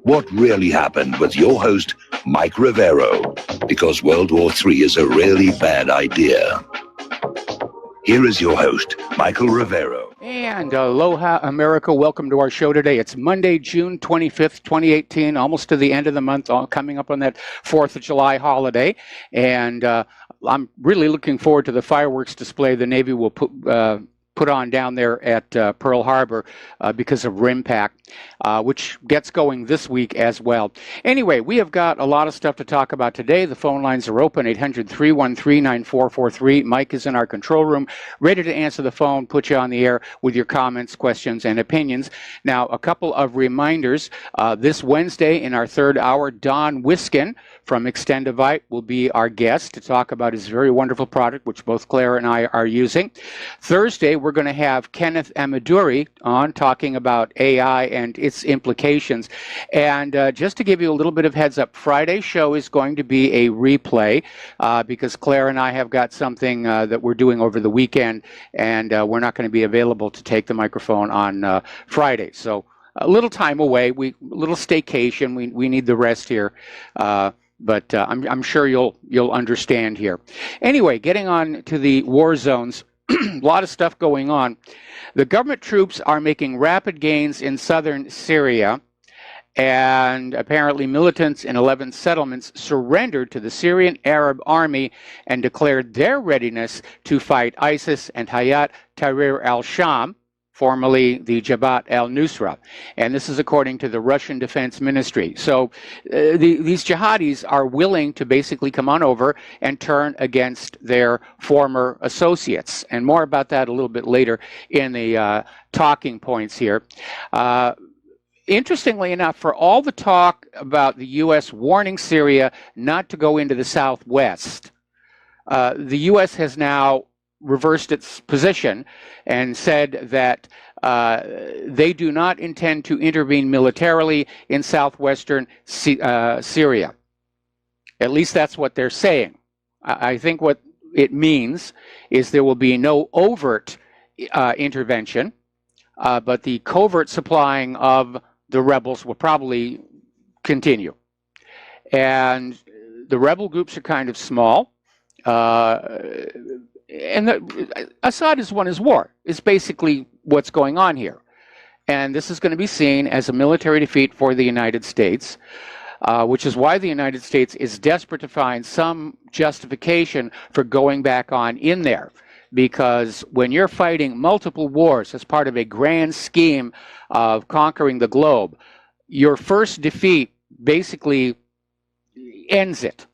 What really happened with your host, Mike Rivero, because World War III is a really bad idea. Here is your host, Michael Rivero. And aloha, America. Welcome to our show today. It's Monday, June 25th, 2018, almost to the end of the month, coming up on that 4th of July holiday. And I'm really looking forward to the fireworks display the Navy will put on down there at Pearl Harbor because of RIMPAC, which gets going this week as well. Anyway, we have got a lot of stuff to talk about today. The phone lines are open, 800-313-9443. Mike is in our control room, ready to answer the phone, put you on the air with your comments, questions, and opinions. Now, a couple of reminders. This Wednesday in our third hour, Don Wiskin from Extendivite will be our guest to talk about his very wonderful product, which both Claire and I are using. Thursday, we're going to have Kenneth Amaduri on talking about AI and its implications. And just to give you a little bit of heads up, Friday's show is going to be a replay because Claire and I have got something that we're doing over the weekend, and we're not going to be available to take the microphone on Friday. So a little time away, a little staycation. We need the rest here. But I'm sure you'll understand here. Anyway, getting on to the war zones, a lot of stuff going on. The government troops are making rapid gains in southern Syria, and apparently militants in 11 settlements surrendered to the Syrian Arab army and declared their readiness to fight ISIS and Hayat Tahrir al-Sham, formerly the Jabhat al-Nusra. And this is according to the Russian Defense Ministry. So these jihadis are willing to basically come on over and turn against their former associates. And more about that a little bit later in the talking points here. Interestingly enough, for all the talk about the U.S. warning Syria not to go into the southwest, the U.S. has now reversed its position and said that they do not intend to intervene militarily in southwestern Syria. At least that's what they're saying. I think what it means is there will be no overt intervention, but the covert supplying of the rebels will probably continue. And the rebel groups are kind of small. And Assad is won his war, is basically what's going on here. And this is going to be seen as a military defeat for the United States, which is why the United States is desperate to find some justification for going back on in there. Because when you're fighting multiple wars as part of a grand scheme of conquering the globe, your first defeat basically ends it.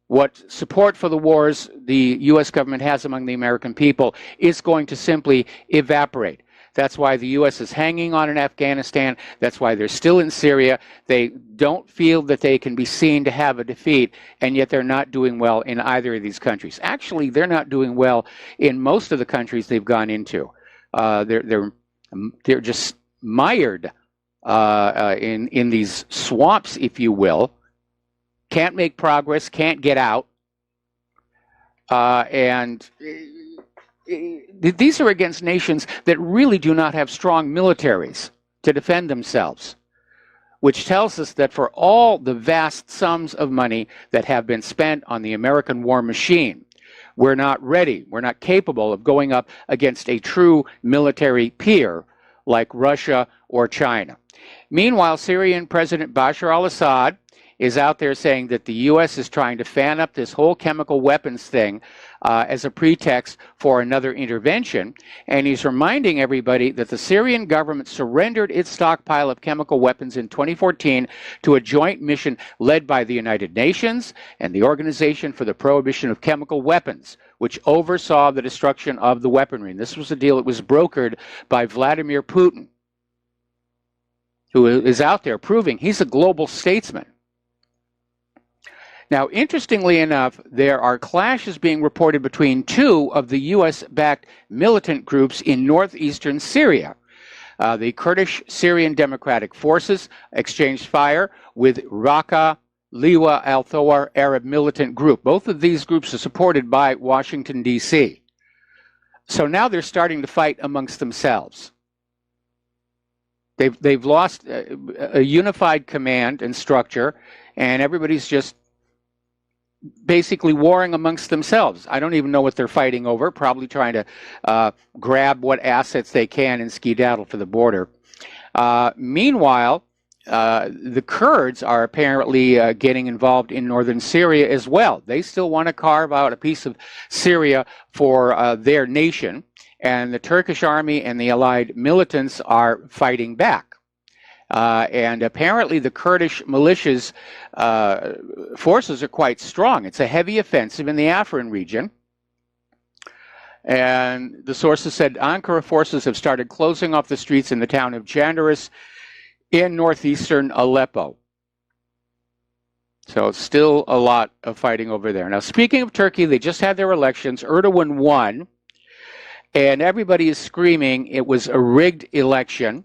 What support for the wars the U.S. government has among the American people is going to simply evaporate. That's why the U.S. is hanging on in Afghanistan. That's why they're still in Syria. They don't feel that they can be seen to have a defeat, and yet they're not doing well in either of these countries. Actually, they're not doing well in most of the countries they've gone into. They're just mired in these swamps, if you will. Can't make progress, can't get out, and these are against nations that really do not have strong militaries to defend themselves, which tells us that for all the vast sums of money that have been spent on the American war machine, we're not ready, we're not capable of going up against a true military peer like Russia or China. Meanwhile, Syrian President Bashar al-Assad is out there saying that the U.S. is trying to fan up this whole chemical weapons thing as a pretext for another intervention. And he's reminding everybody that the Syrian government surrendered its stockpile of chemical weapons in 2014 to a joint mission led by the United Nations and the Organization for the Prohibition of Chemical Weapons, which oversaw the destruction of the weaponry. And this was a deal that was brokered by Vladimir Putin, who is out there proving he's a global statesman. Now, interestingly enough, there are clashes being reported between two of the U.S.-backed militant groups in northeastern Syria. The Kurdish Syrian Democratic Forces exchanged fire with Raqqa Liwa al-Thawar Arab militant group. Both of these groups are supported by Washington, D.C. So now they're starting to fight amongst themselves. They've lost a unified command and structure, and everybody's just basically warring amongst themselves. I don't even know what they're fighting over, probably trying to grab what assets they can and skedaddle for the border. Meanwhile, the Kurds are apparently getting involved in northern Syria as well. They still want to carve out a piece of Syria for their nation, and the Turkish army and the allied militants are fighting back. And apparently the Kurdish militias forces are quite strong. It's a heavy offensive in the Afrin region. And the sources said Ankara forces have started closing off the streets in the town of Jandaris in northeastern Aleppo. So still a lot of fighting over there. Now, speaking of Turkey, they just had their elections. Erdogan won. And everybody is screaming it was a rigged election,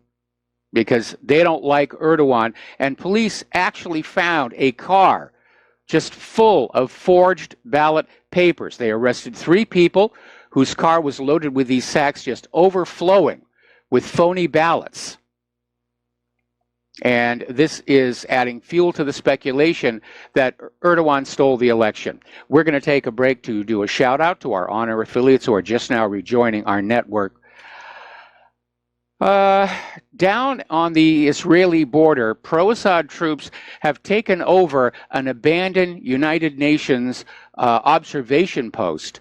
because they don't like Erdogan. And police actually found a car just full of forged ballot papers. They arrested 3 people whose car was loaded with these sacks just overflowing with phony ballots. And this is adding fuel to the speculation that Erdogan stole the election. We're going to take a break to do a shout out to our honor affiliates who are just now rejoining our network. Down on the Israeli border, pro-Assad troops have taken over an abandoned United Nations observation post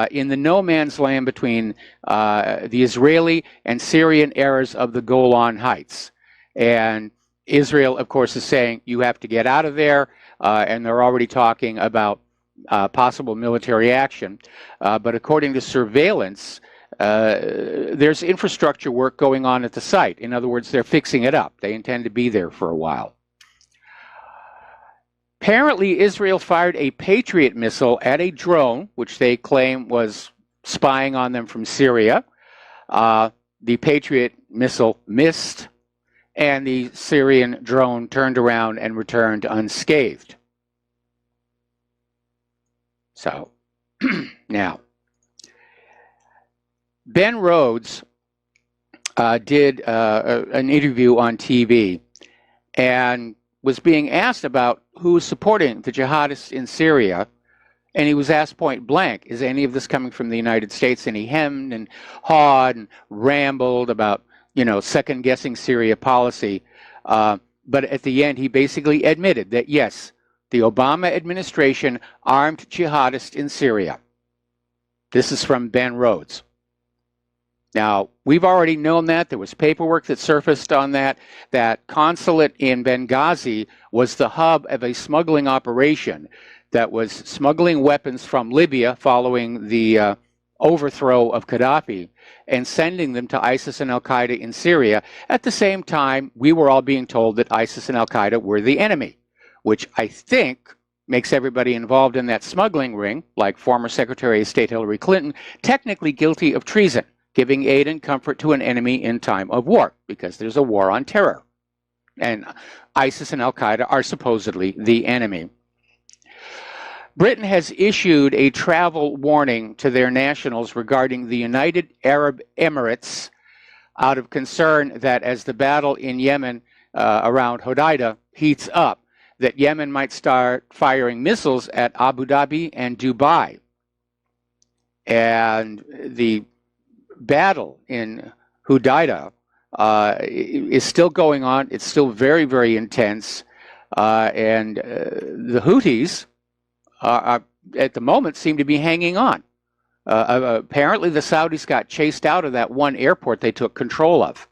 in the no man's land between the Israeli and Syrian areas of the Golan Heights. And Israel, of course, is saying you have to get out of there, and they're already talking about possible military action. But according to surveillance, there's infrastructure work going on at the site. In other words, they're fixing it up. They intend to be there for a while. Apparently, Israel fired a Patriot missile at a drone, which they claim was spying on them from Syria. The Patriot missile missed, and the Syrian drone turned around and returned unscathed. So, now, Ben Rhodes did an interview on TV and was being asked about who's supporting the jihadists in Syria, and he was asked point blank, is any of this coming from the United States? And he hemmed and hawed and rambled about, you know, second-guessing Syria policy. But at the end, he basically admitted that, yes, the Obama administration armed jihadists in Syria. This is from Ben Rhodes. Now, we've already known that. There was paperwork that surfaced on that. That consulate in Benghazi was the hub of a smuggling operation that was smuggling weapons from Libya following the overthrow of Gaddafi and sending them to ISIS and Al-Qaeda in Syria. At the same time, we were all being told that ISIS and Al-Qaeda were the enemy, which I think makes everybody involved in that smuggling ring, like former Secretary of State Hillary Clinton, technically guilty of treason, giving aid and comfort to an enemy in time of war, because there's a war on terror. And ISIS and Al-Qaeda are supposedly the enemy. Britain has issued a travel warning to their nationals regarding the United Arab Emirates out of concern that as the battle in Yemen around Hodeidah heats up, that Yemen might start firing missiles at Abu Dhabi and Dubai. And the battle in Hodeidah is still going on. It's still very, very intense. And the Houthis at the moment seem to be hanging on. Apparently the Saudis got chased out of that one airport they took control of.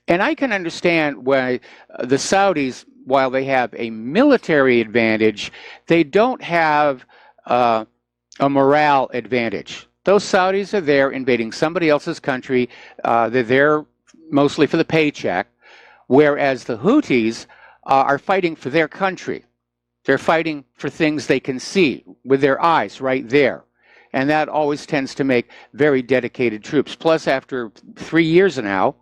And I can understand why the Saudis, while they have a military advantage, they don't have a morale advantage. Those Saudis are there invading somebody else's country. They're there mostly for the paycheck, whereas the Houthis are fighting for their country. They're fighting for things they can see with their eyes right there. And that always tends to make very dedicated troops. Plus, after 3 years now,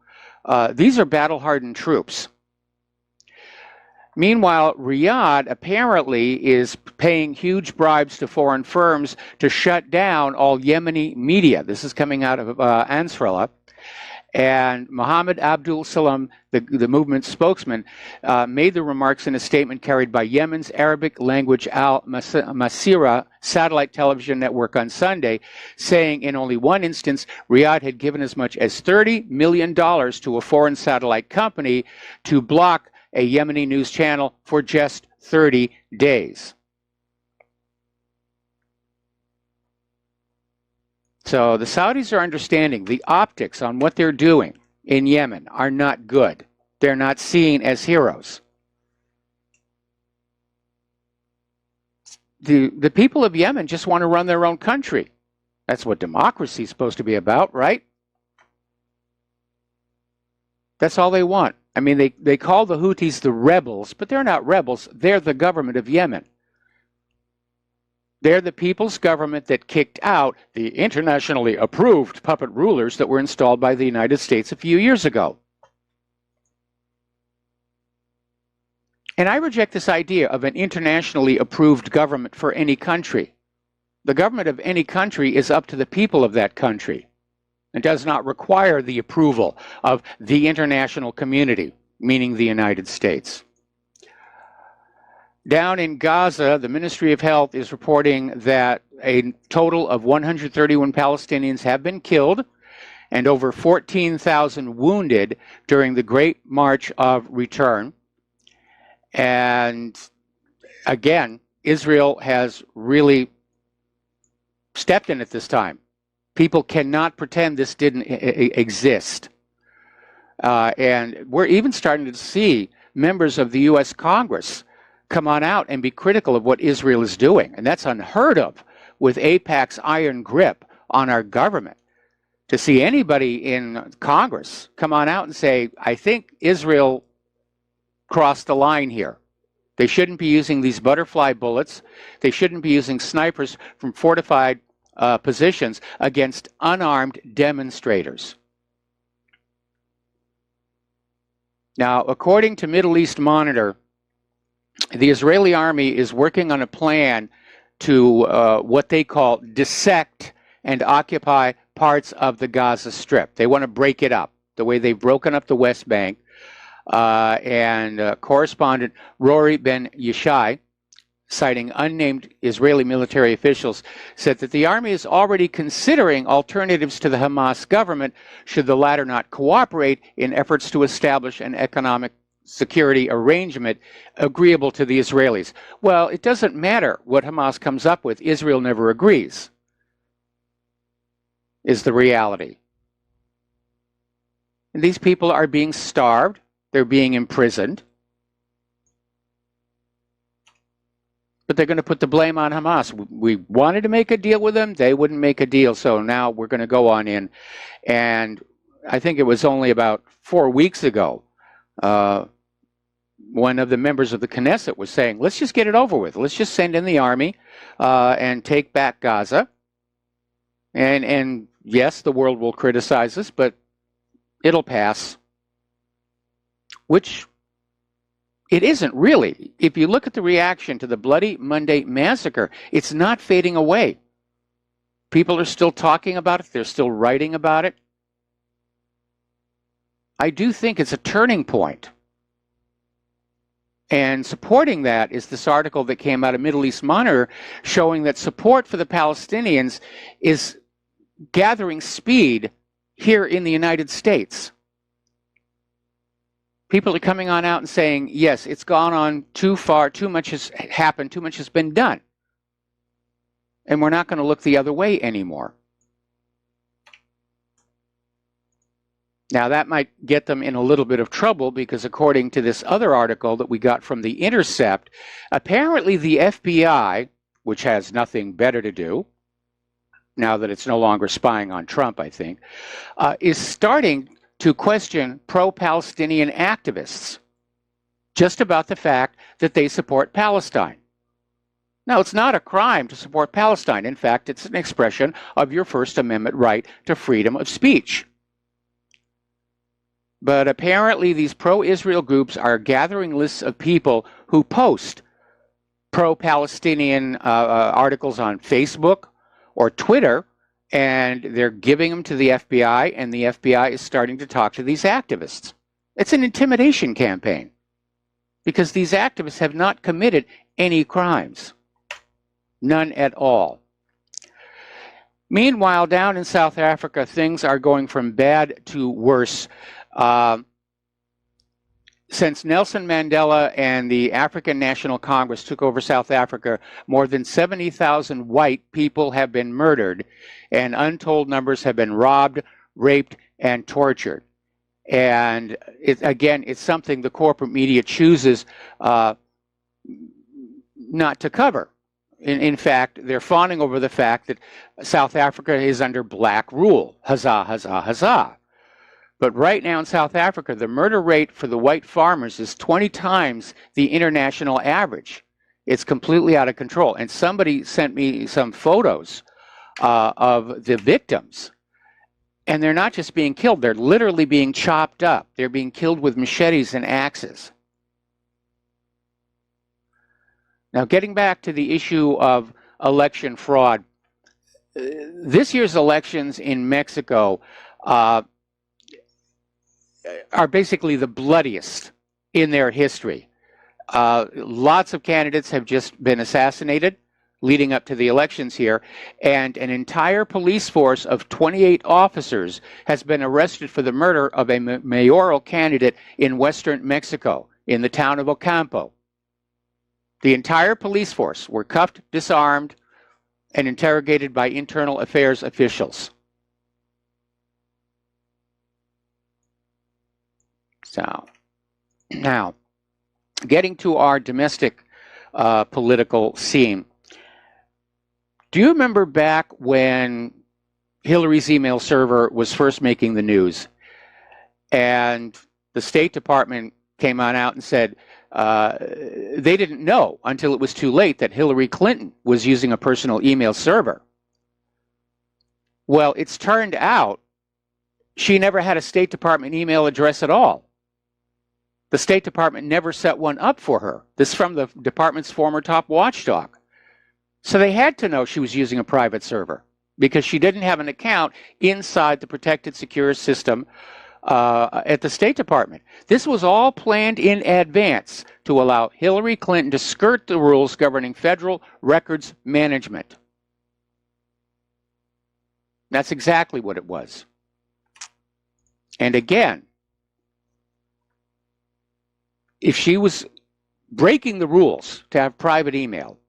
these are battle-hardened troops. Meanwhile, Riyadh apparently is paying huge bribes to foreign firms to shut down all Yemeni media. This is coming out of Ansarallah. And Mohammed Abdul Salam, the movement spokesman, made the remarks in a statement carried by Yemen's Arabic language Al Masira satellite television network on Sunday, saying in only one instance, Riyadh had given as much as $30 million to a foreign satellite company to block a Yemeni news channel for just 30 days. So the Saudis are understanding the optics on what they're doing in Yemen are not good. They're not seen as heroes. The people of Yemen just want to run their own country. That's what democracy is supposed to be about, right? That's all they want. I mean, they call the Houthis the rebels, but they're not rebels. They're the government of Yemen. They're the people's government that kicked out the internationally approved puppet rulers that were installed by the United States a few years ago. And I reject this idea of an internationally approved government for any country. The government of any country is up to the people of that country. It does not require the approval of the international community, meaning the United States. Down in Gaza, the Ministry of Health is reporting that a total of 131 Palestinians have been killed and over 14,000 wounded during the Great March of Return. And again, Israel has really stepped in at this time. People cannot pretend this didn't exist. And we're even starting to see members of the U.S. Congress come on out and be critical of what Israel is doing. And that's unheard of with AIPAC's iron grip on our government. To see anybody in Congress come on out and say, I think Israel crossed the line here. They shouldn't be using these butterfly bullets. They shouldn't be using snipers from fortified positions against unarmed demonstrators. Now, according to Middle East Monitor, the Israeli army is working on a plan to what they call dissect and occupy parts of the Gaza Strip. They want to break it up, the way they've broken up the West Bank. Correspondent Rory Ben Yishai, citing unnamed Israeli military officials, said that the army is already considering alternatives to the Hamas government should the latter not cooperate in efforts to establish an economic security arrangement agreeable to the Israelis. Well, it doesn't matter what Hamas comes up with. Israel never agrees, is the reality. And these people are being starved. They're being imprisoned. But they're going to put the blame on Hamas. We wanted to make a deal with them. They wouldn't make a deal. So now we're going to go on in. And I think it was only about 4 weeks ago, one of the members of the Knesset was saying, let's just get it over with. Let's just send in the army and take back Gaza. And yes, the world will criticize us, but it'll pass. Which it isn't really. If you look at the reaction to the Bloody Monday massacre, it's not fading away. People are still talking about it. They're still writing about it. I do think it's a turning point. And supporting that is this article that came out of Middle East Monitor showing that support for the Palestinians is gathering speed here in the United States. People are coming on out and saying, yes, it's gone on too far, too much has happened, too much has been done. And we're not going to look the other way anymore. Now, that might get them in a little bit of trouble because according to this other article that we got from The Intercept, apparently the FBI, which has nothing better to do, now that it's no longer spying on Trump, I think, is starting to question pro-Palestinian activists just about the fact that they support Palestine. Now, it's not a crime to support Palestine. In fact, it's an expression of your First Amendment right to freedom of speech. But apparently these pro-Israel groups are gathering lists of people who post pro-Palestinian articles on Facebook or Twitter and they're giving them to the FBI, and the FBI is starting to talk to these activists. It's an intimidation campaign because these activists have not committed any crimes. None at all. Meanwhile, down in South Africa, things are going from bad to worse. Since Nelson Mandela and the African National Congress took over South Africa, more than 70,000 white people have been murdered, and untold numbers have been robbed, raped, and tortured. And again, it's something the corporate media chooses not to cover. In fact, they're fawning over the fact that South Africa is under black rule. Huzzah, huzzah, huzzah. But right now in South Africa, the murder rate for the white farmers is 20 times the international average. It's completely out of control. And somebody sent me some photos of the victims. And they're not just being killed, they're literally being chopped up. They're being killed with machetes and axes. Now, getting back to the issue of election fraud, this year's elections in Mexico are basically the bloodiest in their history. Lots of candidates have just been assassinated leading up to the elections here, and an entire police force of 28 officers has been arrested for the murder of a mayoral candidate in western Mexico, in the town of Ocampo. The entire police force were cuffed, disarmed, and interrogated by internal affairs officials. So, now, getting to our domestic political scene. Do you remember back when Hillary's email server was first making the news, and the State Department came on out and said they didn't know until it was too late that Hillary Clinton was using a personal email server? Well, it's turned out she never had a State Department email address at all. The State Department never set one up for her. This is from the department's former top watchdog. So they had to know she was using a private server because she didn't have an account inside the protected secure system at the State Department. This was all planned in advance to allow Hillary Clinton to skirt the rules governing federal records management. That's exactly what it was. And again, if she was breaking the rules to have private email,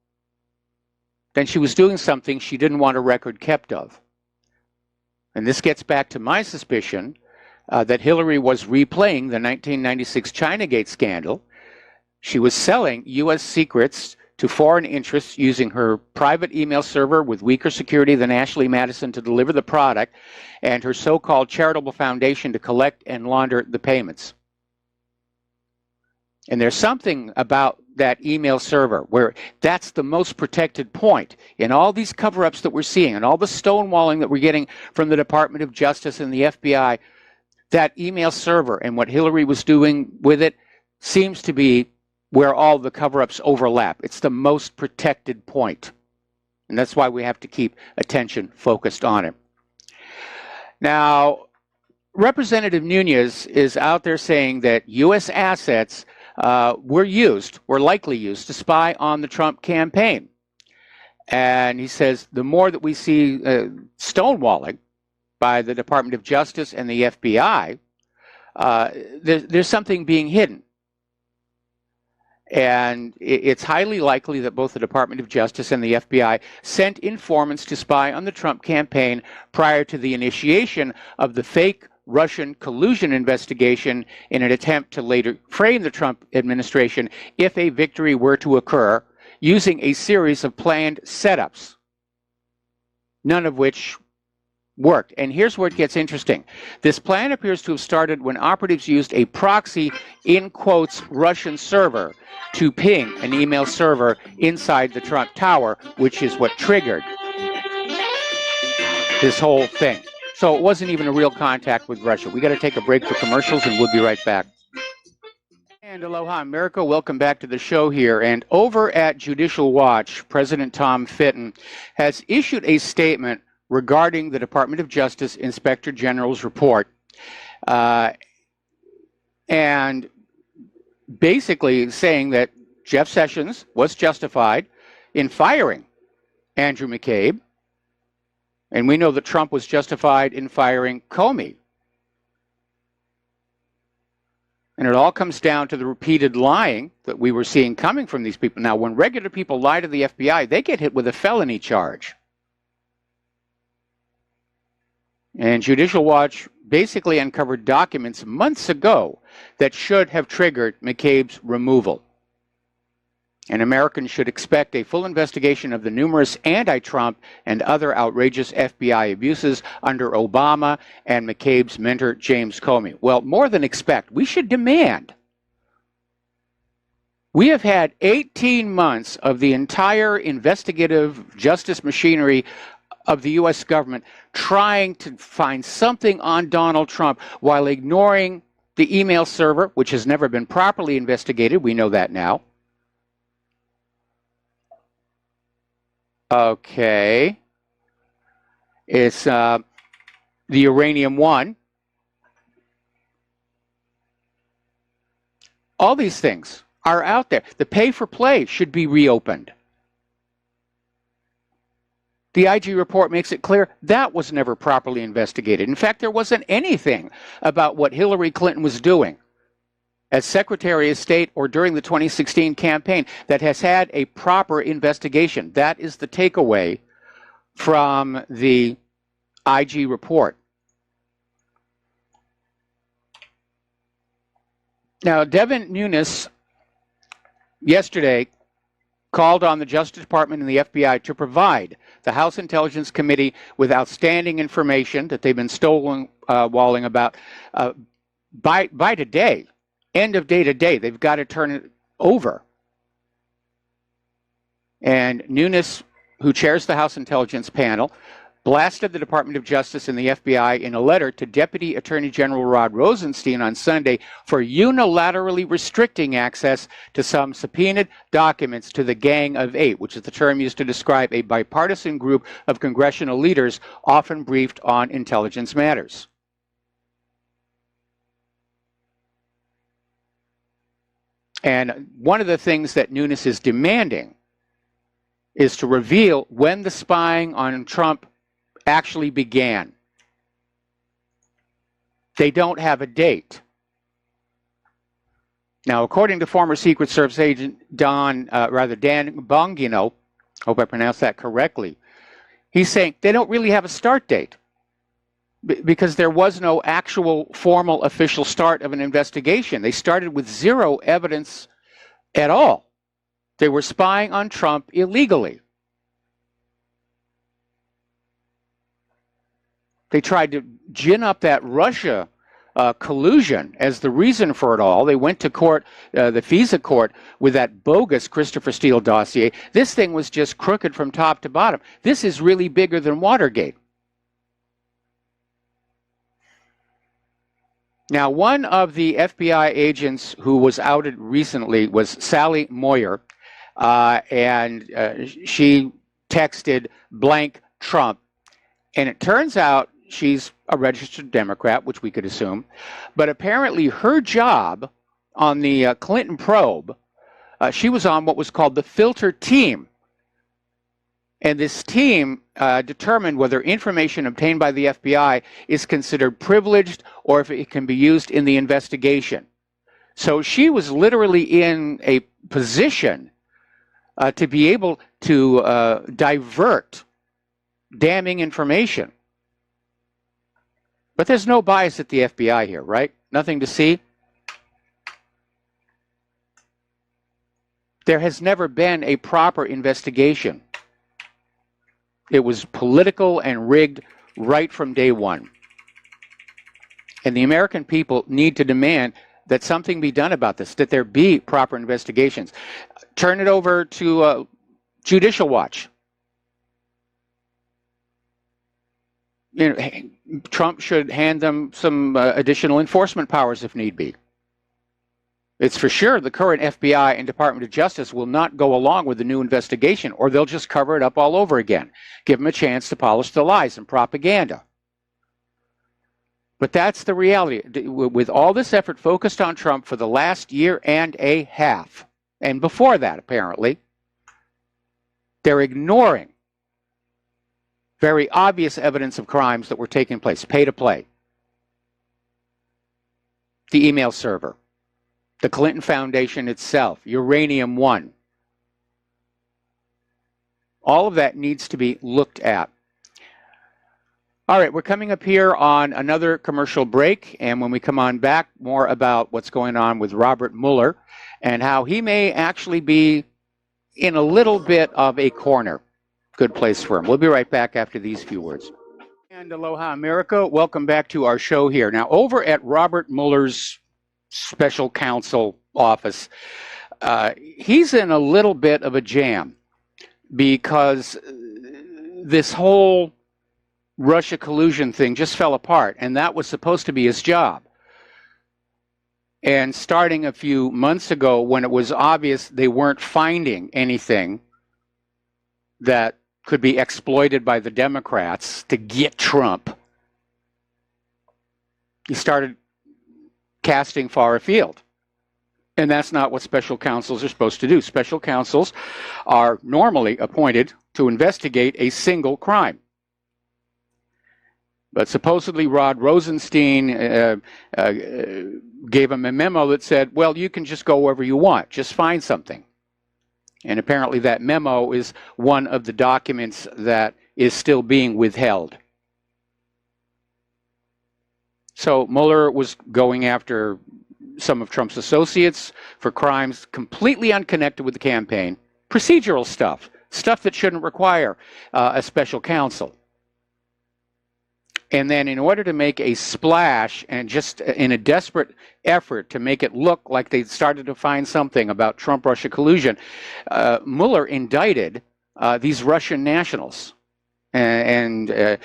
then she was doing something she didn't want a record kept of. And this gets back to my suspicion that Hillary was replaying the 1996 Chinagate scandal. She was selling U.S. secrets to foreign interests using her private email server with weaker security than Ashley Madison to deliver the product, and her so-called charitable foundation to collect and launder the payments. And there's something about that email server where that's the most protected point in all these cover-ups that we're seeing and all the stonewalling that we're getting from the Department of Justice and the FBI. That email server and what Hillary was doing with it seems to be where all the cover-ups overlap. It's the most protected point. And that's why we have to keep attention focused on it. Now, Representative Nunez is out there saying that U.S. assets were likely used to spy on the Trump campaign. And he says the more that we see stonewalling by the Department of Justice and the FBI, there's something being hidden. And it's highly likely that both the Department of Justice and the FBI sent informants to spy on the Trump campaign prior to the initiation of the fake Russian collusion investigation in an attempt to later frame the Trump administration if a victory were to occur, using a series of planned setups, none of which worked. And here's where it gets interesting. This plan appears to have started when operatives used a proxy, in quotes, Russian server to ping an email server inside the Trump Tower, which is what triggered this whole thing. So it wasn't even a real contact with Russia. We got to take a break for commercials, and we'll be right back. And aloha, America. Welcome back to the show here. And over at Judicial Watch, President Tom Fitton has issued a statement regarding the Department of Justice Inspector General's report, and basically saying that Jeff Sessions was justified in firing Andrew McCabe, and we know that Trump was justified in firing Comey. And it all comes down to the repeated lying that we were seeing coming from these people. Now, when regular people lie to the FBI, they get hit with a felony charge. And Judicial Watch basically uncovered documents months ago that should have triggered McCabe's removal. And Americans should expect a full investigation of the numerous anti-Trump and other outrageous FBI abuses under Obama and McCabe's mentor, James Comey. Well, more than expect, we should demand. We have had 18 months of the entire investigative justice machinery of the U.S. government trying to find something on Donald Trump while ignoring the email server, which has never been properly investigated. We know that now. Okay. It's the Uranium One. All these things are out there. The pay for play should be reopened. The IG report makes it clear that was never properly investigated. In fact, there wasn't anything about what Hillary Clinton was doing as Secretary of State or during the 2016 campaign that has had a proper investigation. That is the takeaway from the IG report. Now, Devin Nunes yesterday called on the Justice Department and the FBI to provide the House Intelligence Committee with outstanding information that they've been stonewalling about by today. End of day today, they've got to turn it over. And Nunes, who chairs the House Intelligence Panel, blasted the Department of Justice and the FBI in a letter to Deputy Attorney General Rod Rosenstein on Sunday for unilaterally restricting access to some subpoenaed documents to the Gang of Eight, which is the term used to describe a bipartisan group of congressional leaders often briefed on intelligence matters. And one of the things that Nunes is demanding is to reveal when the spying on Trump actually began. They don't have a date. Now, according to former Secret Service agent Dan Bongino, hope I pronounced that correctly, he's saying they don't really have a start date because there was no actual formal official start of an investigation. They started with zero evidence at all. They were spying on Trump illegally. They tried to gin up that Russia collusion as the reason for it all. They went to court, the FISA court, with that bogus Christopher Steele dossier. This thing was just crooked from top to bottom. This is really bigger than Watergate. Now, one of the FBI agents who was outed recently was Sally Moyer, and she texted blank Trump. And it turns out she's a registered Democrat, which we could assume. But apparently her job on the Clinton probe, she was on what was called the filter team. And this team determined whether information obtained by the FBI is considered privileged or if it can be used in the investigation. So she was literally in a position to be able to divert damning information. But there's no bias at the FBI here, right? Nothing to see. There has never been a proper investigation. It was political and rigged right from day one. And the American people need to demand that something be done about this, that there be proper investigations. Turn it over to Judicial Watch. You know, Trump should hand them some additional enforcement powers if need be. It's for sure the current FBI and Department of Justice will not go along with the new investigation, or they'll just cover it up all over again. Give them a chance to polish the lies and propaganda. But that's the reality. With all this effort focused on Trump for the last year and a half, and before that, apparently, they're ignoring very obvious evidence of crimes that were taking place. Pay to play. The email server. The Clinton Foundation itself. Uranium One. All of that needs to be looked at. All right, we're coming up here on another commercial break, and when we come on back, more about what's going on with Robert Mueller and how he may actually be in a little bit of a corner. Good place for him. We'll be right back after these few words. And aloha, America. Welcome back to our show here. Now, over at Robert Mueller's special counsel office, he's in a little bit of a jam because this whole Russia collusion thing just fell apart, and that was supposed to be his job. And starting a few months ago, when it was obvious they weren't finding anything that could be exploited by the Democrats to get Trump, he started casting far afield. And that's not what special counsels are supposed to do. Special counsels are normally appointed to investigate a single crime. But supposedly Rod Rosenstein gave him a memo that said, well, you can just go wherever you want, just find something. And apparently that memo is one of the documents that is still being withheld. So Mueller was going after some of Trump's associates for crimes completely unconnected with the campaign, procedural stuff, stuff that shouldn't require a special counsel. And then in order to make a splash and just in a desperate effort to make it look like they started to find something about Trump-Russia collusion, Mueller indicted these Russian nationals and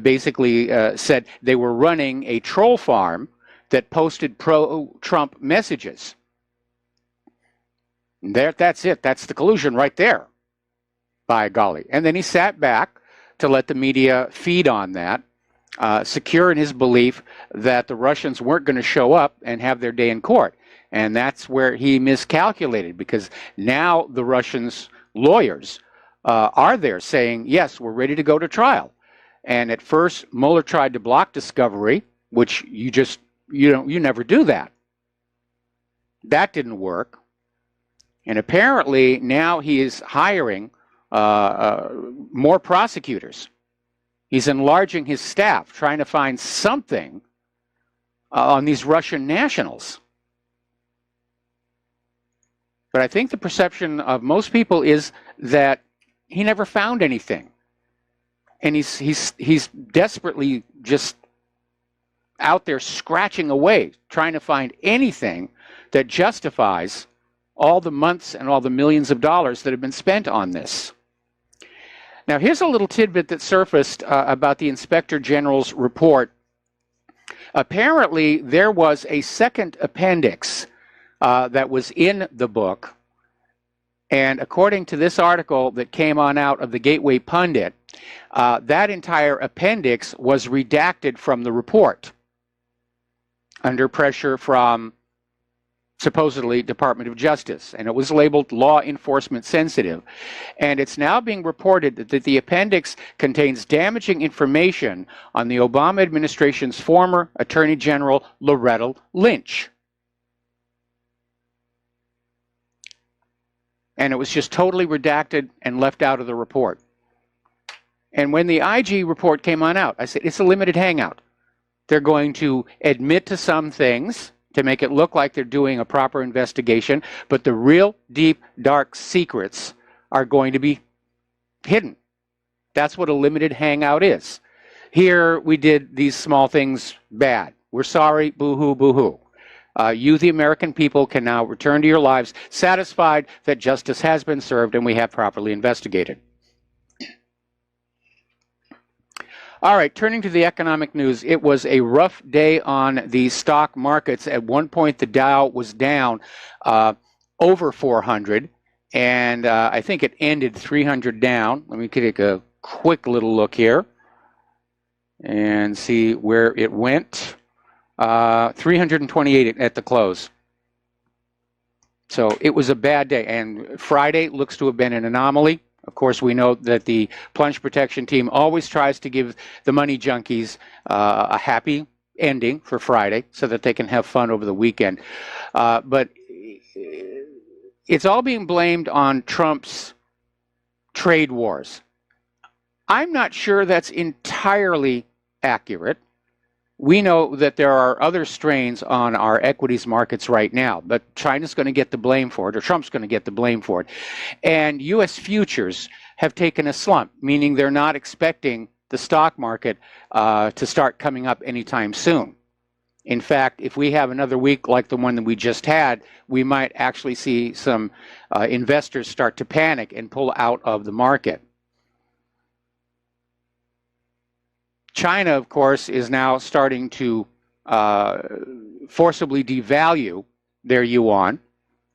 basically said they were running a troll farm that posted pro-Trump messages. That's it. That's the collusion right there, by golly. And then he sat back to let the media feed on that, secure in his belief that the Russians weren't going to show up and have their day in court. And that's where he miscalculated, because now the Russians' lawyers are there saying, yes, we're ready to go to trial. And at first, Mueller tried to block discovery, which you never do that. That didn't work. And apparently now he is hiring more prosecutors. He's enlarging his staff, trying to find something on these Russian nationals. But I think the perception of most people is that he never found anything. And he's desperately just out there scratching away, trying to find anything that justifies all the months and all the millions of dollars that have been spent on this. Now, here's a little tidbit that surfaced about the Inspector General's report. Apparently, there was a second appendix that was in the book. And according to this article that came on out of the Gateway Pundit, that entire appendix was redacted from the report under pressure from supposedly Department of Justice, and it was labeled law enforcement sensitive. And it's now being reported that the appendix contains damaging information on the Obama administration's former Attorney General Loretta Lynch. And it was just totally redacted and left out of the report. And when the IG report came on out, I said, it's a limited hangout. They're going to admit to some things to make it look like they're doing a proper investigation, but the real deep, dark secrets are going to be hidden. That's what a limited hangout is. Here, we did these small things bad. We're sorry, boo-hoo, boo-hoo. You, the American people, can now return to your lives satisfied that justice has been served and we have properly investigated. All right, turning to the economic news, it was a rough day on the stock markets. At one point, the Dow was down over 400, and I think it ended 300 down. Let me take a quick little look here and see where it went. 328 at the close. So it was a bad day, and Friday looks to have been an anomaly. Of course, we know that the plunge protection team always tries to give the money junkies a happy ending for Friday so that they can have fun over the weekend. But it's all being blamed on Trump's trade wars. I'm not sure that's entirely accurate. We know that there are other strains on our equities markets right now, but China's going to get the blame for it, or Trump's going to get the blame for it. And U.S. futures have taken a slump, meaning they're not expecting the stock market to start coming up anytime soon. In fact, if we have another week like the one that we just had, we might actually see some investors start to panic and pull out of the market. China, of course, is now starting to forcibly devalue their yuan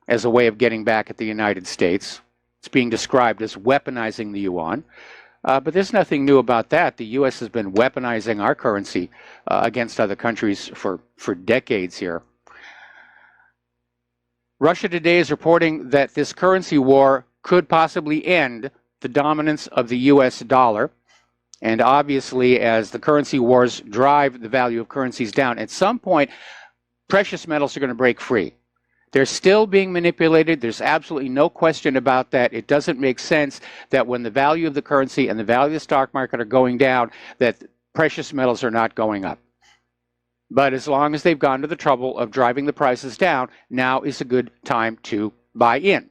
as a way of getting back at the United States. It's being described as weaponizing the yuan. But there's nothing new about that. The U.S. has been weaponizing our currency against other countries for decades here. Russia today is reporting that this currency war could possibly end the dominance of the U.S. dollar. And obviously, as the currency wars drive the value of currencies down, at some point, precious metals are going to break free. They're still being manipulated. There's absolutely no question about that. It doesn't make sense that when the value of the currency and the value of the stock market are going down, that precious metals are not going up. But as long as they've gone to the trouble of driving the prices down, now is a good time to buy in.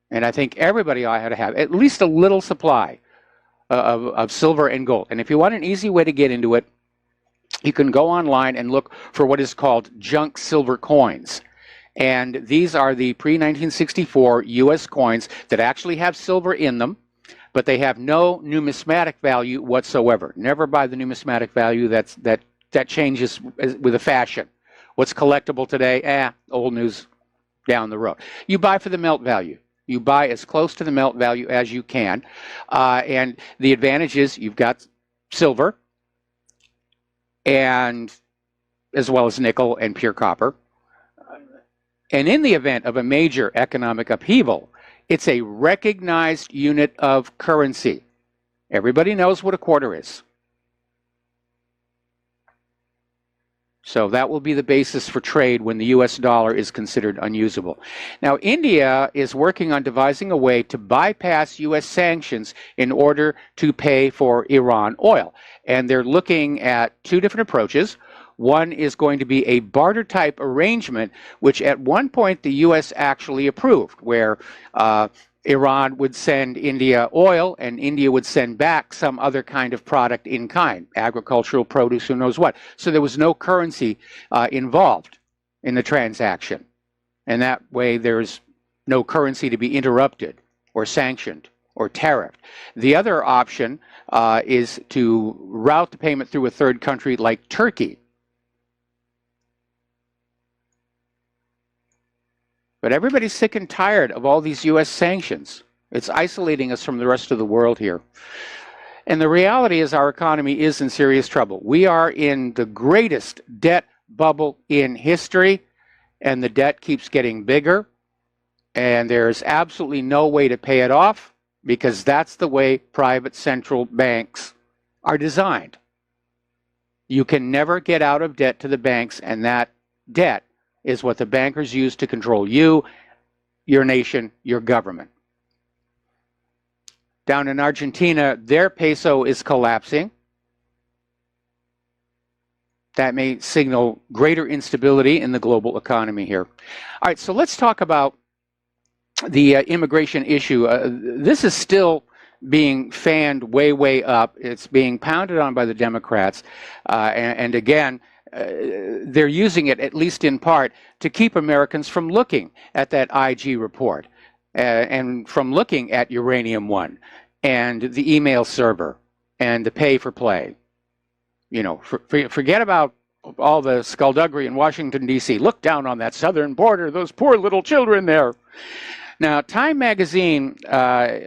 And I think everybody ought to have at least a little supply of silver and gold. And if you want an easy way to get into it, you can go online and look for what is called junk silver coins. And these are the pre-1964 U.S. coins that actually have silver in them, but they have no numismatic value whatsoever. Never buy the numismatic value. That changes with a fashion. What's collectible today? Old news down the road. You buy for the melt value. You buy as close to the melt value as you can. And the advantage is you've got silver, and as well as nickel and pure copper. And in the event of a major economic upheaval, it's a recognized unit of currency. Everybody knows what a quarter is. So that will be the basis for trade when the U.S. dollar is considered unusable. Now, India is working on devising a way to bypass U.S. sanctions in order to pay for Iran oil. And they're looking at two different approaches. One is going to be a barter-type arrangement, which at one point the U.S. actually approved, where Iran would send India oil and India would send back some other kind of product in kind, agricultural produce, who knows what. So there was no currency involved in the transaction. And that way there's no currency to be interrupted or sanctioned or tariffed. The other option is to route the payment through a third country like Turkey. But everybody's sick and tired of all these U.S. sanctions. It's isolating us from the rest of the world here. And the reality is our economy is in serious trouble. We are in the greatest debt bubble in history, and the debt keeps getting bigger, and there's absolutely no way to pay it off because that's the way private central banks are designed. You can never get out of debt to the banks, and that debt is what the bankers use to control you, your nation, your government. Down in Argentina, their peso is collapsing. That may signal greater instability in the global economy here. All right, so let's talk about the immigration issue. This is still being fanned way, way up. It's being pounded on by the Democrats. And again, they're using it, at least in part, to keep Americans from looking at that IG report and from looking at Uranium One and the email server and the pay for play. You know, forget about all the skullduggery in Washington, D.C. Look down on that southern border, those poor little children there. Now, Time magazine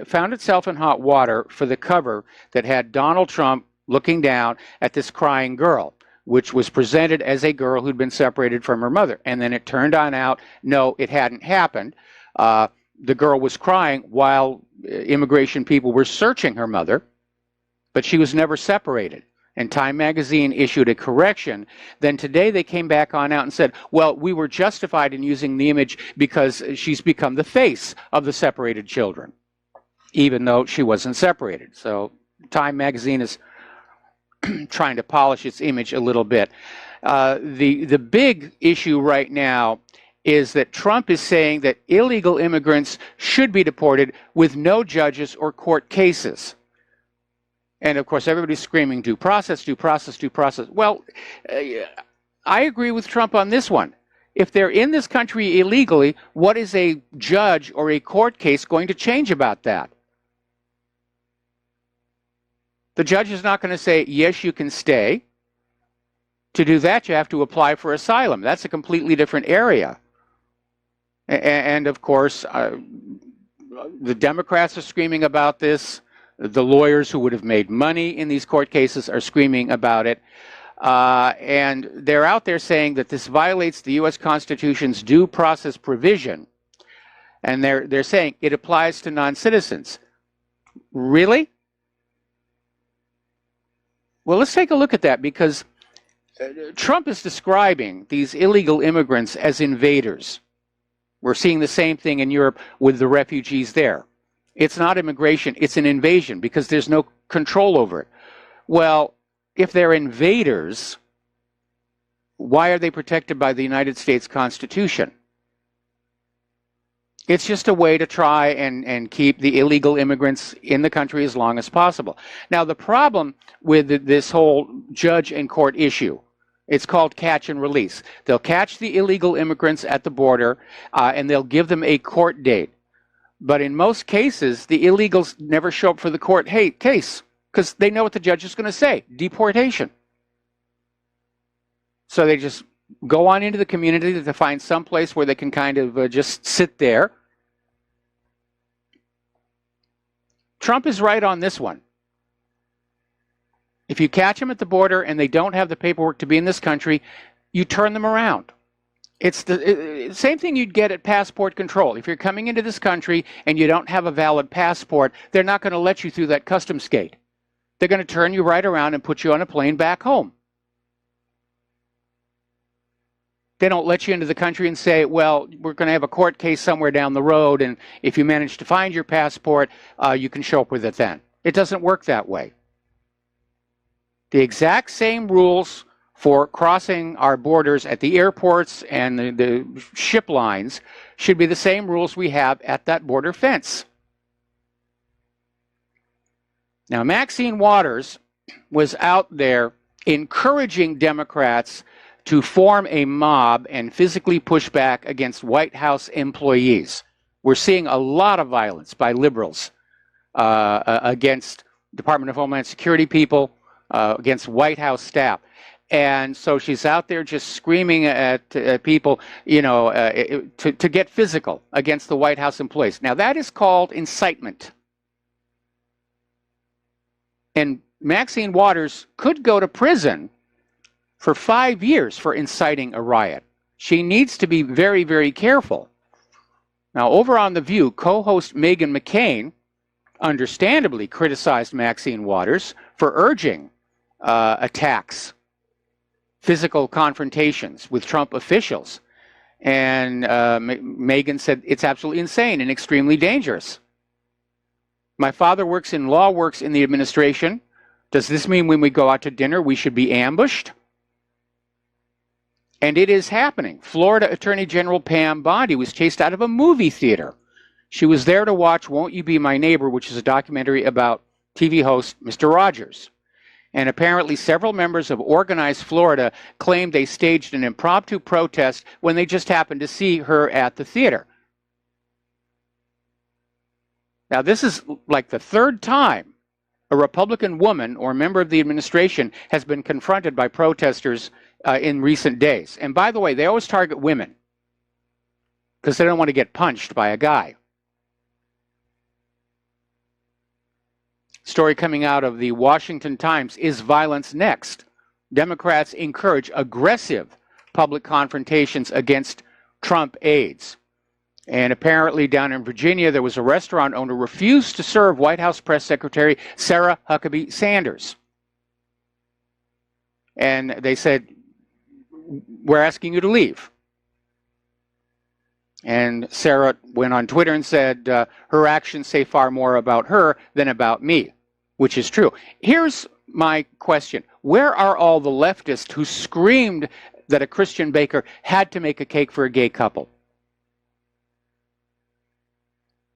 found itself in hot water for the cover that had Donald Trump looking down at this crying girl, which was presented as a girl who'd been separated from her mother. And then it turned on out, no, it hadn't happened. The girl was crying while immigration people were searching her mother, but she was never separated. And Time magazine issued a correction. Then today they came back on out and said, well, we were justified in using the image because she's become the face of the separated children, even though she wasn't separated. So Time magazine is trying to polish its image a little bit. The big issue right now is that Trump is saying that illegal immigrants should be deported with no judges or court cases. And of course, everybody's screaming, due process, due process, due process. Well, I agree with Trump on this one. If they're in this country illegally, what is a judge or a court case going to change about that? The judge is not going to say, yes, you can stay. To do that, you have to apply for asylum. That's a completely different area. And of course, the Democrats are screaming about this. The lawyers who would have made money in these court cases are screaming about it. And they're out there saying that this violates the U.S. Constitution's due process provision. And they're saying it applies to non-citizens. Really? Well, let's take a look at that, because Trump is describing these illegal immigrants as invaders. We're seeing the same thing in Europe with the refugees there. It's not immigration, it's an invasion because there's no control over it. Well, if they're invaders, why are they protected by the United States Constitution? It's just a way to try and keep the illegal immigrants in the country as long as possible. Now, the problem with this whole judge and court issue, it's called catch and release. They'll catch the illegal immigrants at the border and they'll give them a court date. But in most cases, the illegals never show up for the court case because they know what the judge is going to say, deportation. So they just go on into the community to find some place where they can kind of just sit there. Trump is right on this one. If you catch them at the border and they don't have the paperwork to be in this country, you turn them around. It's the same thing you'd get at passport control. If you're coming into this country and you don't have a valid passport, they're not going to let you through that customs gate. They're going to turn you right around and put you on a plane back home. They don't let you into the country and say, well, we're going to have a court case somewhere down the road, and if you manage to find your passport, you can show up with it then. It doesn't work that way. The exact same rules for crossing our borders at the airports and the ship lines should be the same rules we have at that border fence. Now, Maxine Waters was out there encouraging Democrats to form a mob and physically push back against White House employees. We're seeing a lot of violence by liberals against Department of Homeland Security people, against White House staff. And so she's out there just screaming at people, you know, to get physical against the White House employees. Now, that is called incitement. And Maxine Waters could go to prison for 5 years for inciting a riot. She needs to be very, very careful. Now, over on The View, co-host Meghan McCain understandably criticized Maxine Waters for urging attacks, physical confrontations with Trump officials. And Meghan said it's absolutely insane and extremely dangerous. My father works in law, works in the administration. Does this mean when we go out to dinner we should be ambushed? And it is happening. Florida Attorney General Pam Bondi was chased out of a movie theater. She was there to watch Won't You Be My Neighbor, which is a documentary about TV host Mr. Rogers. And apparently several members of Organized Florida claimed they staged an impromptu protest when they just happened to see her at the theater. Now, this is like the third time A Republican woman or member of the administration has been confronted by protesters in recent days. And by the way, they always target women because they don't want to get punched by a guy. Story coming out of the Washington Times, is violence next? Democrats encourage aggressive public confrontations against Trump aides. And apparently down in Virginia, there was a restaurant owner refused to serve White House Press Secretary Sarah Huckabee Sanders. And they said, we're asking you to leave. And Sarah went on Twitter and said, her actions say far more about her than about me, which is true. Here's my question. Where are all the leftists who screamed that a Christian baker had to make a cake for a gay couple?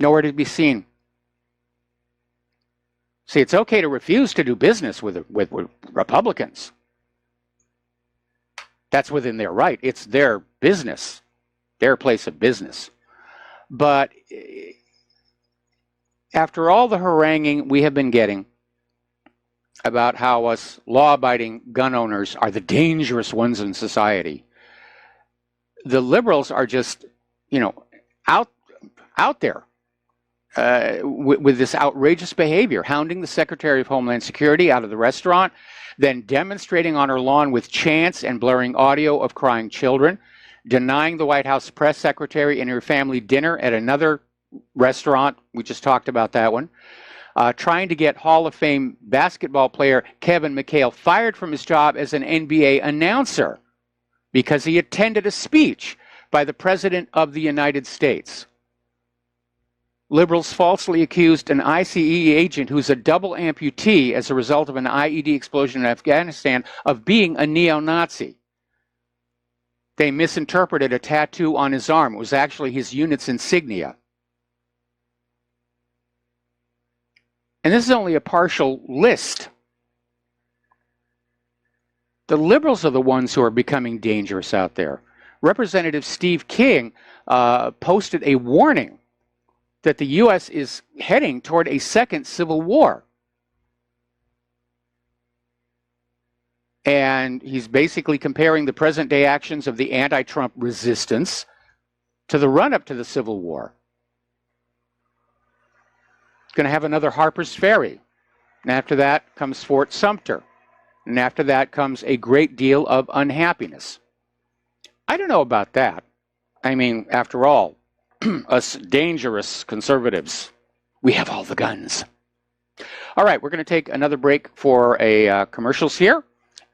Nowhere to be seen. See, it's okay to refuse to do business with Republicans. That's within their right. It's their business, their place of business. But after all the haranguing we have been getting about how us law-abiding gun owners are the dangerous ones in society, the liberals are just, out there with this outrageous behavior, hounding the Secretary of Homeland Security out of the restaurant, then demonstrating on her lawn with chants and blaring audio of crying children, denying the White House press secretary and her family dinner at another restaurant. We just talked about that one. Trying to get Hall of Fame basketball player Kevin McHale fired from his job as an NBA announcer because he attended a speech by the President of the United States. Liberals falsely accused an ICE agent who's a double amputee as a result of an IED explosion in Afghanistan of being a neo-Nazi. They misinterpreted a tattoo on his arm. It was actually his unit's insignia. And this is only a partial list. The liberals are the ones who are becoming dangerous out there. Representative Steve King posted a warning that the U.S. is heading toward a second civil war. And he's basically comparing the present-day actions of the anti-Trump resistance to the run-up to the Civil War. It's going to have another Harper's Ferry. And after that comes Fort Sumter. And after that comes a great deal of unhappiness. I don't know about that. I mean, after all, us dangerous conservatives, we have all the guns. All right, we're going to take another break for a commercials here,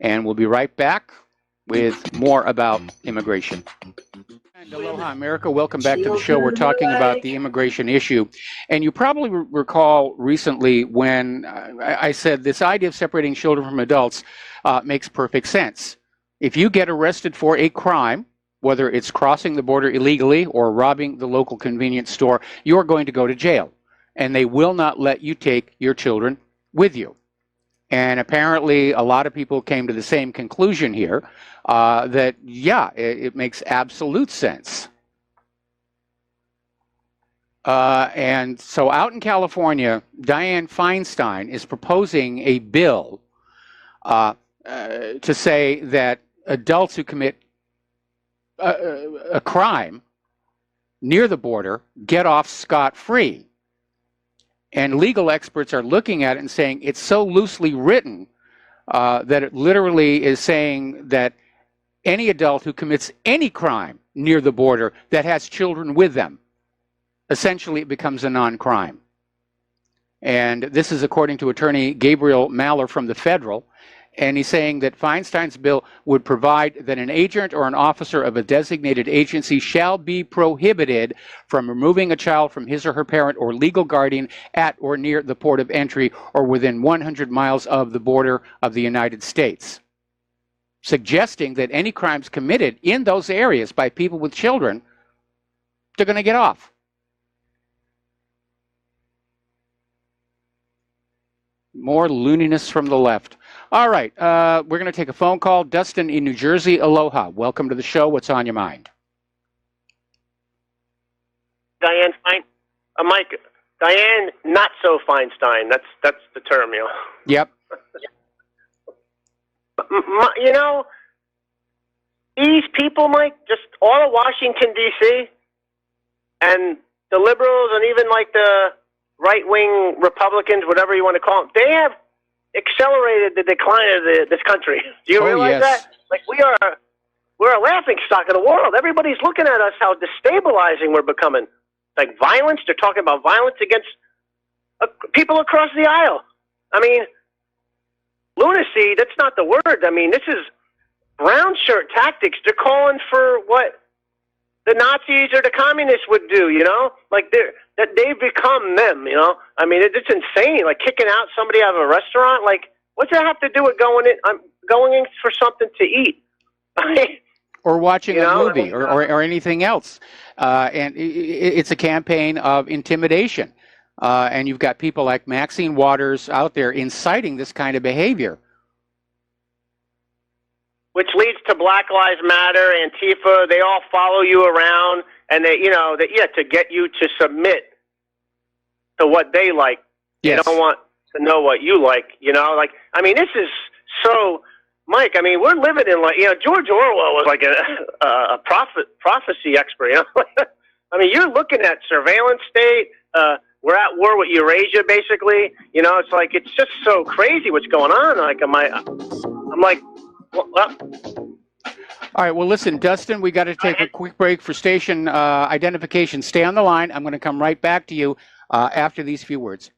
and we'll be right back with more about immigration. And aloha, America. Welcome back to the show. We're talking about the immigration issue. And you probably recall recently when I said this idea of separating children from adults makes perfect sense. If you get arrested for a crime, whether it's crossing the border illegally or robbing the local convenience store, you're going to go to jail. And they will not let you take your children with you. And apparently a lot of people came to the same conclusion here, that, yeah, it makes absolute sense. And so out in California, Dianne Feinstein is proposing a bill to say that adults who commit a crime near the border get off scot-free. And legal experts are looking at it and saying it's so loosely written that it literally is saying that any adult who commits any crime near the border that has children with them, essentially it becomes a non-crime. And this is according to attorney Gabriel Maller from the Federal. And he's saying that Feinstein's bill would provide that an agent or an officer of a designated agency shall be prohibited from removing a child from his or her parent or legal guardian at or near the port of entry or within 100 miles of the border of the United States, suggesting that any crimes committed in those areas by people with children, they're going to get off. More looniness from the left. All right, we're going to take a phone call. Dustin in New Jersey, aloha. Welcome to the show. What's on your mind? Dianne Mike, Diane, not so Feinstein. That's the term, you know. Yep. You know, these people, Mike, just all of Washington, D.C., and the liberals and even like the right-wing Republicans, whatever you want to call them, they have accelerated the decline of this country. Do you realize that? Like, we're a laughingstock of the world. Everybody's looking at us how destabilizing we're becoming. Like violence, they're talking about violence against people across the aisle. I mean, lunacy, that's not the word. I mean, this is brown shirt tactics. They're calling for what the Nazis or the communists would do, you know? Like they've become them, you know? I mean, it's insane. Like kicking out somebody out of a restaurant. Like, what's that have to do with going in for something to eat? Or watching a movie or anything else. And it's a campaign of intimidation. And you've got people like Maxine Waters out there inciting this kind of behavior. Which leads to Black Lives Matter, Antifa. They all follow you around, and to get you to submit to what they like. Yes. They don't want to know what you like. You know, like I mean, this is so. Mike, I mean, we're living in like, you know, George Orwell was like a prophecy expert, you know? I mean, you're looking at surveillance state. We're at war with Eurasia, basically. You know, it's like, it's just so crazy what's going on. Like, I'm like, well. All right, well, listen, Dustin, we got to take a quick break for station identification. Stay on the line. I'm going to come right back to you after these few words.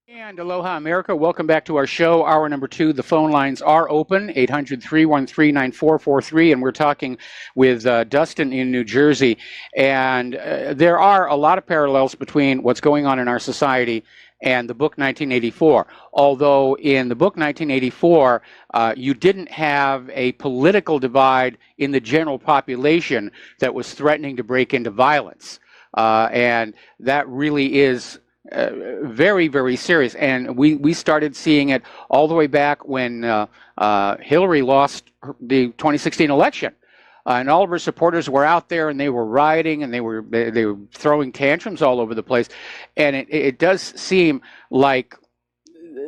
And aloha, America. Welcome back to our show, hour number 2. The phone lines are open, 800-313-9443, and we're talking with Dustin in New Jersey. And there are a lot of parallels between what's going on in our society and the book 1984. Although in the book 1984, you didn't have a political divide in the general population that was threatening to break into violence. And that really is very, very serious. And we started seeing it all the way back when Hillary lost the 2016 election. And all of her supporters were out there, and they were rioting, and they were throwing tantrums all over the place. And it does seem like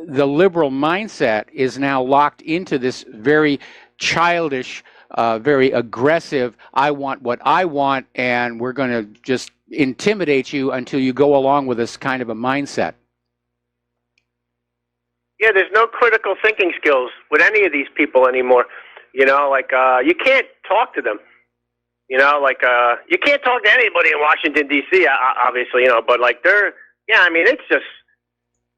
the liberal mindset is now locked into this very childish, very aggressive, I want what I want, and we're going to just intimidate you until you go along with this kind of a mindset. Yeah, there's no critical thinking skills with any of these people anymore. You know, like, you can't talk to them. You know, like, you can't talk to anybody in Washington, D.C., obviously, you know, but, like, I mean, it's just,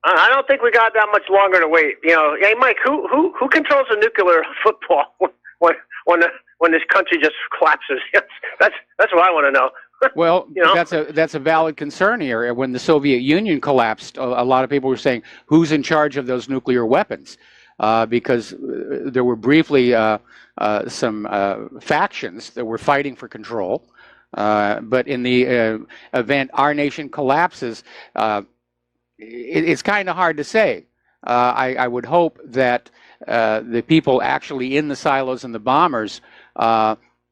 I don't think we got that much longer to wait. You know, hey, Mike, who controls the nuclear football when this country just collapses? That's what I want to know. Well, you know? that's a valid concern here. When the Soviet Union collapsed, a lot of people were saying, who's in charge of those nuclear weapons? Because there were briefly some factions that were fighting for control. But in the event our nation collapses, it's kind of hard to say. I would hope that the people actually in the silos and the bombers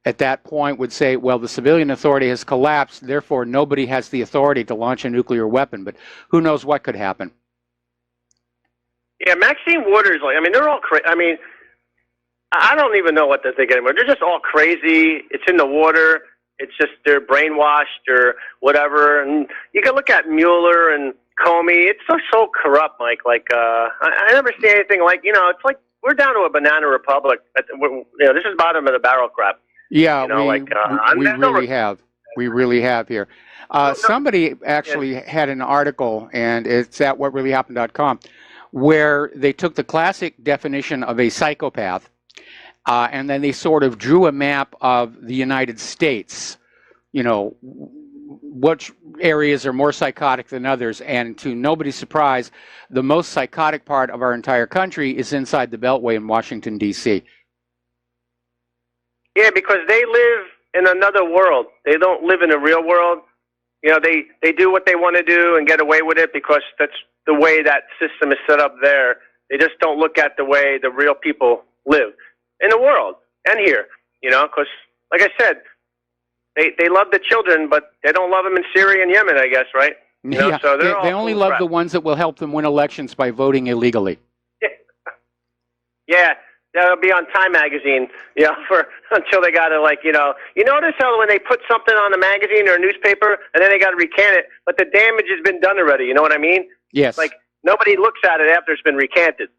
at that point would say, well, the civilian authority has collapsed, therefore nobody has the authority to launch a nuclear weapon. But who knows what could happen. Yeah, Maxine Waters, like, I mean, they're all crazy. I mean, I don't even know what to think anymore. They're just all crazy. It's in the water. It's just they're brainwashed or whatever. And you can look at Mueller and Comey. It's so corrupt, Mike. Like, I never see anything like, you know, it's like we're down to a banana republic. You know, this is bottom of the barrel crap. Yeah, you know, we really have. We really have here. Somebody actually had an article, and it's at whatreallyhappened.com, where they took the classic definition of a psychopath, and then they sort of drew a map of the United States, you know, which areas are more psychotic than others, and to nobody's surprise, the most psychotic part of our entire country is inside the Beltway in Washington, D.C. Yeah, because they live in another world. They don't live in the real world. You know, they do what they want to do and get away with it because that's the way that system is set up there. They just don't look at the way the real people live in the world and here, you know, because, like I said, they love the children, but they don't love them in Syria and Yemen, I guess, right? You know, Yeah, so they only love the ones that will help them win elections by voting illegally. Yeah, that'll be on Time Magazine, you know, until they got to, like, you know. You notice how when they put something on a magazine or a newspaper and then they got to recant it, but the damage has been done already, you know what I mean? Yes. Like, nobody looks at it after it's been recanted.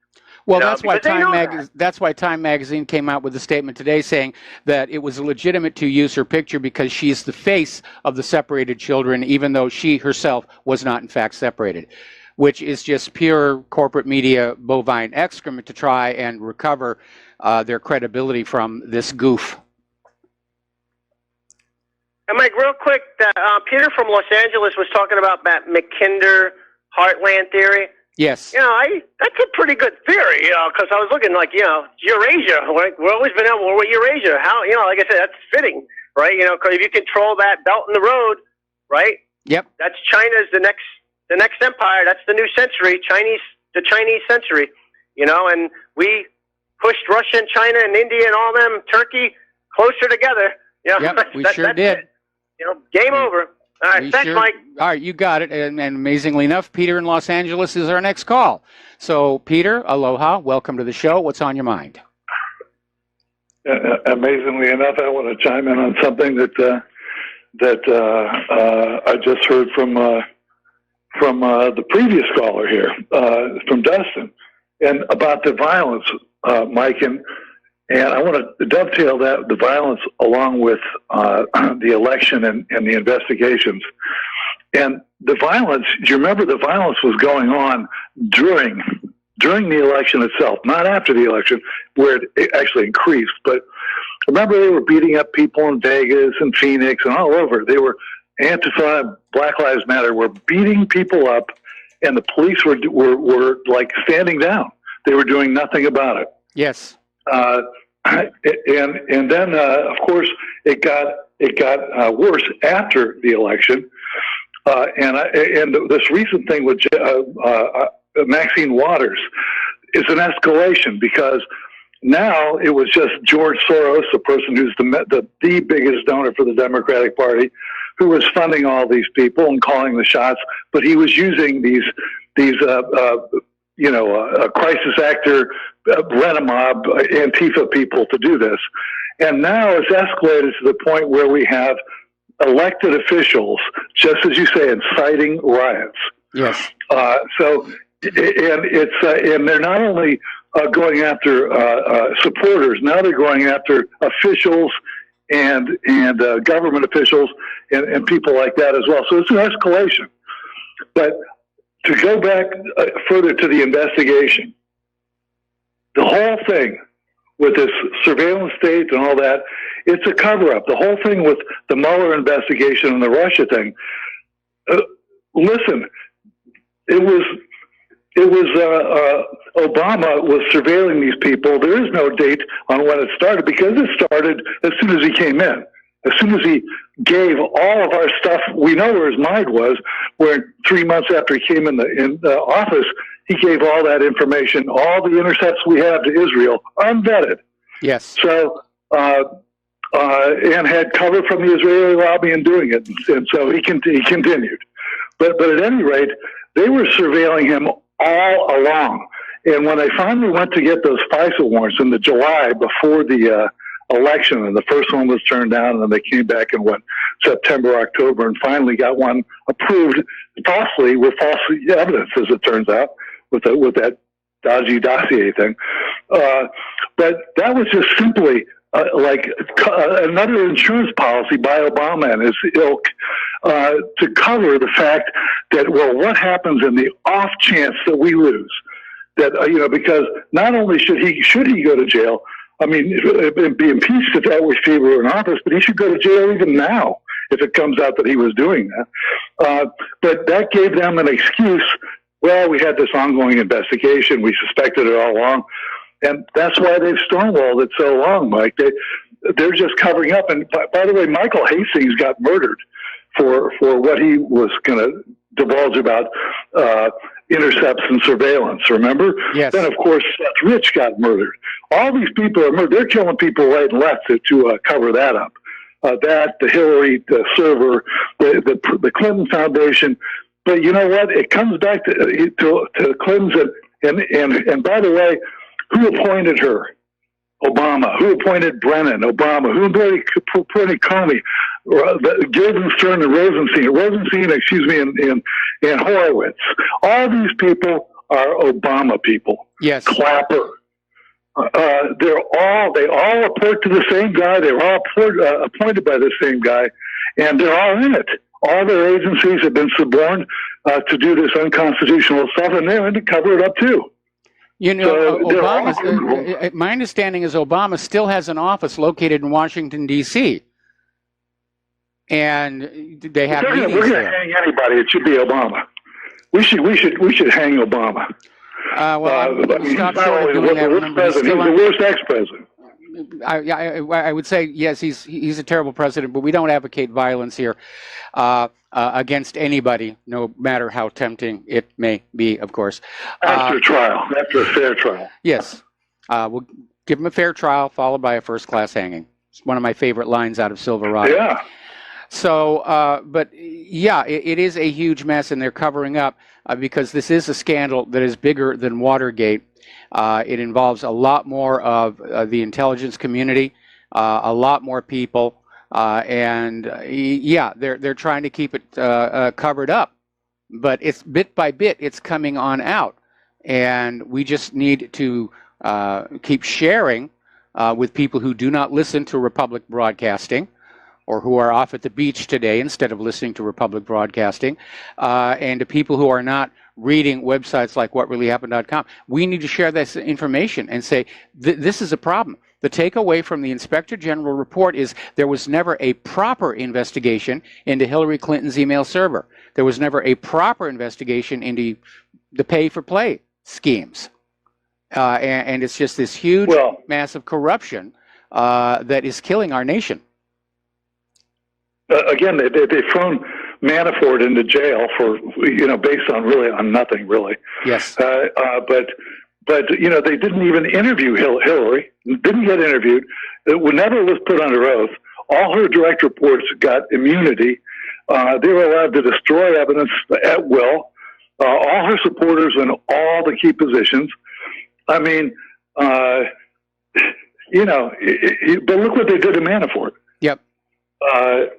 Well, You know, that's why Time Magazine came out with a statement today saying that it was legitimate to use her picture because she's the face of the separated children, even though she herself was not in fact separated, which is just pure corporate media bovine excrement to try and recover their credibility from this goof. And Mike, real quick, Peter from Los Angeles was talking about that McKinder heartland theory. Yes. You know, that's a pretty good theory, you know, because I was looking like, you know, Eurasia. We've always been at war with Eurasia. How, you know, like I said, that's fitting, right? You know, because if you control that belt in the road, right? Yep. That's China's the next empire. That's the new century, the Chinese century, you know, and we pushed Russia and China and India and all them, Turkey, closer together. You know, yep, we sure did. It. You know, game over. All right, thanks, Mike. All right, you got it. And amazingly enough, Peter in Los Angeles is our next call. So, Peter, aloha. Welcome to the show. What's on your mind? Amazingly enough, I want to chime in on something that I just heard from the previous caller here, from Dustin, and about the violence, Mike, and I want to dovetail the violence along with the election and the investigations. And the violence, do you remember the violence was going on during the election itself, not after the election, where it actually increased. But remember, they were beating up people in Vegas and Phoenix and all over. They were Antifa, Black Lives Matter, were beating people up, and the police were like standing down. They were doing nothing about it. Yes. And then of course it got worse after the election, and this recent thing with Maxine Waters is an escalation, because now it was just George Soros, the person who's the biggest donor for the Democratic Party, who was funding all these people and calling the shots, but he was using these crisis actor, rent-a-mob, Antifa people to do this. And now it's escalated to the point where we have elected officials, just as you say, inciting riots. Yes. And they're not only going after supporters, now they're going after officials and government officials and people like that as well. So it's an escalation. But to go back further to the investigation, the whole thing with this surveillance state and all that, it's a cover-up. The whole thing with the Mueller investigation and the Russia thing. Listen, it was Obama was surveilling these people. There is no date on when it started, because it started as soon as he came in. As soon as he gave all of our stuff, we know where his mind was, where 3 months after he came in the office, he gave all that information, all the intercepts we have to Israel, unvetted. Yes. So, and had cover from the Israeli lobby in doing it. And so he continued. But at any rate, they were surveilling him all along. And when they finally went to get those FISA warrants in the July before the election, and the first one was turned down, and then they came back in September, October, and finally got one approved falsely, with false evidence, as it turns out, with that dodgy dossier thing. But that was just simply like another insurance policy by Obama and his ilk to cover the fact that, well, what happens in the off chance that we lose? That because not only should he go to jail, I mean, be impeached if that was he were in office, but he should go to jail even now if it comes out that he was doing that. But that gave them an excuse. Well, we had this ongoing investigation. We suspected it all along. And that's why they've stonewalled it so long, Mike. They're just covering up. And by the way, Michael Hastings got murdered for what he was going to divulge about intercepts and surveillance, remember? Yes. Then, of course, Seth Rich got murdered. All these people are murdered. They're killing people right and left to cover that up. The Hillary server, the Clinton Foundation, But you know what? It comes back to Clinton's, and by the way, who appointed her? Obama. Who appointed Brennan? Obama. Who appointed Comey? Guildenstern and Rosenstein, and Horowitz. All these people are Obama people. Yes. Clapper. They all report to the same guy. They're all appointed by the same guy, and they're all in it. All their agencies have been suborned to do this unconstitutional stuff, and they're in to cover it up too. You know, my understanding is Obama still has an office located in Washington, D.C., and they have meetings We're going to there. hang anybody. It should be Obama. We should hang Obama. Stop short of doing that. Remember, he's the worst ex-president. I would say, yes, he's a terrible president, but we don't advocate violence here against anybody, no matter how tempting it may be, of course. After a fair trial. Yes. We'll give him a fair trial, followed by a first-class hanging. It's one of my favorite lines out of Silverado. Yeah. So, but yeah, it is a huge mess, and they're covering up because this is a scandal that is bigger than Watergate. It involves a lot more of the intelligence community, a lot more people, and yeah, they're trying to keep it covered up, but it's bit by bit, it's coming on out, and we just need to keep sharing with people who do not listen to Republic Broadcasting, or who are off at the beach today instead of listening to Republic Broadcasting, and to people who are not reading websites like whatreallyhappened.com. We need to share this information and say, this is a problem. The takeaway from the Inspector General report is there was never a proper investigation into Hillary Clinton's email server. There was never a proper investigation into the pay-for-play schemes. And it's just this huge, massive corruption that is killing our nation. Again, they've thrown Manafort into jail for, based on nothing really. Yes. But they didn't even interview Hillary. Didn't get interviewed. It never was put under oath. All her direct reports got immunity. They were allowed to destroy evidence at will. All her supporters in all the key positions. I mean, but look what they did to Manafort. Yep. The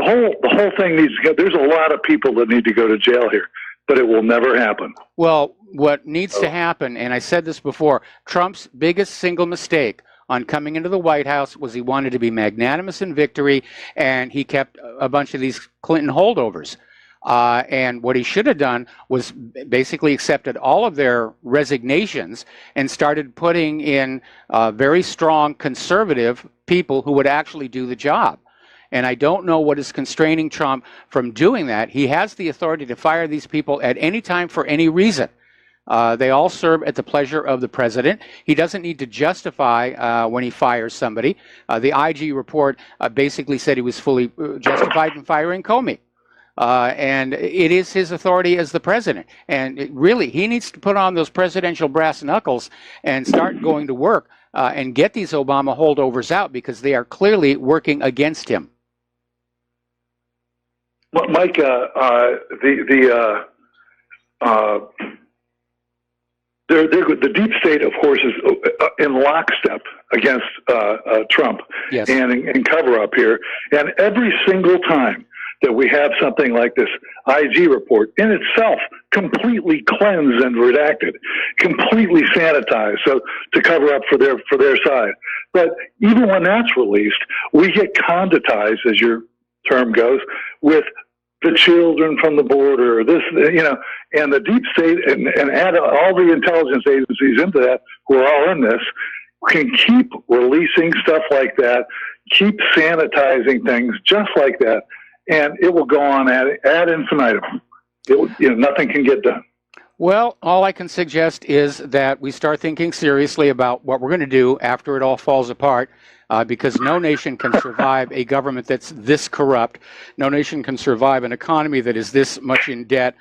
whole thing needs to go. There's a lot of people that need to go to jail here, but it will never happen. Well, what needs to happen, and I said this before, Trump's biggest single mistake on coming into the White House was he wanted to be magnanimous in victory, and he kept a bunch of these Clinton holdovers. And what he should have done was basically accepted all of their resignations and started putting in very strong conservative people who would actually do the job. And I don't know what is constraining Trump from doing that. He has the authority to fire these people at any time for any reason. They all serve at the pleasure of the president. He doesn't need to justify when he fires somebody. The IG report basically said he was fully justified in firing Comey. And it is his authority as the president. And he needs to put on those presidential brass knuckles and start going to work and get these Obama holdovers out, because they are clearly working against him. Mike, the deep state, of course, is in lockstep against Trump. Yes. and cover up here. And every single time that we have something like this IG report, in itself completely cleansed and redacted, completely sanitized, so to cover up for their side. But even when that's released, we get conditized, as your term goes, with the children from the border, and the deep state, and add all the intelligence agencies into that, who are all in this, can keep releasing stuff like that, keep sanitizing things just like that, and it will go on ad infinitum. Nothing can get done. Well, all I can suggest is that we start thinking seriously about what we're going to do after it all falls apart, because no nation can survive a government that's this corrupt. No nation can survive an economy that is this much in debt,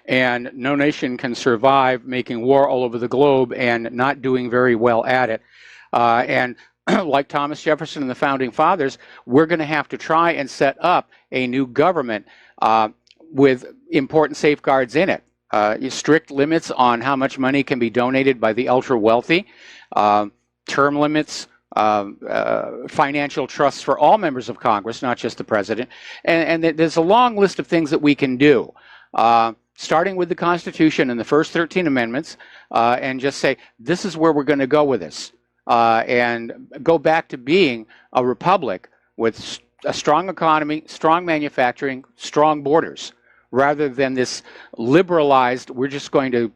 and no nation can survive making war all over the globe and not doing very well at it. And like Thomas Jefferson and the Founding Fathers, we're going to have to try and set up a new government. with important safeguards in it. Strict limits on how much money can be donated by the ultra wealthy, term limits, financial trusts for all members of Congress, not just the president. And there's a long list of things that we can do, starting with the Constitution and the first 13 amendments, and just say, this is where we're going to go with this, and go back to being a republic with a strong economy, strong manufacturing, strong borders, rather than this liberalized, we're just going to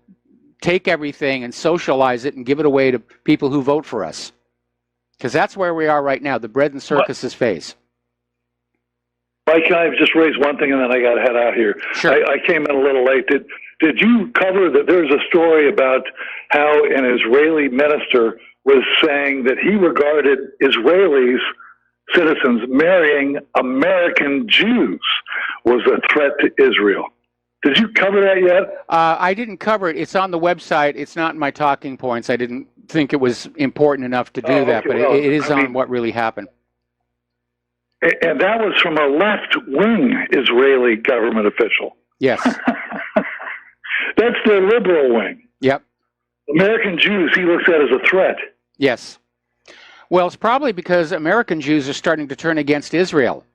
take everything and socialize it and give it away to people who vote for us. Because that's where we are right now, the bread and circuses phase. Mike, can I just raise one thing and then I got to head out here? Sure. I came in a little late. Did you cover that there's a story about how an Israeli minister was saying that he regarded Israelis, citizens, marrying American Jews was a threat to Israel? Did you cover that yet? I didn't cover it. It's on the website. It's not in my talking points. I didn't think it was important enough to do that, but well, it is on what really happened. And that was from a left-wing Israeli government official. Yes. That's the liberal wing. Yep. American Jews he looks at as a threat. Yes. Well, it's probably because American Jews are starting to turn against Israel.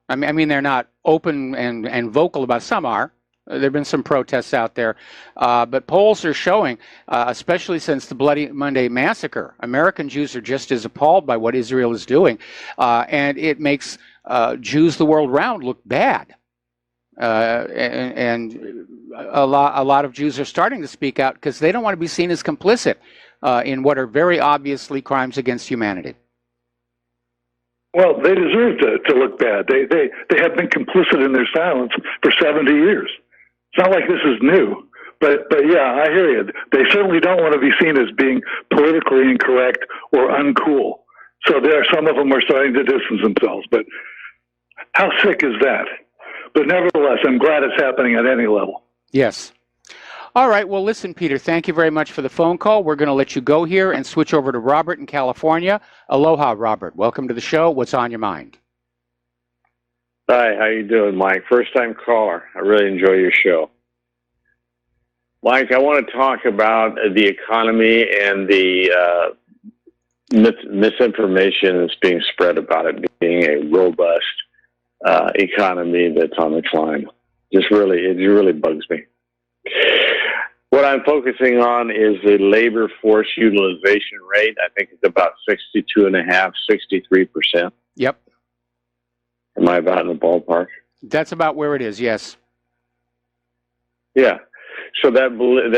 I mean, they're not open and vocal about. Some are. There have been some protests out there. But polls are showing, especially since the Bloody Monday massacre, American Jews are just as appalled by what Israel is doing. And it makes Jews the world round look bad. And a lot of Jews are starting to speak out because they don't want to be seen as complicit in what are very obviously crimes against humanity. Well, they deserve to look bad. They have been complicit in their silence for 70 years. It's not like this is new, but yeah, I hear you. They certainly don't want to be seen as being politically incorrect or uncool. So some of them are starting to distance themselves. But how sick is that? But nevertheless, I'm glad it's happening at any level. Yes. All right. Well, listen, Peter, thank you very much for the phone call. We're going to let you go here and switch over to Robert in California. Aloha, Robert. Welcome to the show. What's on your mind? Hi, how you doing, Mike? First-time caller. I really enjoy your show. Mike, I want to talk about the economy and the misinformation that's being spread about it being a robust economy that's on the climb. It really bugs me. What I'm focusing on is the labor force utilization rate. I think it's about 62.5%, 63%. Yep. Am I about in the ballpark? That's about where it is, yes. Yeah. So that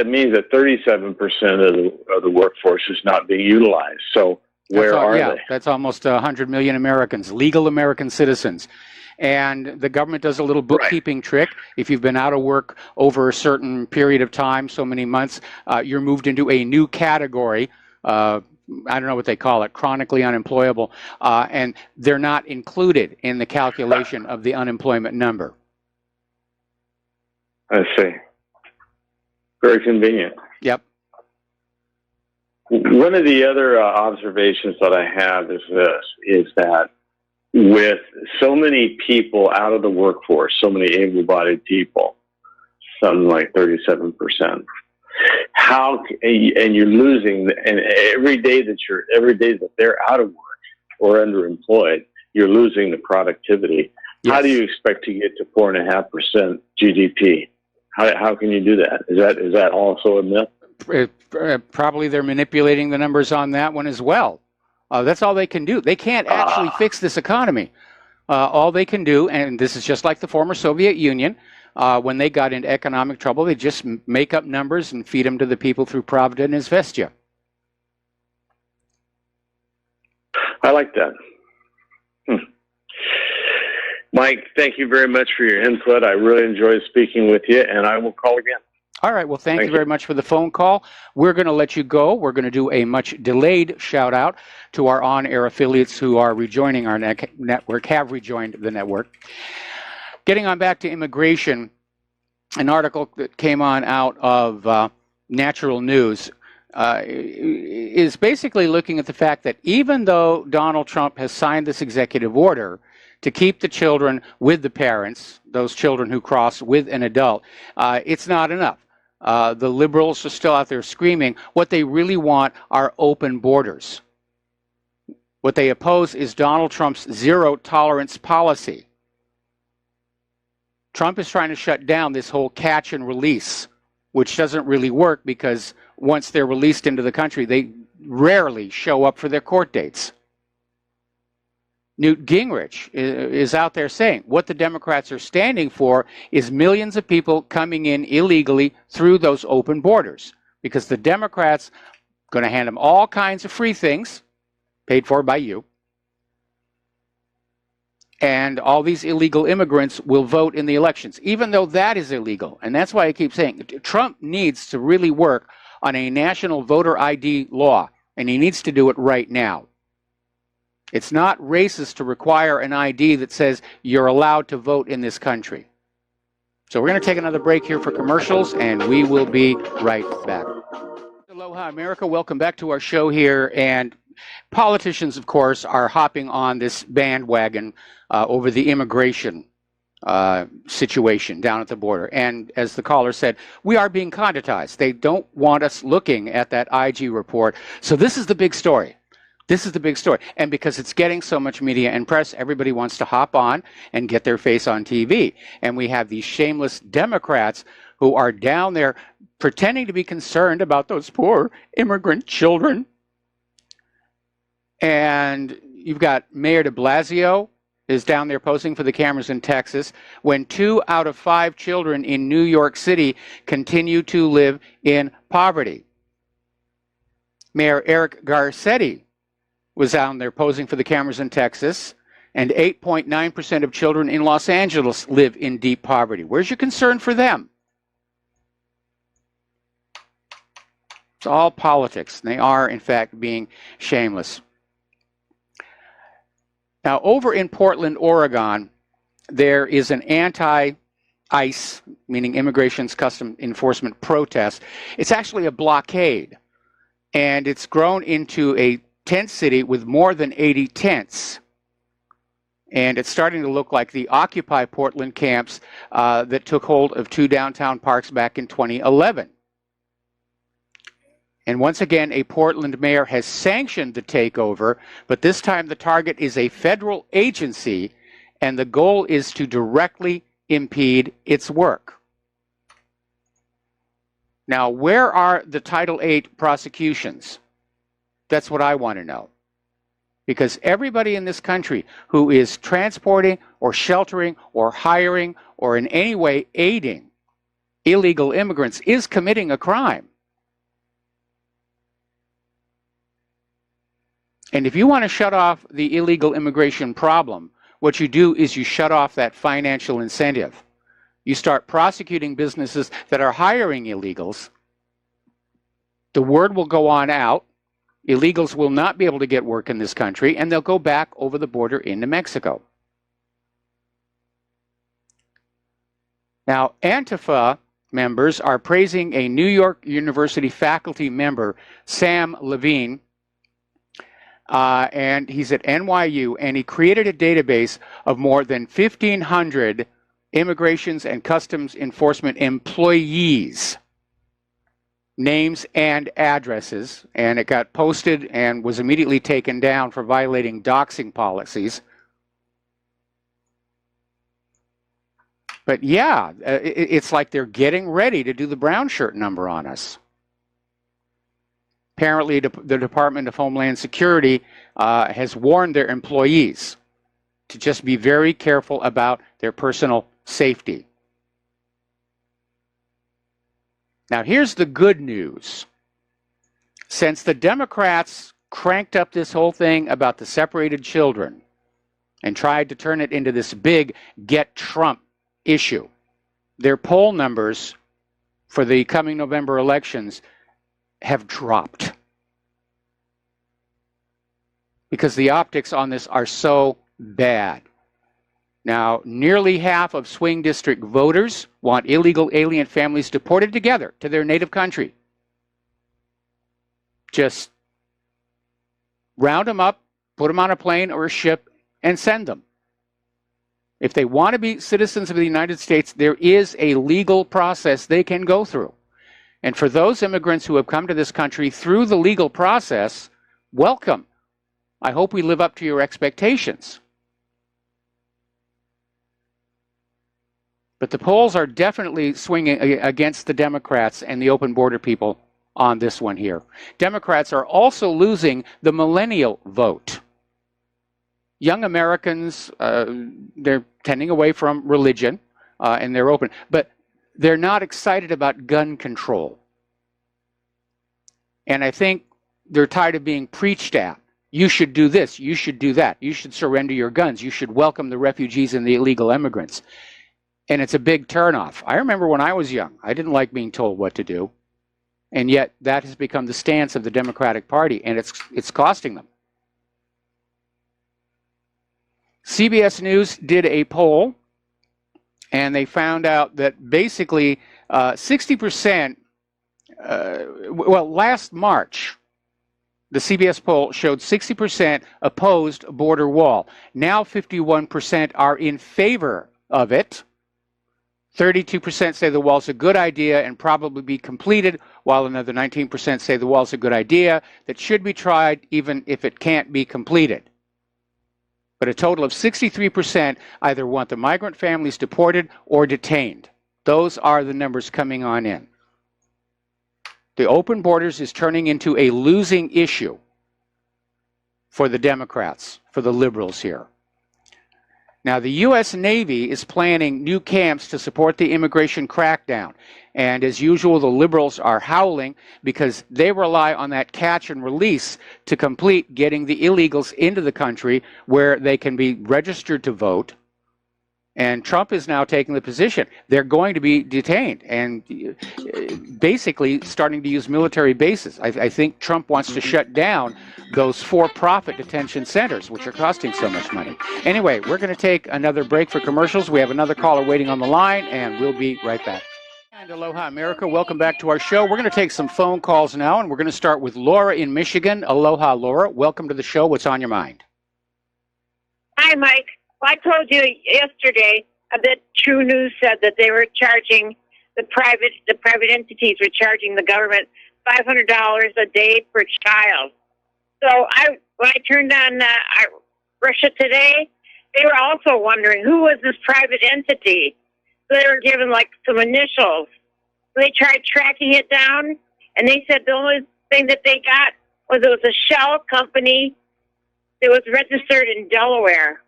means that 37% of the workforce is not being utilized. So where are they? That's almost 100 million Americans, legal American citizens. And the government does a little bookkeeping trick. If you've been out of work over a certain period of time, so many months, you're moved into a new category. I don't know what they call it, chronically unemployable, and they're not included in the calculation of the unemployment number. I see. Very convenient. Yep. One of the other observations that I have is that with so many people out of the workforce, so many able-bodied people, something like 37%, and you're losing, and every day that they're out of work or underemployed, you're losing the productivity. Yes. How do you expect to get to 4.5% GDP? How can you do that? Is that also a myth? Probably they're manipulating the numbers on that one as well. That's all they can do. They can't actually fix this economy. All they can do, and this is just like the former Soviet Union, when they got into economic trouble, they just make up numbers and feed them to the people through Pravda and Izvestia. I like that. Mike, thank you very much for your input. I really enjoyed speaking with you, and I will call again. All right. Well, thank you very much for the phone call. We're going to let you go. We're going to do a much delayed shout out to our on-air affiliates who are rejoining our network, have rejoined the network. Getting on back to immigration, an article that came on out of Natural News is basically looking at the fact that even though Donald Trump has signed this executive order to keep the children with the parents, those children who cross with an adult, it's not enough. The liberals are still out there screaming. What they really want are open borders. What they oppose is Donald Trump's zero tolerance policy. Trump is trying to shut down this whole catch and release, which doesn't really work because once they're released into the country, they rarely show up for their court dates. Newt Gingrich is out there saying what the Democrats are standing for is millions of people coming in illegally through those open borders, because the Democrats are going to hand them all kinds of free things paid for by you, and all these illegal immigrants will vote in the elections, even though that is illegal. And that's why I keep saying Trump needs to really work on a national voter ID law, and he needs to do it right now. It's not racist to require an ID that says you're allowed to vote in this country. So we're going to take another break here for commercials, and we will be right back. Aloha, America. Welcome back to our show here. And politicians, of course, are hopping on this bandwagon over the immigration situation down at the border. And as the caller said, we are being conditized. They don't want us looking at that IG report. So this is the big story. This is the big story. And because it's getting so much media and press, everybody wants to hop on and get their face on TV. And we have these shameless Democrats who are down there pretending to be concerned about those poor immigrant children. And you've got Mayor de Blasio is down there posing for the cameras in Texas when 2 out of 5 children in New York City continue to live in poverty. Mayor Eric Garcetti was down there posing for the cameras in Texas, and 8.9% of children in Los Angeles live in deep poverty. Where's your concern for them? It's all politics. They are, in fact, being shameless. Now, over in Portland, Oregon, there is an anti-ICE, meaning Immigration's Custom Enforcement protest. It's actually a blockade, and it's grown into a tent city with more than 80 tents. And it's starting to look like the Occupy Portland camps that took hold of 2 downtown parks back in 2011. And once again, a Portland mayor has sanctioned the takeover, but this time the target is a federal agency, and the goal is to directly impede its work. Now, where are the Title VIII prosecutions? That's what I want to know. Because everybody in this country who is transporting or sheltering or hiring or in any way aiding illegal immigrants is committing a crime. And if you want to shut off the illegal immigration problem, what you do is you shut off that financial incentive. You start prosecuting businesses that are hiring illegals. The word will go on out. Illegals will not be able to get work in this country, and they'll go back over the border into Mexico. Now, Antifa members are praising a New York University faculty member, Sam Levine, and he's at NYU, and he created a database of more than 1,500 Immigrations and Customs Enforcement employees, names and addresses, and it got posted and was immediately taken down for violating doxing policies. But yeah, it's like they're getting ready to do the brown shirt number on us. Apparently, the Department of Homeland Security has warned their employees to just be very careful about their personal safety. Now, here's the good news. Since the Democrats cranked up this whole thing about the separated children and tried to turn it into this big get Trump issue, their poll numbers for the coming November elections have dropped because the optics on this are so bad. Now, nearly half of swing district voters want illegal alien families deported together to their native country. Just round them up, put them on a plane or a ship, and send them. If they want to be citizens of the United States, there is a legal process they can go through. And for those immigrants who have come to this country through the legal process, welcome. I hope we live up to your expectations. But the polls are definitely swinging against the Democrats and the open border people on this one here. Democrats are also losing the millennial vote. Young Americans, they're tending away from religion, and they're open. But they're not excited about gun control. And I think they're tired of being preached at. You should do this. You should do that. You should surrender your guns. You should welcome the refugees and the illegal immigrants. And it's a big turnoff. I remember when I was young, I didn't like being told what to do. And yet that has become the stance of the Democratic Party, and it's costing them. CBS News did a poll, and they found out that basically 60%, last March, the CBS poll showed 60% opposed border wall. Now 51% are in favor of it. 32% say the wall's a good idea and probably be completed, while another 19% say the wall's a good idea that should be tried even if it can't be completed. But a total of 63% either want the migrant families deported or detained. Those are the numbers coming on in. The open borders is turning into a losing issue for the Democrats, for the liberals here. Now, the U.S. Navy is planning new camps to support the immigration crackdown. And as usual, the liberals are howling because they rely on that catch and release to complete getting the illegals into the country where they can be registered to vote. And Trump is now taking the position they're going to be detained and basically starting to use military bases. I think Trump wants to shut down those for-profit detention centers, which are costing so much money. Anyway, we're going to take another break for commercials. We have another caller waiting on the line, and we'll be right back. And aloha, America. Welcome back to our show. We're going to take some phone calls now, and we're going to start with Laura in Michigan. Aloha, Laura. Welcome to the show. What's on your mind? Hi, Mike. Well, I told you yesterday that True News said that they were charging the private entities were charging the government $500 a day per child. So when I turned on Russia Today, they were also wondering who was this private entity. So they were given like some initials. So they tried tracking it down, and they said the only thing that they got was it was a shell company that was registered in Delaware.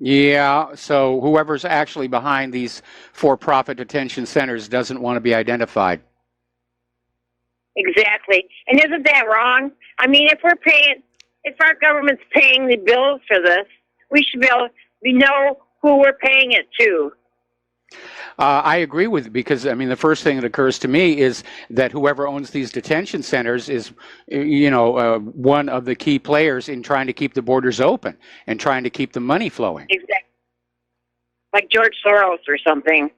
Yeah, so whoever's actually behind these for-profit detention centers doesn't want to be identified. Exactly. And isn't that wrong? I mean, if our government's paying the bills for this, we should we know who we're paying it to. I agree with you because, I mean, the first thing that occurs to me is that whoever owns these detention centers is, one of the key players in trying to keep the borders open and trying to keep the money flowing. Exactly. Like George Soros or something.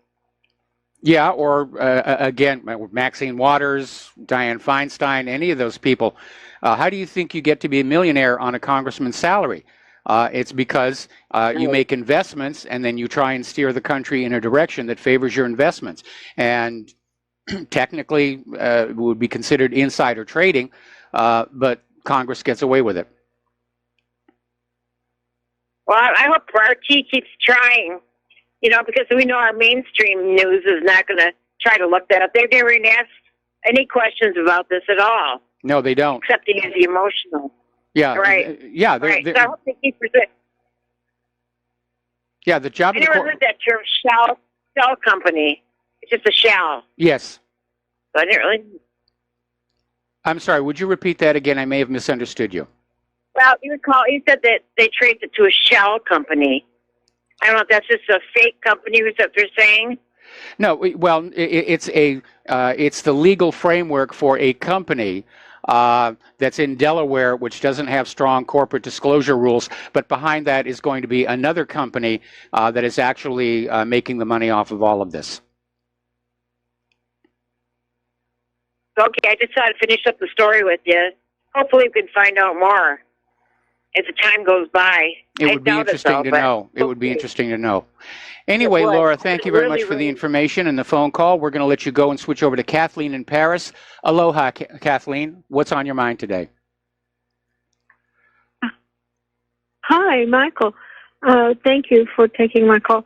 Yeah, or again, Maxine Waters, Dianne Feinstein, any of those people. How do you think you get to be a millionaire on a congressman's salary? It's because you make investments and then you try and steer the country in a direction that favors your investments. And technically, it would be considered insider trading, but Congress gets away with it. Well, I hope RT keeps trying, because we know our mainstream news is not going to try to look that up. They never even ask any questions about this at all. No, they don't. Except to use the emotional. Yeah. Right. Yeah. Right. So I hope they keep pursuing. Yeah, the job. I never heard that term, shell company. It's just a shell. Yes. So I didn't really. I'm sorry. Would you repeat that again? I may have misunderstood you. Well, you said that they traced it to a shell company. I don't know if that's just a fake company. Is that they're saying? No. Well, it's the legal framework for a company that's in Delaware, which doesn't have strong corporate disclosure rules, but behind that is going to be another company that is actually making the money off of all of this. Okay, I just thought I'd finish up the story with you. Hopefully we can find out more. as the time goes by. It would be interesting to know. It would be interesting to know. Anyway, Laura, thank you very much for the information and the phone call. We're going to let you go and switch over to Kathleen in Paris. Aloha, Kathleen. What's on your mind today? Hi, Michael. Thank you for taking my call.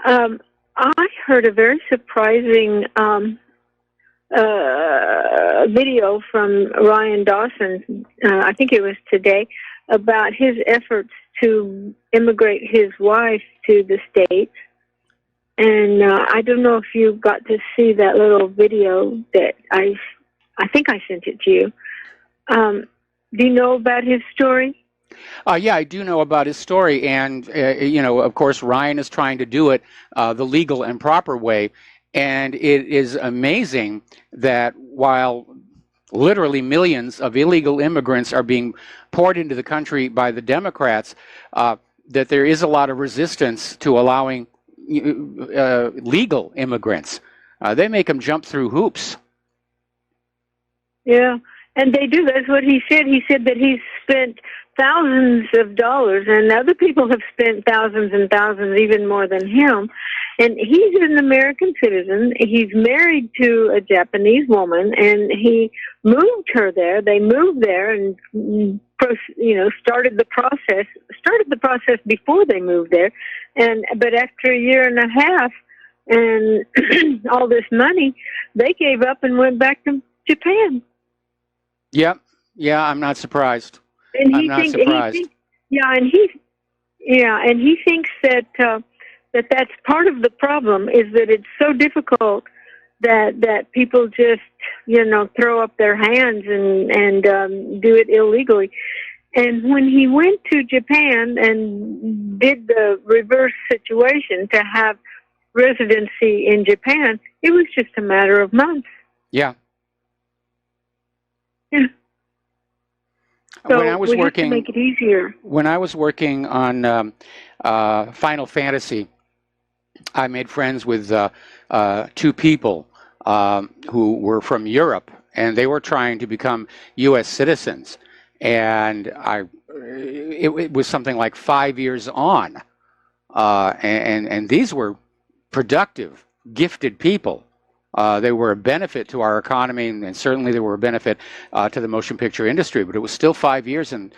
I heard a very surprising video from Ryan Dawson, I think it was today, about his efforts to immigrate his wife to the States. And I don't know if you got to see that little video that I think I sent it to you. Do you know about his story? Yeah, I do know about his story, and you know, of course, Ryan is trying to do it the legal and proper way, and it is amazing that while literally millions of illegal immigrants are being poured into the country by the Democrats, that there is a lot of resistance to allowing legal immigrants. They make them jump through hoops. Yeah, and they do. That's what he said. He said that he's spent thousands of dollars, and other people have spent thousands and thousands, even more than him. And he's an American citizen. He's married to a Japanese woman, and he moved her there. They moved there and, you know, started the process before they moved there. But after a year and a half and all this money, they gave up and went back to Japan. Yep. Yeah, I'm not surprised. And I'm not surprised. And he thinks that that's part of the problem, is that it's so difficult that people just, you know, throw up their hands and do it illegally. And when he went to Japan and did the reverse situation to have residency in Japan, it was just a matter of months. Yeah. Yeah. So when I was working, have to make it easier. When I was working on Final Fantasy, I made friends with two people who were from Europe, and they were trying to become U.S. citizens. And it was something like 5 years on, and these were productive, gifted people. They were a benefit to our economy, and certainly they were a benefit to the motion picture industry. But it was still 5 years, and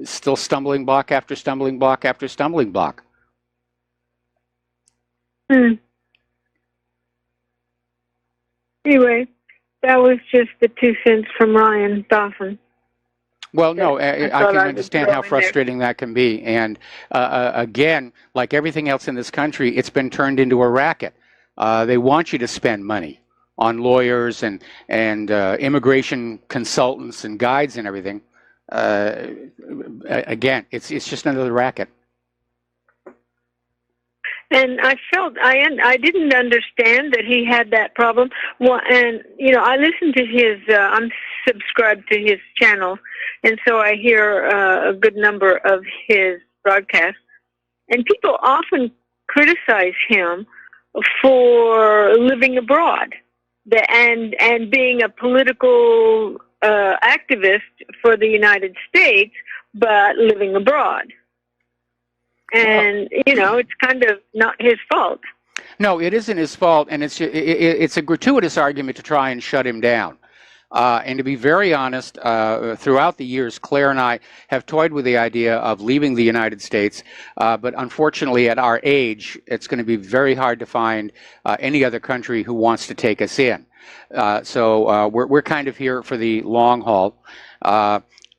still stumbling block after stumbling block after stumbling block. Anyway, that was just the 2 cents from Ryan Dawson. Well, no, I can understand how frustrating that can be. And again, like everything else in this country, it's been turned into a racket. They want you to spend money on lawyers and immigration consultants and guides and everything. Again, it's just another racket. And I felt I didn't understand that he had that problem. Well, and you know, I listened to his. I'm subscribed to his channel, and so I hear a good number of his broadcasts. And people often criticize him for living abroad and being a political activist for the United States, but living abroad. And, you know, it's kind of not his fault. No, it isn't his fault, and it's a gratuitous argument to try and shut him down. And to be very honest, throughout the years, Claire and I have toyed with the idea of leaving the United States, but unfortunately at our age, it's going to be very hard to find any other country who wants to take us in. So we're kind of here for the long haul.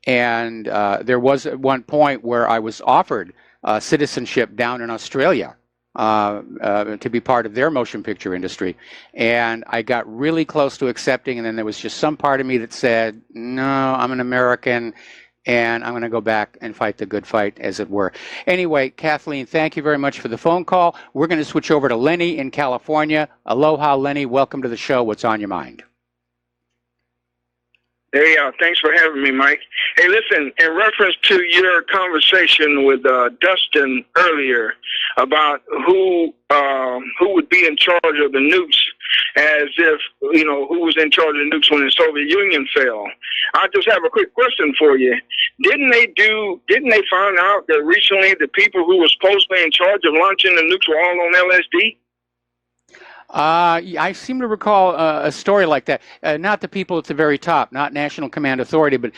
And there was at one point where I was offered citizenship down in Australia to be part of their motion picture industry. And I got really close to accepting, and then there was just some part of me that said, no, I'm an American, and I'm going to go back and fight the good fight, as it were. Anyway, Kathleen, thank you very much for the phone call. We're going to switch over to Lenny in California. Aloha, Lenny. Welcome to the show. What's on your mind? Hey, thanks for having me, Mike. Hey, listen, in reference to your conversation with Dustin earlier about who would be in charge of the nukes as if, you know, who was in charge of the nukes when the Soviet Union fell. I just have a quick question for you. Didn't they find out that recently the people who were supposedly in charge of launching the nukes were all on LSD? I seem to recall a story like that. Not the people at the very top, not National Command Authority, but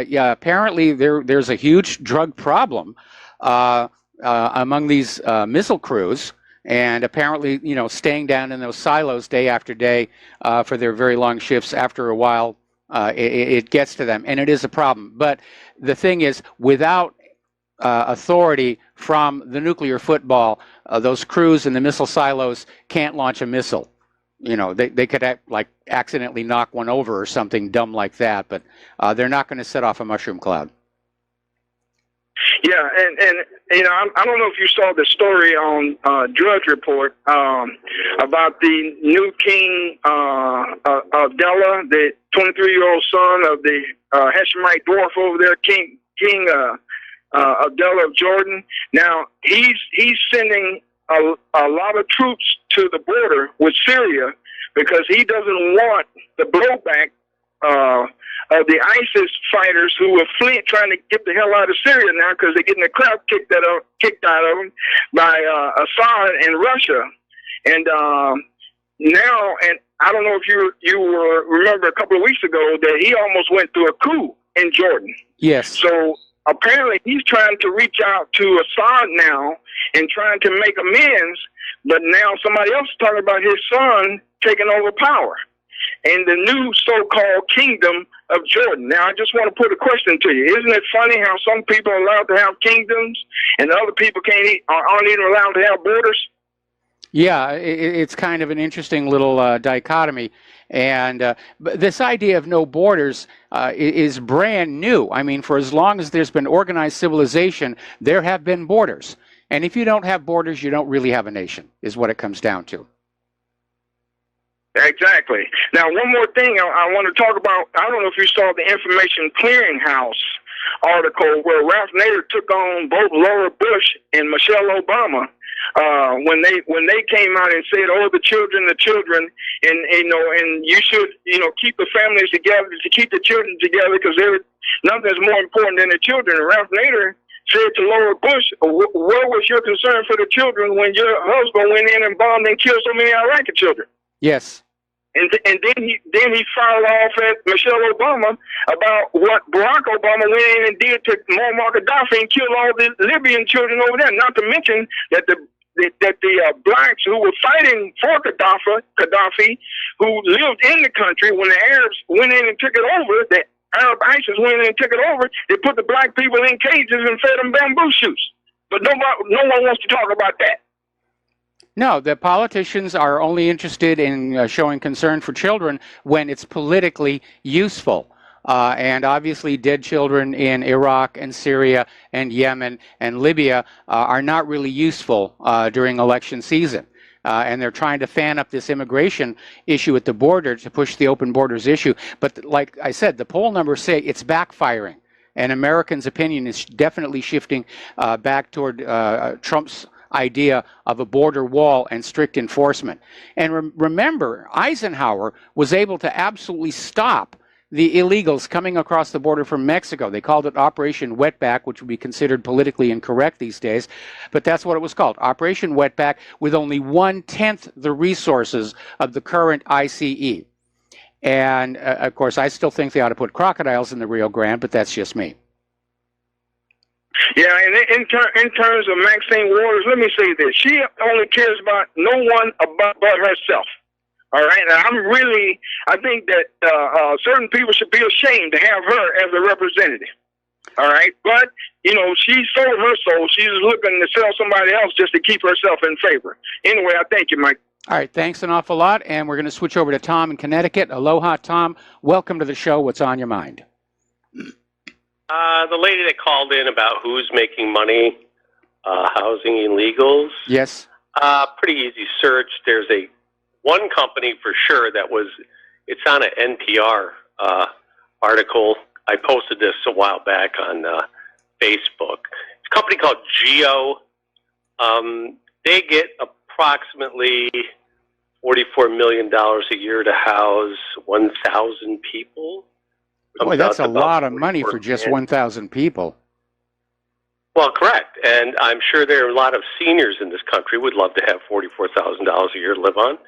yeah, apparently there's a huge drug problem among these missile crews, and apparently, you know, staying down in those silos day after day for their very long shifts, after a while, it gets to them, and it is a problem. But the thing is, without authority from the nuclear football, those crews in the missile silos can't launch a missile. You know, they could like accidentally knock one over or something dumb like that, but they're not going to set off a mushroom cloud. Yeah, and you know, I don't know if you saw the story on Drudge Report about the new king of Della, the 23-year-old son of the Hashemite dwarf over there, King Abdullah of Jordan. Now he's sending a lot of troops to the border with Syria because he doesn't want the blowback of the ISIS fighters who are trying to get the hell out of Syria now because they're getting the crap kicked out of them by Assad and Russia. And now, and I don't know if you remember a couple of weeks ago that he almost went through a coup in Jordan. Yes. So apparently he's trying to reach out to Assad now and trying to make amends, but now somebody else is talking about his son taking over power in the new so-called kingdom of Jordan. Now, I just want to put a question to you. Isn't it funny how some people are allowed to have kingdoms and other people aren't even allowed to have borders? Yeah, it's kind of an interesting little dichotomy. And but this idea of no borders is brand new. I mean, for as long as there's been organized civilization, there have been borders. And if you don't have borders, you don't really have a nation, is what it comes down to. Exactly. Now, one more thing I want to talk about. I don't know if you saw the Information Clearinghouse article where Ralph Nader took on both Laura Bush and Michelle Obama when they came out and said, "Oh, the children," and you should keep the families together, to keep the children together because nothing's more important than the children. And Ralph Nader said to Laura Bush, "Where was your concern for the children when your husband went in and bombed and killed so many Iraqi children?" Yes. And then he fouled off at Michelle Obama about what Barack Obama went in and did to Muammar Gaddafi and killed all the Libyan children over there. Not to mention that the blacks who were fighting for Gaddafi, who lived in the country, when the Arabs went in and took it over, the Arab ISIS went in and took it over, they put the black people in cages and fed them bamboo shoots. But no one wants to talk about that. No, the politicians are only interested in showing concern for children when it's politically useful. And obviously dead children in Iraq and Syria and Yemen and Libya are not really useful during election season. And they're trying to fan up this immigration issue at the border to push the open borders issue. But like I said, the poll numbers say it's backfiring. And Americans' opinion is definitely shifting back toward Trump's idea of a border wall and strict enforcement. And remember, Eisenhower was able to absolutely stop the illegals coming across the border from Mexico. They called it Operation Wetback, which would be considered politically incorrect these days, but that's what it was called, Operation Wetback, with only 1/10 the resources of the current ICE. And of course, I still think they ought to put crocodiles in the Rio Grande, but that's just me. Yeah, and in terms of Maxine Waters, let me say this. She only cares about no one but herself. All right? And I think that certain people should be ashamed to have her as a representative. All right? But, she sold her soul. She's looking to sell somebody else just to keep herself in favor. Anyway, I thank you, Mike. All right, thanks an awful lot. And we're going to switch over to Tom in Connecticut. Aloha, Tom. Welcome to the show. What's on your mind? The lady that called in about who's making money housing illegals. Yes. Pretty easy search. There's one company for sure it's on an NPR article. I posted this a while back on Facebook. It's a company called Geo. They get approximately $44 million a year to house 1,000 people. Boy, that's a lot of money for just 1,000 people. Well, correct. And I'm sure there are a lot of seniors in this country who would love to have $44,000 a year to live on.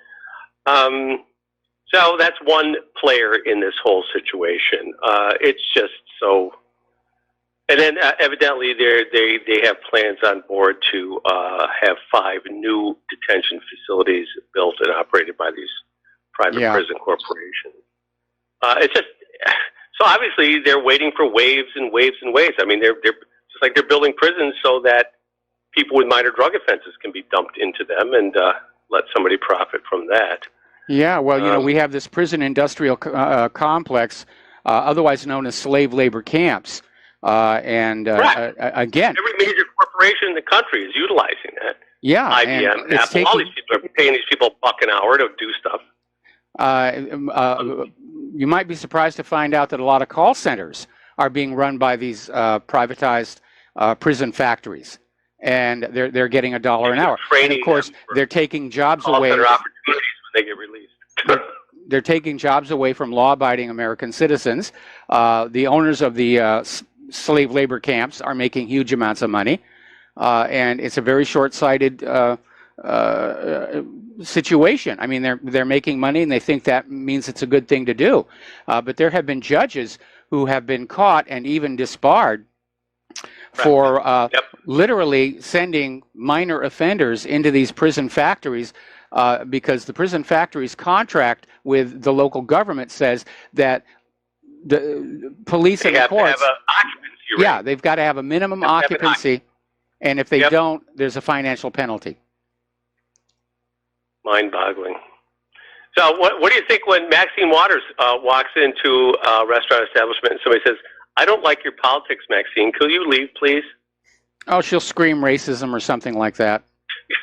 So that's one player in this whole situation. It's just so. And then evidently they have plans on board to have 5 new detention facilities built and operated by these private prison corporations. It's just so obviously they're waiting for waves and waves and waves. I mean, they're just like they're building prisons so that people with minor drug offenses can be dumped into them and let somebody profit from that. Yeah, well, you know, we have this prison industrial complex, otherwise known as slave labor camps. Again, every major corporation in the country is utilizing that. Yeah, IBM, Apple, all these people are paying these people $1 an hour to do stuff. You might be surprised to find out that a lot of call centers are being run by these privatized prison factories, and they're getting $1 an hour. And of course, they're taking jobs away. Opportunities when they get released. They're taking jobs away from law-abiding American citizens. The owners of the slave labor camps are making huge amounts of money, and it's a very short-sighted situation. I mean, they're making money, and they think that means it's a good thing to do. But there have been judges who have been caught and even disbarred for literally sending minor offenders into these prison factories because the prison factories contract with the local government says that the police and the courts, they've got to have a minimum occupancy, and if they don't, there's a financial penalty. Mind-boggling. So what do you think when Maxine Waters walks into a restaurant establishment and somebody says, "I don't like your politics, Maxine. Could you leave, please?" Oh, she'll scream racism or something like that.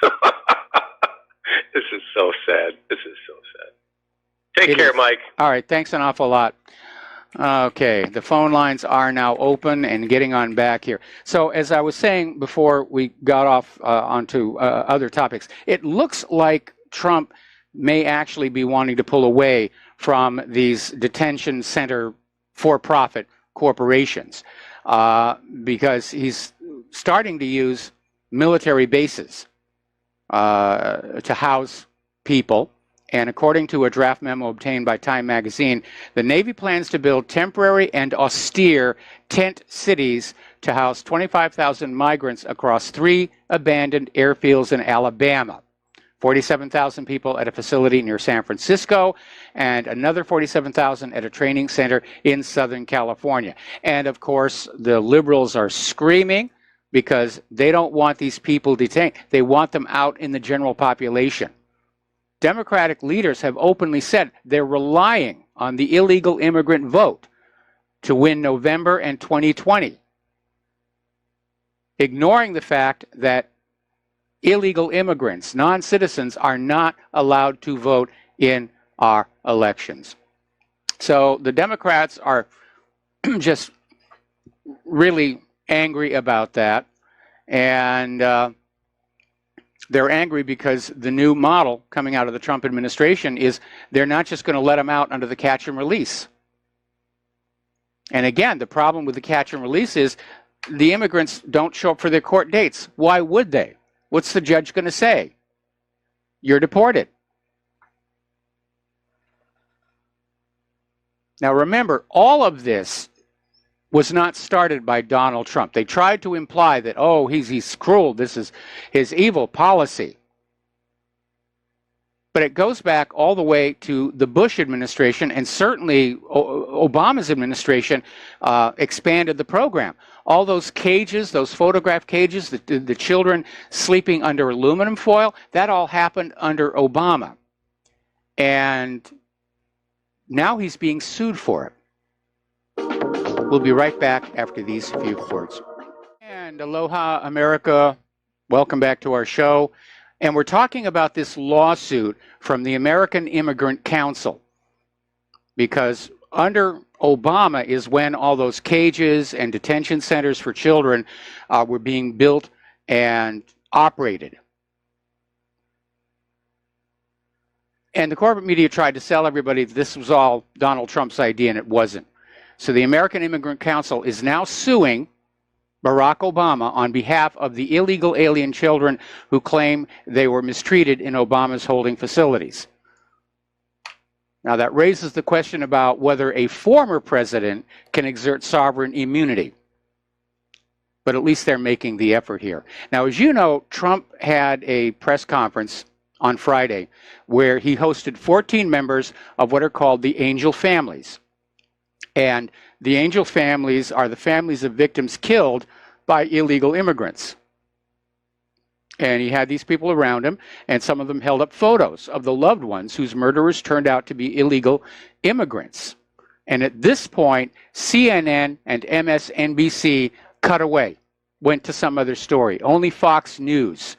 This is so sad. This is so sad. Take care, Mike. All right. Thanks an awful lot. Okay. The phone lines are now open and getting on back here. So as I was saying before we got off onto other topics, it looks like Trump may actually be wanting to pull away from these detention center for-profit corporations because he's starting to use military bases to house people. And according to a draft memo obtained by Time magazine, the Navy plans to build temporary and austere tent cities to house 25,000 migrants across 3 abandoned airfields in Alabama. 47,000 people at a facility near San Francisco, and another 47,000 at a training center in Southern California. And of course, the liberals are screaming because they don't want these people detained. They want them out in the general population. Democratic leaders have openly said they're relying on the illegal immigrant vote to win November and 2020, ignoring the fact that illegal immigrants, non-citizens, are not allowed to vote in our elections. So the Democrats are just really angry about that, and they're angry because the new model coming out of the Trump administration is they're not just going to let them out under the catch and release. And again, the problem with the catch and release is the immigrants don't show up for their court dates. Why would they? What's the judge going to say? You're deported. Now remember, all of this was not started by Donald Trump. They tried to imply that, oh, he's cruel, this is his evil policy. But it goes back all the way to the Bush administration, and certainly Obama's administration expanded the program. All those cages, those photograph cages, the children sleeping under aluminum foil, that all happened under Obama. And now he's being sued for it. We'll be right back after these few words. And aloha, America. Welcome back to our show. And we're talking about this lawsuit from the American Immigrant Council. Because under Obama is when all those cages and detention centers for children were being built and operated. And the corporate media tried to sell everybody that this was all Donald Trump's idea, and it wasn't. So the American Immigrant Council is now suing Barack Obama on behalf of the illegal alien children who claim they were mistreated in Obama's holding facilities. Now that raises the question about whether a former president can exert sovereign immunity. But at least they're making the effort here. Now, as you know, Trump had a press conference on Friday where he hosted 14 members of what are called the angel families. And the angel families are the families of victims killed by illegal immigrants. And he had these people around him, and some of them held up photos of the loved ones whose murderers turned out to be illegal immigrants. And at this point, CNN and MSNBC cut away, went to some other story. Only Fox News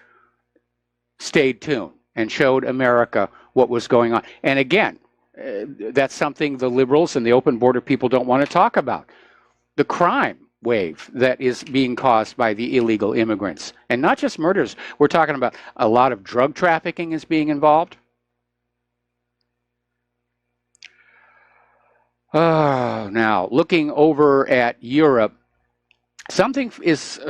stayed tuned and showed America what was going on. And again, that's something the liberals and the open border people don't want to talk about. The crime wave that is being caused by the illegal immigrants. And not just murders. We're talking about a lot of drug trafficking is being involved. Now, looking over at Europe, something is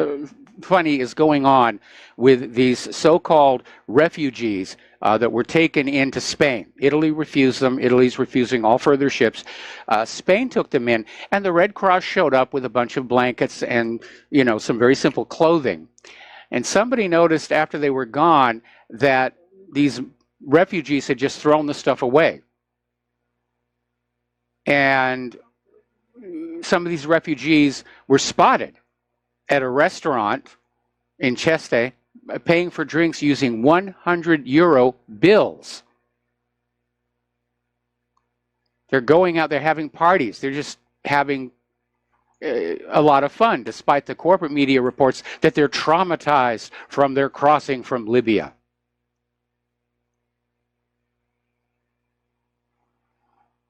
funny is going on with these so-called refugees that were taken into Spain. Italy refused them. Italy's refusing all further ships. Spain took them in, and the Red Cross showed up with a bunch of blankets and, you know, some very simple clothing. And somebody noticed after they were gone that these refugees had just thrown the stuff away. And some of these refugees were spotted at a restaurant in Cheste, paying for drinks using 100 euro bills. They're going out, they're having parties, they're just having a lot of fun, despite the corporate media reports that they're traumatized from their crossing from Libya.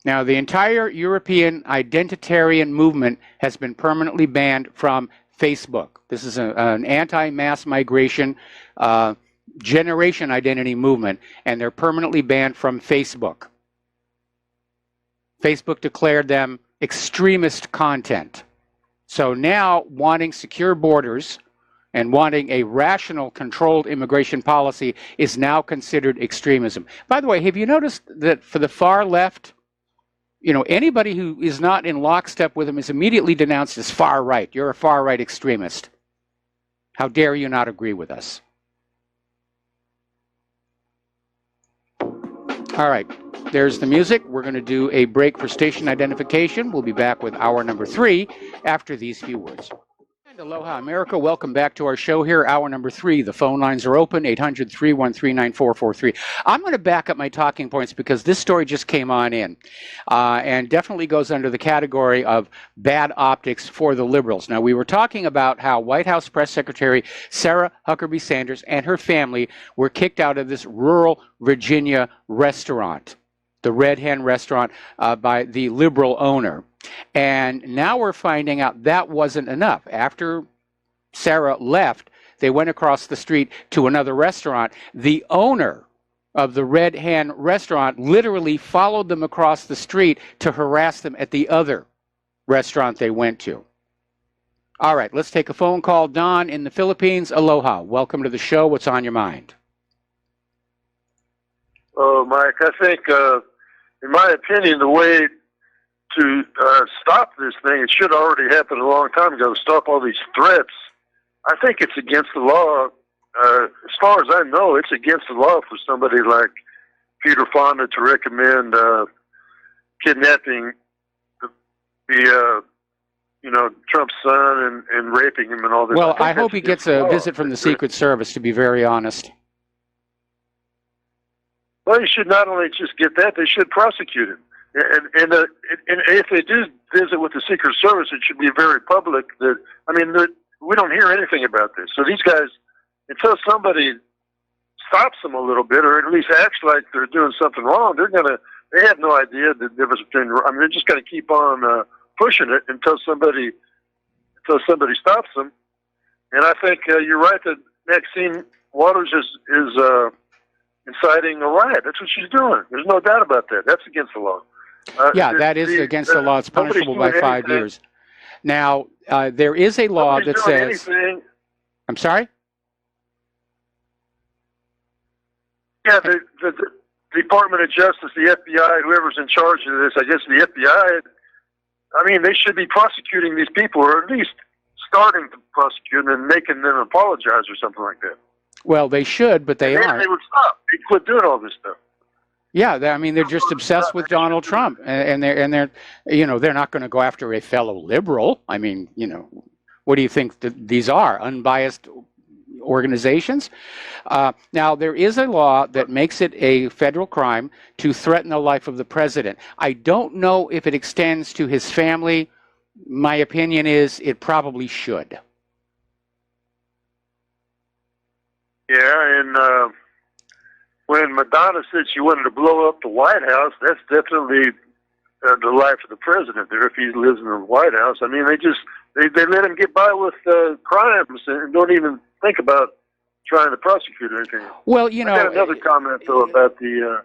Now, the entire European identitarian movement has been permanently banned from Facebook. This is an anti-mass migration generation identity movement, and they're permanently banned from Facebook. Facebook declared them extremist content. So now, wanting secure borders and wanting a rational, controlled immigration policy is now considered extremism. By the way, have you noticed that for the far left, you know, anybody who is not in lockstep with them is immediately denounced as far right. You're a far right extremist. How dare you not agree with us? All right, there's the music. We're going to do a break for station identification. We'll be back with hour number 3 after these few words. And aloha, America. Welcome back to our show here, hour number 3. The phone lines are open, 800-313-9443. I'm going to back up my talking points because this story just came on in and definitely goes under the category of bad optics for the liberals. Now, we were talking about how White House Press Secretary Sarah Huckabee Sanders and her family were kicked out of this rural Virginia restaurant, the Red Hen restaurant, by the liberal owner. And now we're finding out that wasn't enough. After Sarah left, they went across the street to another restaurant. The owner of the Red Hen restaurant literally followed them across the street to harass them at the other restaurant they went to. All right, let's take a phone call. Don in the Philippines. Aloha. Welcome to the show. What's on your mind? Oh, Mike, I think, in my opinion, the way to stop this thing, it should already happen a long time ago, to stop all these threats. I think it's against the law. As far as I know, it's against the law for somebody like Peter Fonda to recommend kidnapping the Trump's son and raping him and all this. Well, I hope he gets a visit from the Secret Service, to be very honest. Well, you should not only just get that, they should prosecute him. And if they do visit with the Secret Service, it should be very public. We don't hear anything about this. So these guys, until somebody stops them a little bit, or at least acts like they're doing something wrong, they have no idea the difference between. They're just going to keep on pushing it until somebody stops them. And I think you're right that Maxine Waters is inciting a riot. That's what she's doing. There's no doubt about that. That's against the law. Yeah, that is against the law. It's punishable by 5 years. Now, there is a law that says... Anything. I'm sorry? Yeah, the Department of Justice, the FBI, whoever's in charge of this, I guess the FBI, I mean, they should be prosecuting these people, or at least starting to prosecute them and making them apologize or something like that. Well, they should, but they aren't. They would stop. They'd quit doing all this stuff. Yeah, I mean, they're just obsessed with Donald Trump, and they're you know, they're not going to go after a fellow liberal. I mean, you know, what do you think that these are? Unbiased organizations? Now, there is a law that makes it a federal crime to threaten the life of the president. I don't know if it extends to his family. My opinion is it probably should. Yeah, and when Madonna said she wanted to blow up the White House, that's definitely the life of the president there if he lives in the White House. I mean, they let him get by with crimes and don't even think about trying to prosecute or anything. Well, you know, I got another comment though about the.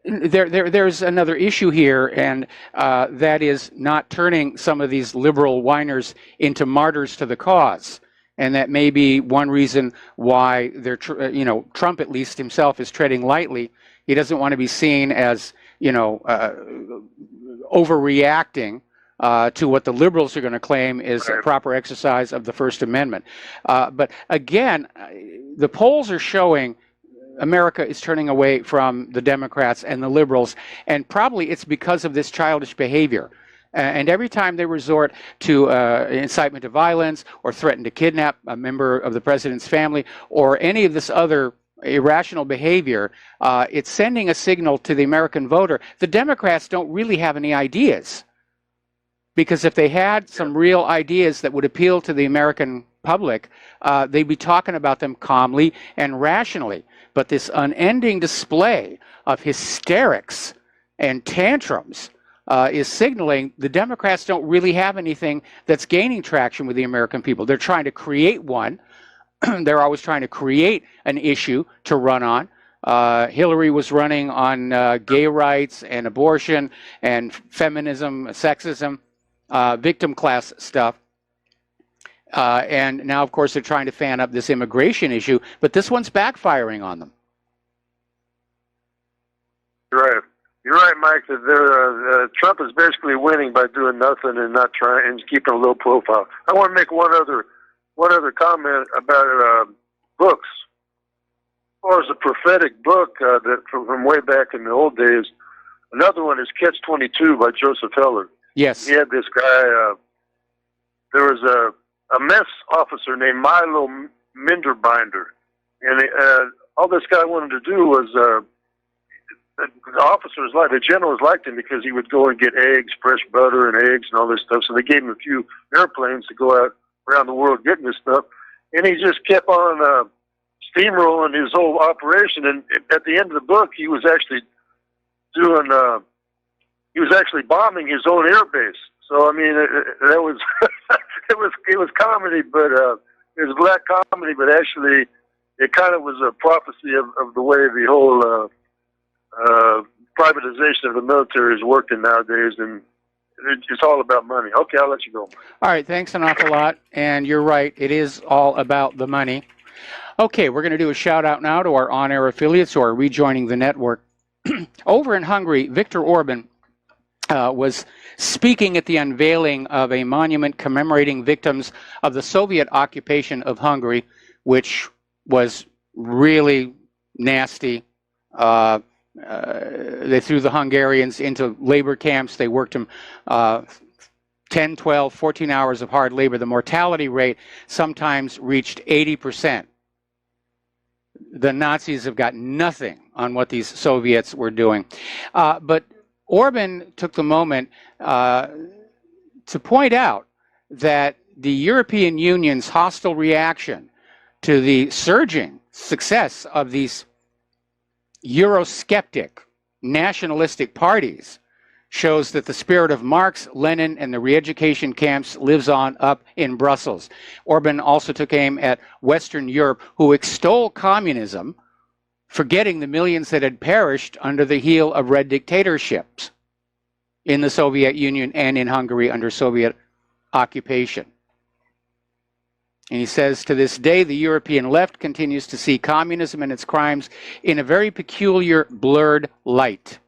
There's another issue here, and that is not turning some of these liberal whiners into martyrs to the cause. And that may be one reason why they're, you know, Trump at least himself is treading lightly. He doesn't want to be seen as, you know, overreacting to what the liberals are going to claim is a proper exercise of the First Amendment. But again, the polls are showing America is turning away from the Democrats and the liberals, and probably it's because of this childish behavior. And every time they resort to incitement to violence or threaten to kidnap a member of the president's family or any of this other irrational behavior, it's sending a signal to the American voter. The Democrats don't really have any ideas. Because if they had some real ideas that would appeal to the American public, they'd be talking about them calmly and rationally. But this unending display of hysterics and tantrums is signaling the Democrats don't really have anything that's gaining traction with the American people. They're trying to create one. They're always trying to create an issue to run on. Hillary was running on gay rights and abortion and feminism, sexism, victim class stuff. And now, of course, they're trying to fan up this immigration issue, but this one's backfiring on them. Right. You're right, Mike. That Trump is basically winning by doing nothing and not trying and keeping a low profile. I want to make one other comment about books. As far as a prophetic book that from way back in the old days, another one is Catch-22 by Joseph Heller. Yes. He had this guy. There was a mess officer named Milo Minderbinder, and all this guy wanted to do was. The officers, like the generals, liked him because he would go and get eggs, fresh butter, and eggs, and all this stuff. So they gave him a few airplanes to go out around the world getting this stuff, and he just kept on steamrolling his whole operation. And at the end of the book, he was actually doing, he was actually bombing his own air base. So I mean, that was it was comedy, but it was black comedy, but actually, it kind of was a prophecy of the way the whole. Privatization of the military is working nowadays, and it's all about money. Okay, I'll let you go. All right, thanks an awful lot. And you're right, it is all about the money. Okay, we're going to do a shout out now to our on-air affiliates who are rejoining the network. Over in Hungary, Viktor Orban was speaking at the unveiling of a monument commemorating victims of the Soviet occupation of Hungary, which was really nasty. They threw the Hungarians into labor camps. They worked them 10, 12, 14 hours of hard labor. The mortality rate sometimes reached 80%. The Nazis have got nothing on what these Soviets were doing. But Orban took the moment to point out that the European Union's hostile reaction to the surging success of these Eurosceptic, nationalistic parties shows that the spirit of Marx, Lenin, and the re-education camps lives on up in Brussels. Orban also took aim at Western Europe, who extol communism forgetting the millions that had perished under the heel of red dictatorships in the Soviet Union and in Hungary under Soviet occupation. And he says, to this day, the European left continues to see communism and its crimes in a very peculiar, blurred light.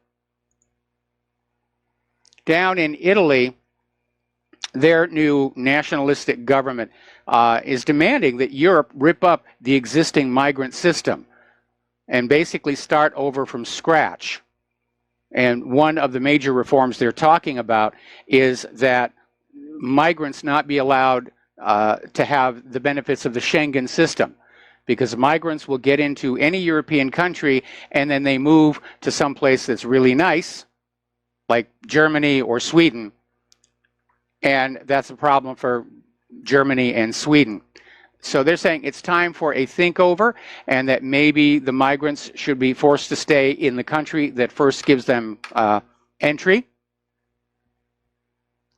Down in Italy, their new nationalistic government is demanding that Europe rip up the existing migrant system and basically start over from scratch. And one of the major reforms they're talking about is that migrants not be allowed to have the benefits of the Schengen system, because migrants will get into any European country and then they move to some place that's really nice, like Germany or Sweden, and that's a problem for Germany and Sweden. So they're saying it's time for a think-over, and that maybe the migrants should be forced to stay in the country that first gives them entry,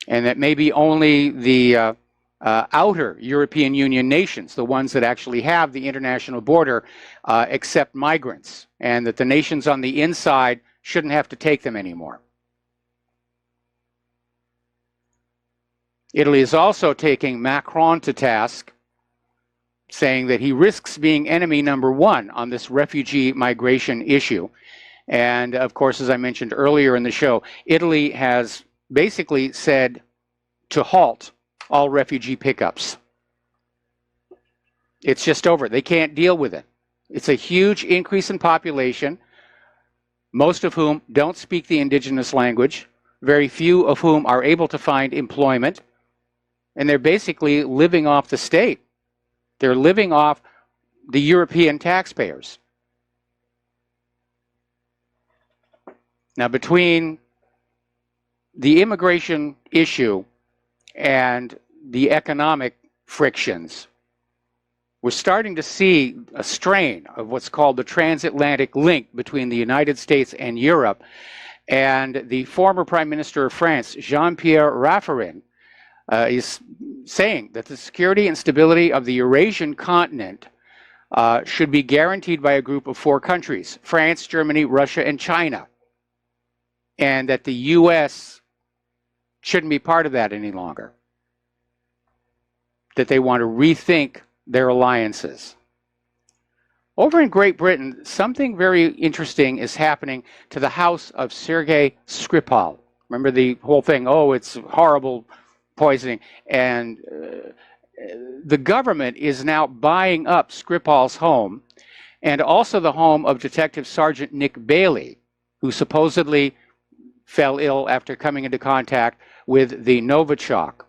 and that maybe only the outer European Union nations, the ones that actually have the international border, accept migrants, and that the nations on the inside shouldn't have to take them anymore. Italy is also taking Macron to task, saying that he risks being enemy number one on this refugee migration issue. And of course, as I mentioned earlier in the show, Italy has basically said to halt all refugee pickups. It's just over. They can't deal with it. It's a huge increase in population, most of whom don't speak the indigenous language, very few of whom are able to find employment, and they're basically living off the state. They're living off the European taxpayers. Now, between the immigration issue and the economic frictions, we're starting to see a strain of what's called the transatlantic link between the United States and Europe. And the former Prime Minister of France, Jean-Pierre Raffarin, is saying that the security and stability of the Eurasian continent should be guaranteed by a group of 4 countries, France, Germany, Russia, and China, and that the U.S. shouldn't be part of that any longer, that they want to rethink their alliances. Over in Great Britain, something very interesting is happening to the house of Sergei Skripal. Remember the whole thing, oh, it's horrible poisoning, and the government is now buying up Skripal's home, and also the home of Detective Sergeant Nick Bailey, who supposedly fell ill after coming into contact with the Novichok.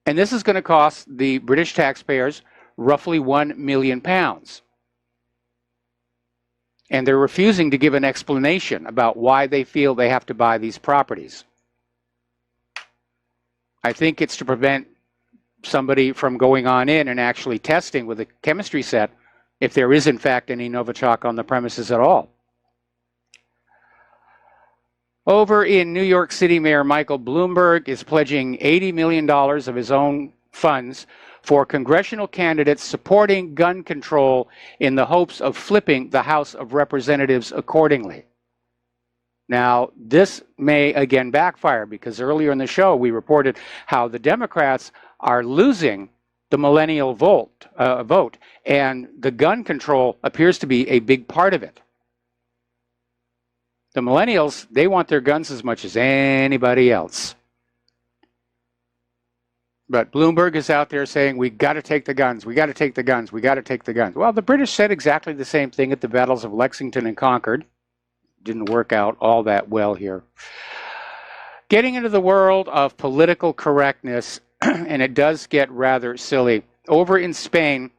And this is going to cost the British taxpayers roughly £1 million. And they're refusing to give an explanation about why they feel they have to buy these properties. I think it's to prevent somebody from going on in and actually testing with a chemistry set if there is in fact any Novichok on the premises at all. Over in New York City, Mayor Michael Bloomberg is pledging $80 million of his own funds for congressional candidates supporting gun control in the hopes of flipping the House of Representatives accordingly. Now, this may again backfire, because earlier in the show we reported how the Democrats are losing the millennial vote, and the gun control appears to be a big part of it. The millennials, they want their guns as much as anybody else. But Bloomberg is out there saying, we got to take the guns, we got to take the guns, we got to take the guns. Well, the British said exactly the same thing at the battles of Lexington and Concord. Didn't work out all that well here. Getting into the world of political correctness, and it does get rather silly. Over in Spain,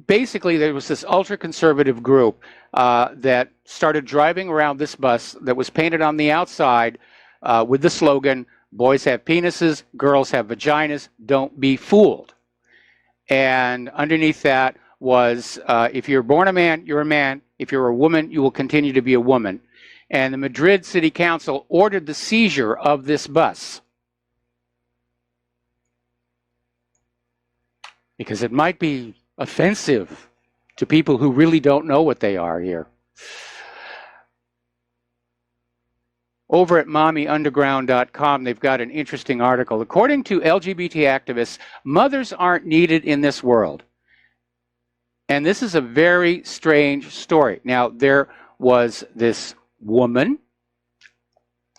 basically there was this ultra-conservative group that started driving around this bus that was painted on the outside with the slogan, boys have penises, girls have vaginas, don't be fooled. And underneath that was, if you're born a man, you're a man. If you're a woman, you will continue to be a woman. And the Madrid City Council ordered the seizure of this bus, because it might be offensive to people who really don't know what they are here. Over at mommyunderground.com, they've got an interesting article. According to LGBT activists, mothers aren't needed in this world. And this is a very strange story. Now, there was this woman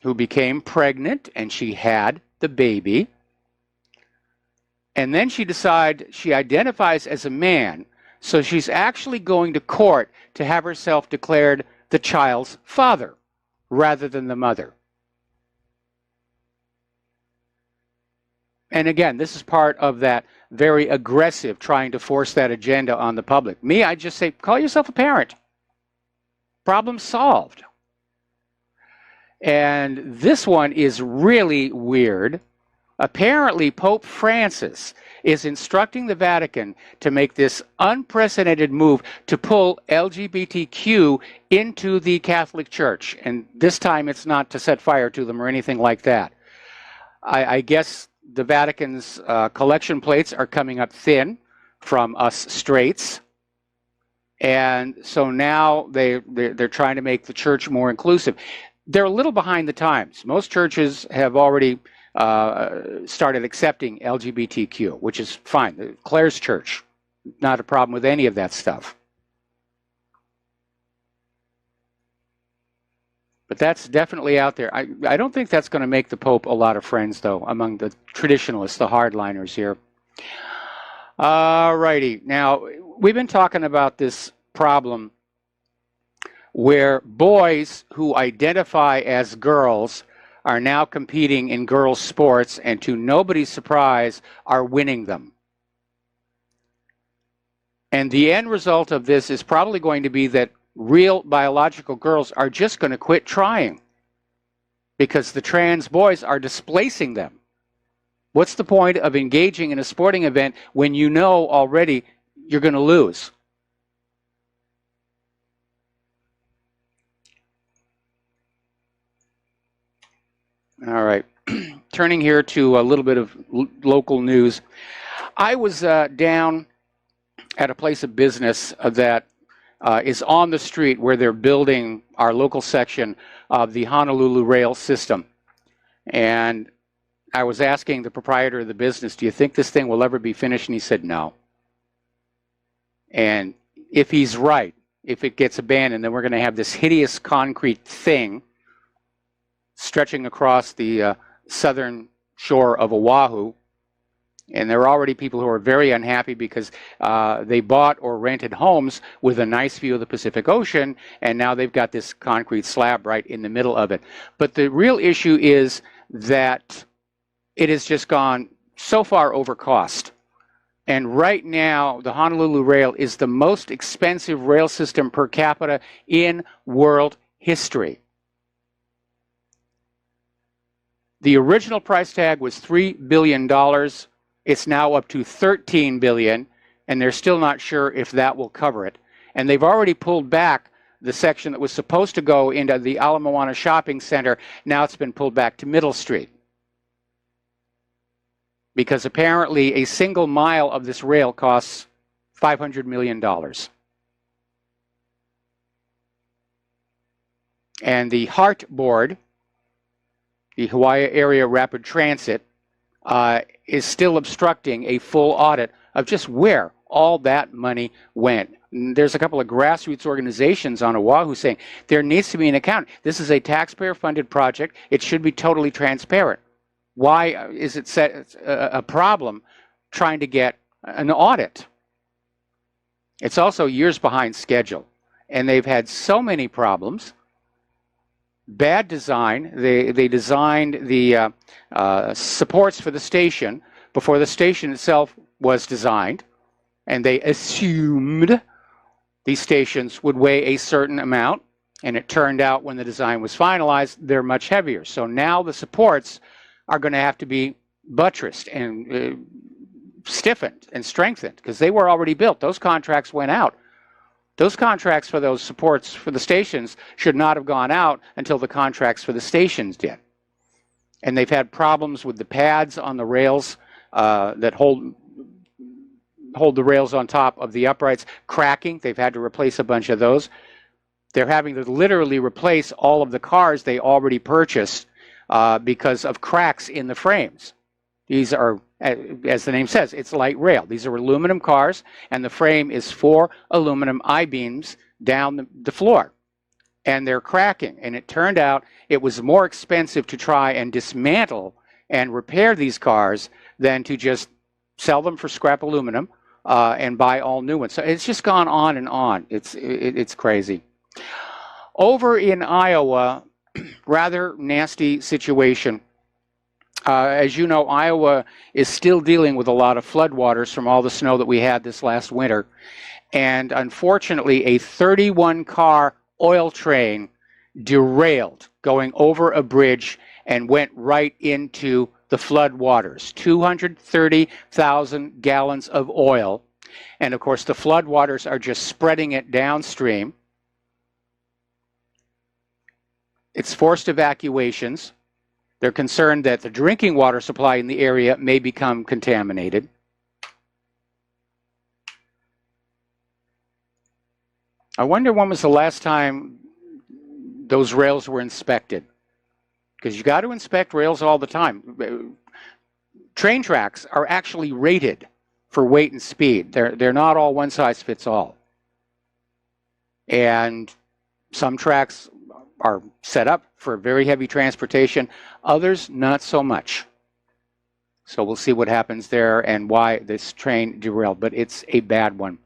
who became pregnant, and she had the baby. And then she decides she identifies as a man, so she's actually going to court to have herself declared the child's father rather than the mother. And again, this is part of that very aggressive trying to force that agenda on the public. Me, I just say, call yourself a parent. Problem solved. And this one is really weird. Apparently, Pope Francis is instructing the Vatican to make this unprecedented move to pull LGBTQ into the Catholic Church. And this time it's not to set fire to them or anything like that. I guess the Vatican's collection plates are coming up thin from us straights. And so now they're trying to make the church more inclusive. They're a little behind the times. Most churches have already started accepting LGBTQ, which is fine. Claire's church, not a problem with any of that stuff. But that's definitely out there. I don't think that's going to make the Pope a lot of friends, though, among the traditionalists, the hardliners here. All righty. Now, we've been talking about this problem where boys who identify as girls are now competing in girls' sports, and to nobody's surprise, are winning them. And the end result of this is probably going to be that real biological girls are just going to quit trying because the trans boys are displacing them. What's the point of engaging in a sporting event when you know already you're going to lose? All right, turning here to a little bit of local news. I was down at a place of business that is on the street where they're building our local section of the Honolulu rail system. And I was asking the proprietor of the business, do you think this thing will ever be finished? And he said no. And if he's right, if it gets abandoned, then we're going to have this hideous concrete thing stretching across the southern shore of Oahu. And there are already people who are very unhappy because they bought or rented homes with a nice view of the Pacific Ocean, and now they've got this concrete slab right in the middle of it. But the real issue is that it has just gone so far over cost. And right now, the Honolulu Rail is the most expensive rail system per capita in world history. The original price tag was $3 billion. It's now up to $13 billion, and they're still not sure if that will cover it. And they've already pulled back the section that was supposed to go into the Ala Moana Shopping Center. Now it's been pulled back to Middle Street, because apparently a single mile of this rail costs $500 million. And the HART board, the Hawaii Area Rapid Transit, is still obstructing a full audit of just where all that money went. And there's a couple of grassroots organizations on Oahu saying there needs to be an account. This is a taxpayer-funded project. It should be totally transparent. Why is it a problem trying to get an audit? It's also years behind schedule, and they've had so many problems. Bad design. They designed the supports for the station before the station itself was designed, and they assumed these stations would weigh a certain amount, and it turned out when the design was finalized, they're much heavier. So now the supports are going to have to be buttressed and stiffened and strengthened because they were already built. Those contracts went out. Those contracts for those supports for the stations should not have gone out until the contracts for the stations did. And they've had problems with the pads on the rails that hold hold the rails on top of the uprights, cracking. They've had to replace a bunch of those. They're having to literally replace all of the cars they already purchased because of cracks in the frames. These are, as the name says, it's light rail. These are aluminum cars, and the frame is 4 aluminum I-beams down the floor. And they're cracking. And it turned out it was more expensive to try and dismantle and repair these cars than to just sell them for scrap aluminum and buy all new ones. So it's just gone on and on. It's crazy. Over in Iowa, rather nasty situation. As you know, Iowa is still dealing with a lot of floodwaters from all the snow that we had this last winter. And unfortunately, a 31-car oil train derailed going over a bridge and went right into the floodwaters. 230,000 gallons of oil. And of course, the floodwaters are just spreading it downstream. It's forced evacuations. They're concerned that the drinking water supply in the area may become contaminated. I wonder when was the last time those rails were inspected? Because you got to inspect rails all the time. Train tracks are actually rated for weight and speed. They're not all one size fits all. And some tracks are set up for very heavy transportation, others not so much. So we'll see what happens there and why this train derailed, but it's a bad one.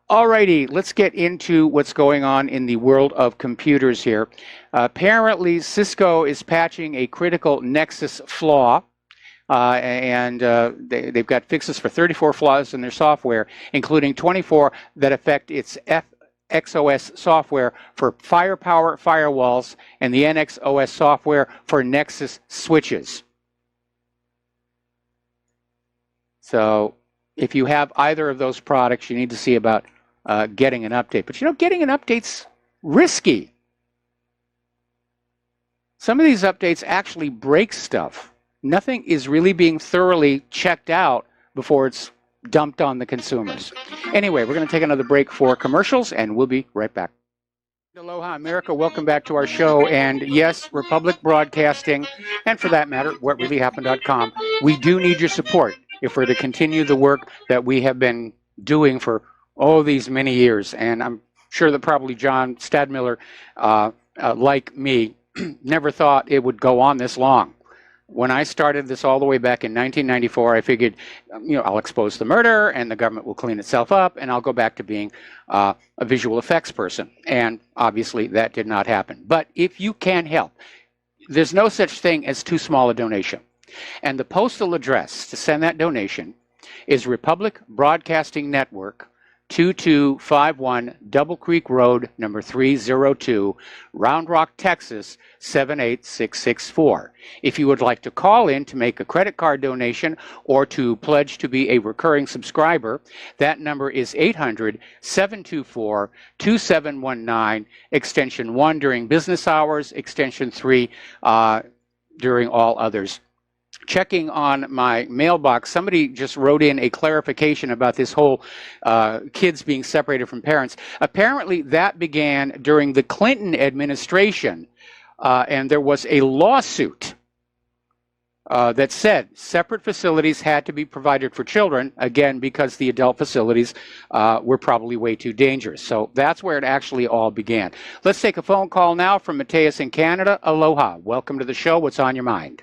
Alrighty, let's get into what's going on in the world of computers here. Apparently, Cisco is patching a critical Nexus flaw, and they've got fixes for 34 flaws in their software, including 24 that affect its XOS software for firepower firewalls and the NXOS software for Nexus switches. So if you have either of those products, you need to see about getting an update. But you know, getting an update's risky. Some of these updates actually break stuff. Nothing is really being thoroughly checked out before it's dumped on the consumers. Anyway, we're going to take another break for commercials, and we'll be right back. Aloha, America. Welcome back to our show. And yes, Republic Broadcasting, and for that matter, whatreallyhappened.com, we do need your support if we're to continue the work that we have been doing for, these many years. And I'm sure that probably John Stadmiller, like me, never thought it would go on this long. When I started this all the way back in 1994, I figured, I'll expose the murder and the government will clean itself up and I'll go back to being a visual effects person. And obviously that did not happen. But if you can help, there's no such thing as too small a donation. And the postal address to send that donation is Republic Broadcasting Network, 2251 Double Creek Road, number 302, Round Rock, Texas, 78664. If you would like to call in to make a credit card donation or to pledge to be a recurring subscriber, that number is 800-724-2719, extension 1 during business hours, extension 3 during all others. Checking on my mailbox, somebody just wrote in a clarification about this whole kids being separated from parents. Apparently that began during the Clinton administration, and there was a lawsuit that said separate facilities had to be provided for children, again, because the adult facilities were probably way too dangerous. So that's where it actually all began. Let's take a phone call now from Mateus in Canada. Aloha. Welcome to the show. What's on your mind?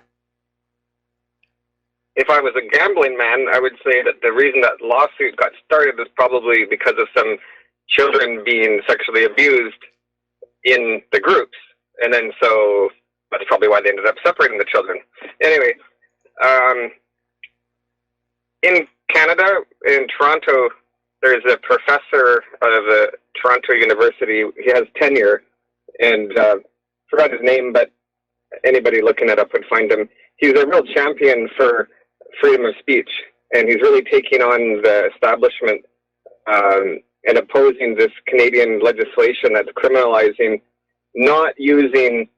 If I was a gambling man, I would say that the reason that lawsuit got started was probably because of some children being sexually abused in the groups. And then so that's probably why they ended up separating the children. Anyway, in Canada, in Toronto, there's a professor of Toronto University. He has tenure, and forgot his name, but anybody looking it up would find him. He's a real champion for freedom of speech, and he's really taking on the establishment and opposing this Canadian legislation that's criminalizing not using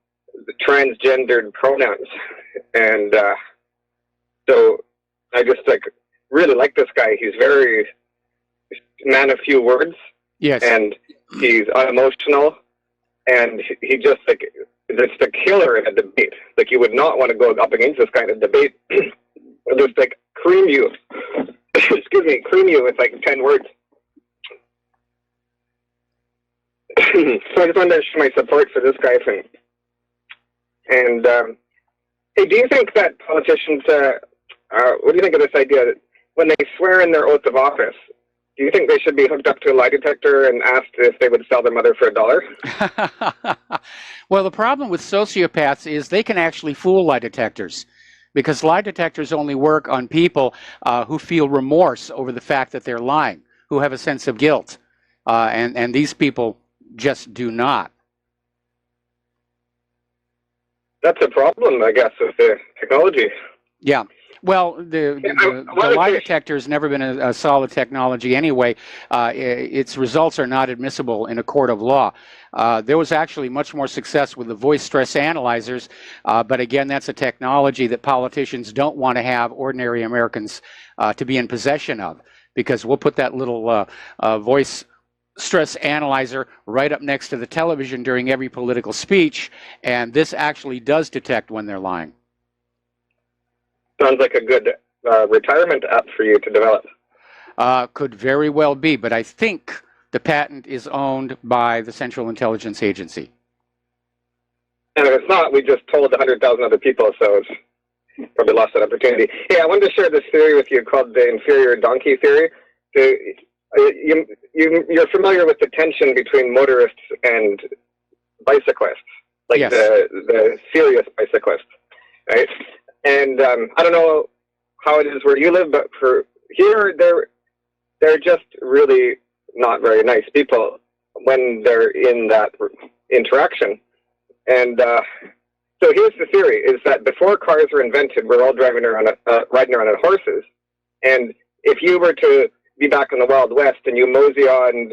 the transgendered pronouns. And so I just really like this guy. He's very man of few words. Yes. And he's unemotional, and he just like just a killer in a debate. Like, you would not want to go up against this guy in a debate. Just like cream you, excuse me, cream you with like 10 words. So I just wanted to show my support for this guy thing. And hey, do you think that politicians, what do you think of this idea that when they swear in their oath of office, do you think they should be hooked up to a lie detector and asked if they would sell their mother for $1? Well, the problem with sociopaths is they can actually fool lie detectors, because lie detectors only work on people who feel remorse over the fact that they're lying, who have a sense of guilt. And these people just do not. That's a problem, I guess, with the technology. Yeah. Well, the lie detector has never been a solid technology anyway. Its results are not admissible in a court of law. There was actually much more success with the voice stress analyzers, but again, that's a technology that politicians don't want to have ordinary Americans to be in possession of, because we'll put that little voice stress analyzer right up next to the television during every political speech, and this actually does detect when they're lying. Sounds like a good retirement app for you to develop. Could very well be, but I think the patent is owned by the Central Intelligence Agency. And if it's not, we just told 100,000 other people, so it's probably lost that opportunity. Yeah, I wanted to share this theory with you called the inferior donkey theory. You're familiar with the tension between motorists and bicyclists, like yes. the serious bicyclists, right? And I don't know how it is where you live, but for here, they're just really not very nice people when they're in that interaction. And so here's the theory: is that before cars were invented, we're all riding around on horses. And if you were to be back in the Wild West and you mosey on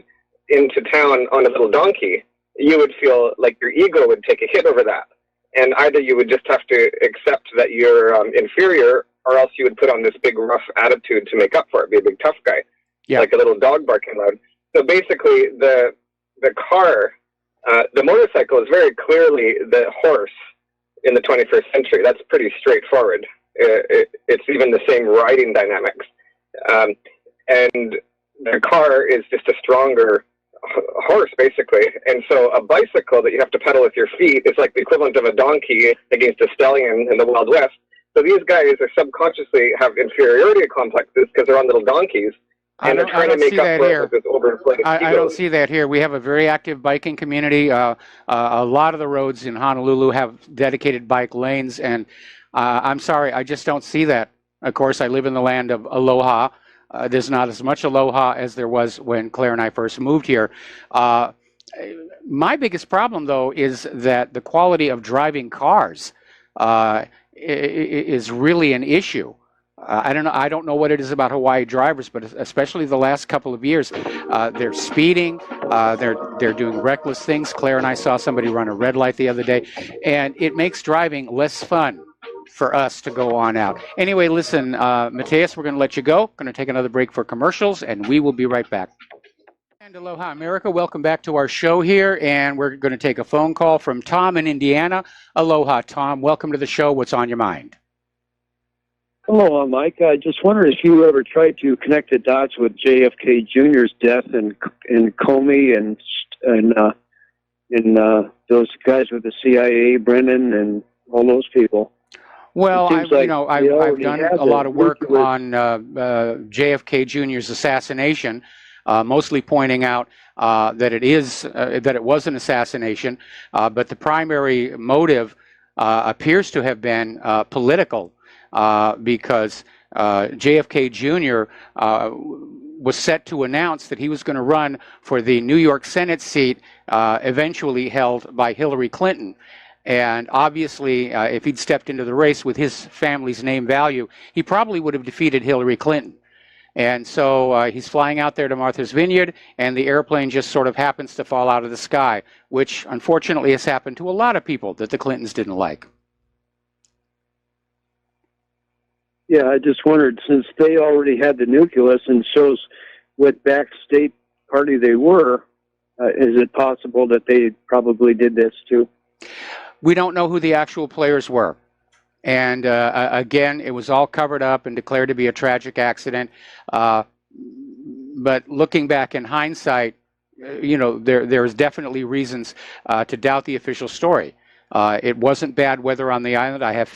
into town on a little donkey, you would feel like your ego would take a hit over that. And either you would just have to accept that you're inferior, or else you would put on this big rough attitude to make up for it, be a big tough guy, like a little dog barking loud. So basically, the car, the motorcycle is very clearly the horse in the 21st century. That's pretty straightforward. It's even the same riding dynamics. And the car is just a stronger horse, basically. And so a bicycle that you have to pedal with your feet is like the equivalent of a donkey against a stallion in the Wild West. So these guys are subconsciously have inferiority complexes because they're on little donkeys. And they're trying to make up for it with this overinflated ego. I don't see that here. We have a very active biking community. A lot of the roads in Honolulu have dedicated bike lanes. And I'm sorry, I just don't see that. Of course, I live in the land of aloha. There's not as much aloha as there was when Claire and I first moved here. My biggest problem, though, is that the quality of driving cars is really an issue. I don't know what it is about Hawaii drivers, but especially the last couple of years, they're speeding, they're doing reckless things. Claire and I saw somebody run a red light the other day, and it makes driving less fun for us to go on out. Anyway, listen, Mateus, we're going to let you go. Going to take another break for commercials, and we will be right back. And aloha, America. Welcome back to our show here, and we're going to take a phone call from Tom in Indiana. Aloha, Tom. Welcome to the show. What's on your mind? Hello, Mike. I just wondered if you ever tried to connect the dots with JFK Jr.'s death and Comey and those guys with the CIA, Brennan, and all those people. Well, I've done a lot of work on JFK Jr.'s assassination, mostly pointing out that it was an assassination, but the primary motive appears to have been political, because JFK Jr. Was set to announce that he was going to run for the New York Senate seat, eventually held by Hillary Clinton. And obviously, if he'd stepped into the race with his family's name value, he probably would have defeated Hillary Clinton. And so he's flying out there to Martha's Vineyard, and the airplane just sort of happens to fall out of the sky, which unfortunately has happened to a lot of people that the Clintons didn't like. Yeah, I just wondered, since they already had the nucleus and shows what backstate party they were, is it possible that they probably did this too? We don't know who the actual players were. And again, it was all covered up and declared to be a tragic accident. But looking back in hindsight, there's definitely reasons to doubt the official story. It wasn't bad weather on the island. I have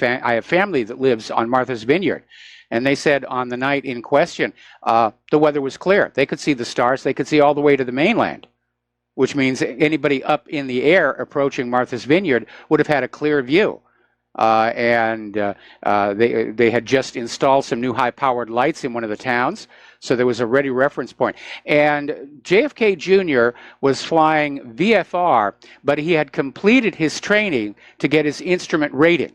family that lives on Martha's Vineyard, and they said on the night in question, the weather was clear. They could see the stars. They could see all the way to the mainland, which means anybody up in the air approaching Martha's Vineyard would have had a clear view. They had just installed some new high-powered lights in one of the towns, so there was a ready reference point. And JFK Jr. was flying VFR, but he had completed his training to get his instrument rating.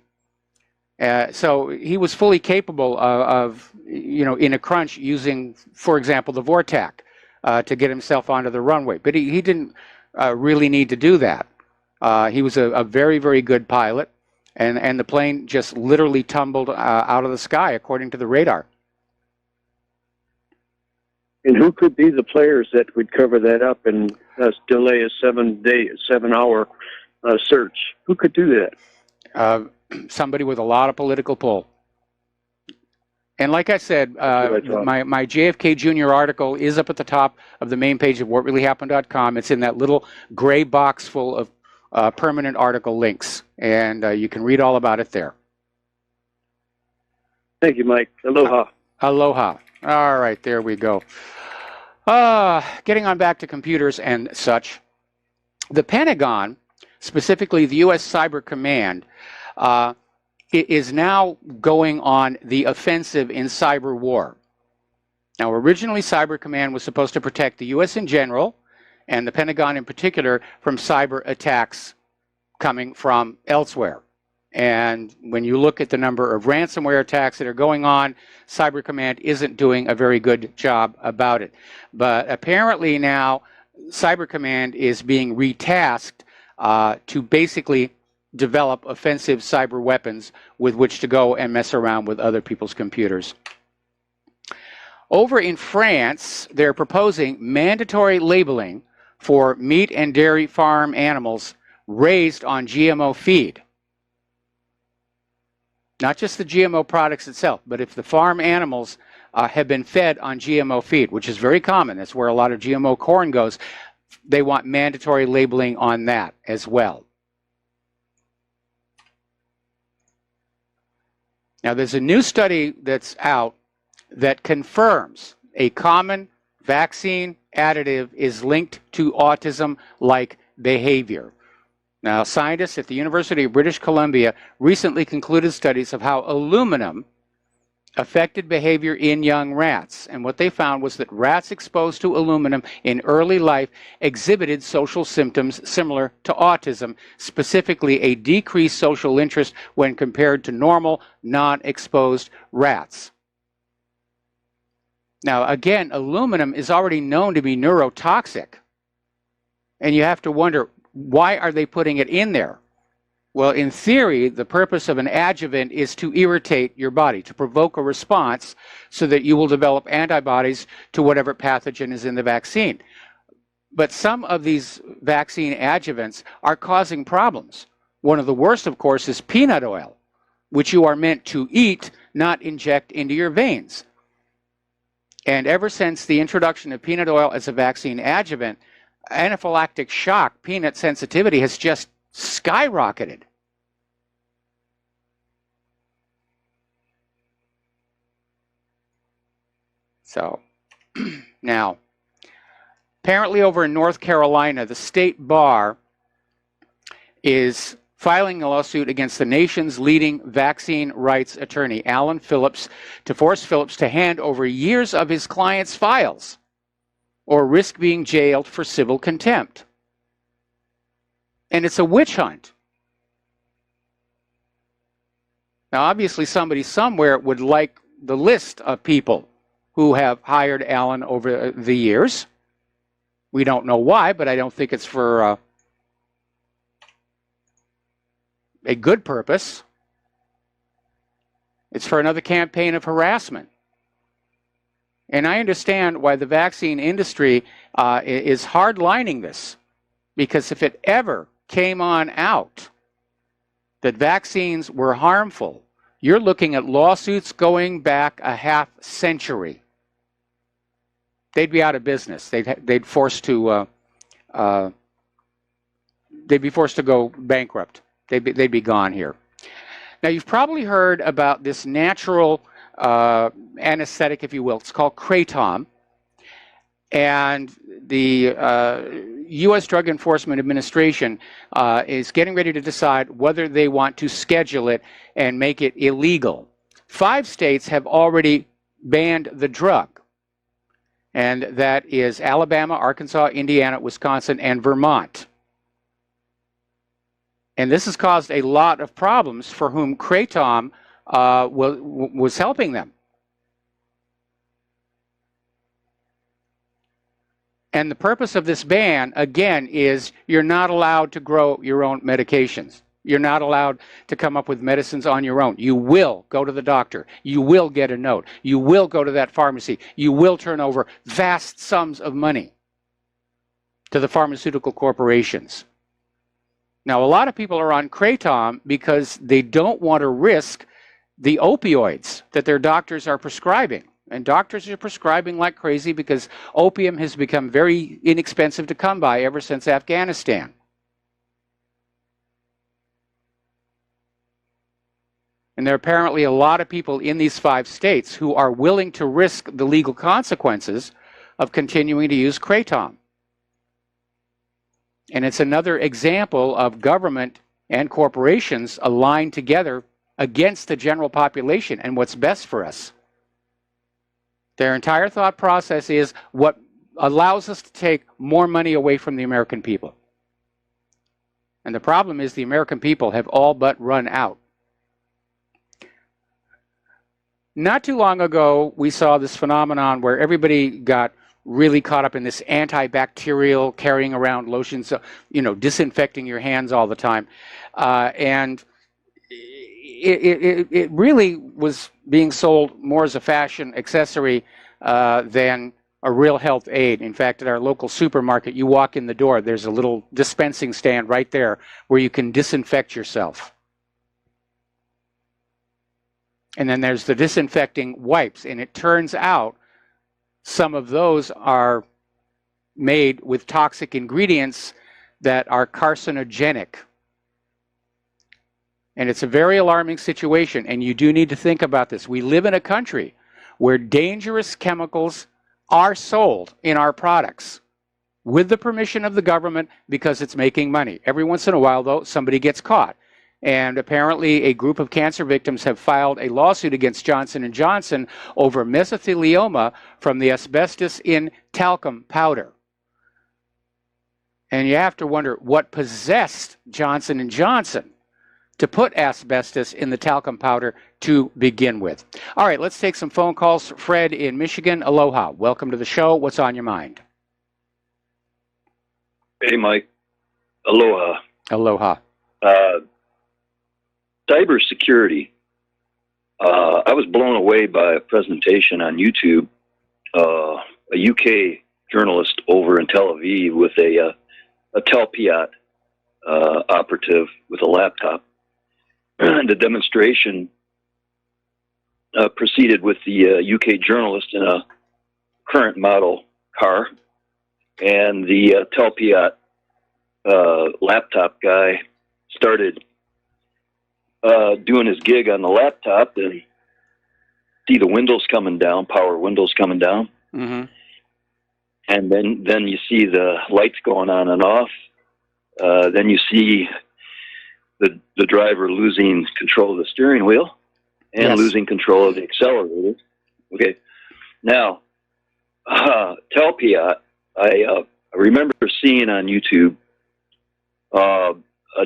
So he was fully capable of, in a crunch, using, for example, the Vortac to get himself onto the runway. But he didn't really need to do that. He was a very, very good pilot. And the plane just literally tumbled out of the sky, according to the radar. And who could be the players that would cover that up and delay a 7-hour search? Who could do that? Somebody with a lot of political pull. And like I said, my JFK Jr. article is up at the top of the main page of whatreallyhappened.com. It's in that little gray box full of permanent article links, and you can read all about it there. Thank you, Mike. Aloha. Aloha. All right, there we go. Getting on back to computers and such, the Pentagon, specifically the U.S. Cyber Command, is now going on the offensive in cyber war. Now, originally, Cyber Command was supposed to protect the U.S. in general, and the Pentagon in particular, from cyber attacks coming from elsewhere. And when you look at the number of ransomware attacks that are going on, Cyber Command isn't doing a very good job about it. But apparently now, Cyber Command is being retasked to basically develop offensive cyber weapons with which to go and mess around with other people's computers. Over in France, they're proposing mandatory labeling for meat and dairy farm animals raised on GMO feed. Not just the GMO products itself, but if the farm animals have been fed on GMO feed, which is very common, that's where a lot of GMO corn goes, they want mandatory labeling on that as well. Now, there's a new study that's out that confirms a common vaccine additive is linked to autism-like behavior. Now, scientists at the University of British Columbia recently concluded studies of how aluminum affected behavior in young rats. And what they found was that rats exposed to aluminum in early life exhibited social symptoms similar to autism, specifically a decreased social interest when compared to normal, non-exposed rats. Now, again, aluminum is already known to be neurotoxic. And you have to wonder, why are they putting it in there? Well, in theory, the purpose of an adjuvant is to irritate your body, to provoke a response so that you will develop antibodies to whatever pathogen is in the vaccine. But some of these vaccine adjuvants are causing problems. One of the worst, of course, is peanut oil, which you are meant to eat, not inject into your veins. And ever since the introduction of peanut oil as a vaccine adjuvant, anaphylactic shock, peanut sensitivity has just skyrocketed. So, now, apparently over in North Carolina, the state bar is filing a lawsuit against the nation's leading vaccine rights attorney, Alan Phillips, to force Phillips to hand over years of his client's files or risk being jailed for civil contempt. And it's a witch hunt. Now, obviously, somebody somewhere would like the list of people who have hired Alan over the years. We don't know why, but I don't think it's for a good purpose. It's for another campaign of harassment. And I understand why the vaccine industry is hardlining this, because if it ever came on out that vaccines were harmful, you're looking at lawsuits going back a half century. They'd be out of business. They'd be forced to go bankrupt. They'd be gone here. Now, you've probably heard about this natural anesthetic, if you will. It's called Kratom. And the U.S. Drug Enforcement Administration is getting ready to decide whether they want to schedule it and make it illegal. 5 states have already banned the drug, and that is Alabama, Arkansas, Indiana, Wisconsin, and Vermont. And this has caused a lot of problems for whom Kratom was helping them. And the purpose of this ban, again, is you're not allowed to grow your own medications. You're not allowed to come up with medicines on your own. You will go to the doctor. You will get a note. You will go to that pharmacy. You will turn over vast sums of money to the pharmaceutical corporations. Now, a lot of people are on Kratom because they don't want to risk the opioids that their doctors are prescribing. And doctors are prescribing like crazy because opium has become very inexpensive to come by ever since Afghanistan. And there are apparently a lot of people in these 5 states who are willing to risk the legal consequences of continuing to use Kratom. And it's another example of government and corporations aligned together against the general population and what's best for us. Their entire thought process is what allows us to take more money away from the American people. And the problem is the American people have all but run out. Not too long ago, we saw this phenomenon where everybody got really caught up in this antibacterial, carrying around lotions, disinfecting your hands all the time. And it really was being sold more as a fashion accessory than a real health aid. In fact, at our local supermarket, you walk in the door, there's a little dispensing stand right there where you can disinfect yourself. And then there's the disinfecting wipes, and it turns out some of those are made with toxic ingredients that are carcinogenic. And it's a very alarming situation, and you do need to think about this. We live in a country where dangerous chemicals are sold in our products with the permission of the government because it's making money. Every once in a while, though, somebody gets caught. And apparently a group of cancer victims have filed a lawsuit against Johnson & Johnson over mesothelioma from the asbestos in talcum powder. And you have to wonder what possessed Johnson & Johnson to put asbestos in the talcum powder to begin with. All right, let's take some phone calls. Fred in Michigan, aloha. Welcome to the show. What's on your mind? Hey, Mike. Aloha. Aloha. Cybersecurity. I was blown away by a presentation on YouTube. A UK journalist over in Tel Aviv with a Telpiat operative with a laptop. The demonstration proceeded with the UK journalist in a current model car, and the Telpiat laptop guy started doing his gig on the laptop, and see the windows coming down, power windows coming down, and then you see the lights going on and off. Then you see the driver losing control of the steering wheel and losing control of the accelerator. Okay, now Telpiat, I remember seeing on YouTube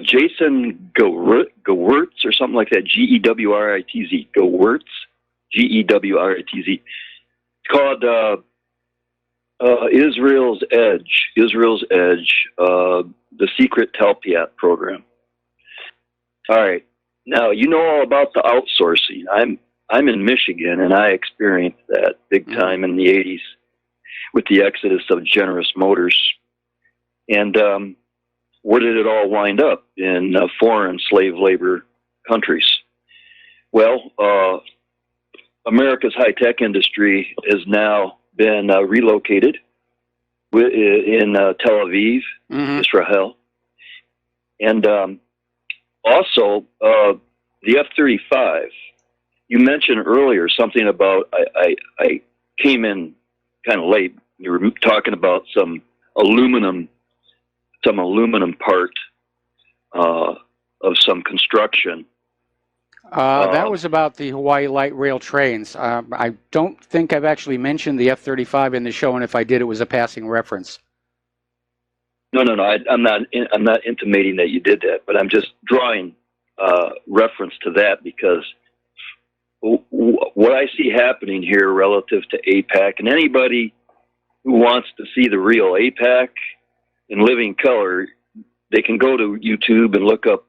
Jason Gewirtz or something like that, Gewritz, Gewirtz, Gewritz. It's called Israel's Edge, the secret Telpiat program. All right, now you know all about the outsourcing. I'm in Michigan, and I experienced that big time in the 80s with the exodus of Generous Motors. And where did it all wind up? In foreign slave labor countries. Well, America's high-tech industry has now been relocated in Tel Aviv, Israel. And also, the F-35. You mentioned earlier something about, I came in kind of late. You were talking about some aluminum part of some construction. That was about the Hawaii Light Rail trains. I don't think I've actually mentioned the F-35 in the show, and if I did, it was a passing reference. No. I'm not intimating that you did that, but I'm just drawing reference to that because what I see happening here relative to APAC, and anybody who wants to see the real APAC in living color, they can go to YouTube and look up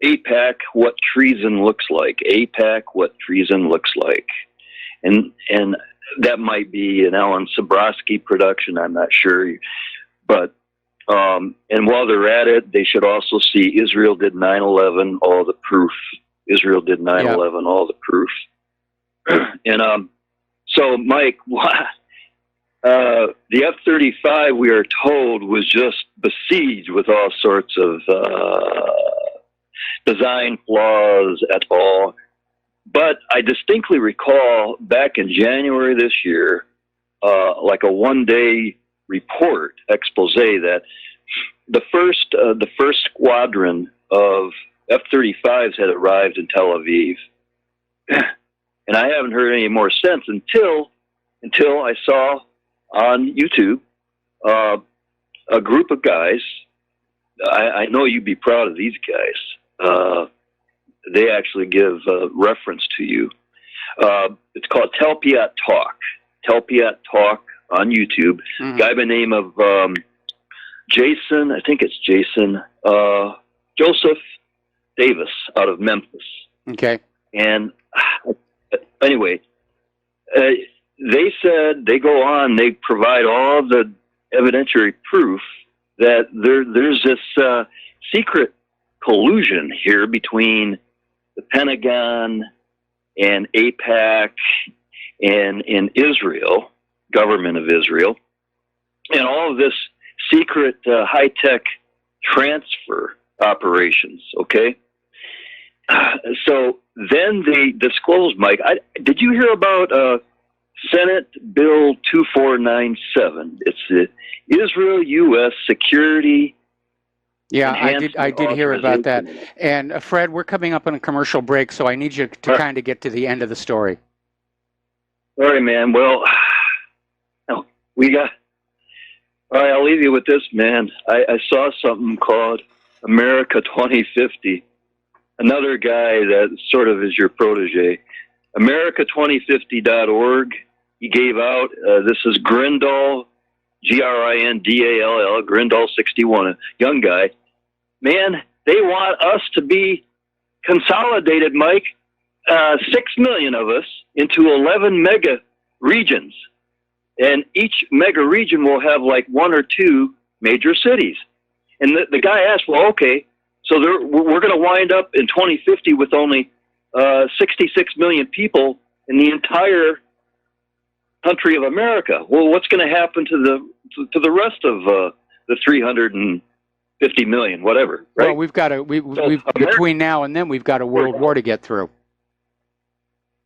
APAC, what treason looks like. APAC, what treason looks like. And that might be an Alan Sobrowski production, I'm not sure. But, and while they're at it, they should also see Israel did 9/11, all the proof. Israel did 9/11, all the proof. And so, Mike, the F-35, we are told, was just besieged with all sorts of design flaws et al. But I distinctly recall back in January this year, like a one-day report expose that the first squadron of F-35s had arrived in Tel Aviv, and I haven't heard any more since until I saw on YouTube a group of guys. I know you'd be proud of these guys. They actually give reference to you. It's called Telpiat Talk. Telpiat Talk on YouTube. Guy by the name of Jason, I think it's Jason, Joseph Davis out of Memphis. Okay. And anyway, they said, they go on, they provide all the evidentiary proof that there's this secret collusion here between the Pentagon and AIPAC and Israel, government of Israel, and all of this secret high-tech transfer operations, okay? So then they disclosed, Mike, did you hear about Senate Bill 2497? It's the Israel-U.S. Security. Yeah, I did hear about that. And Fred, we're coming up on a commercial break, so I need you to kind of get to the end of the story. All right, man. Well, all right, I'll leave you with this, man. I saw something called America 2050. Another guy that sort of is your protege. America2050.org. He gave out, this is Grindall, Grindall, Grindall 61, a young guy. Man, they want us to be consolidated, Mike, 6 million of us into 11 mega regions. And each mega region will have like 1 or 2 major cities. And the guy asked, well, okay, so we're going to wind up in 2050 with only 66 million people in the entire country of America. Well, what's going to happen to the rest of the 350 million, whatever? Right? Well, we've got between now and then, we've got a world war to get through.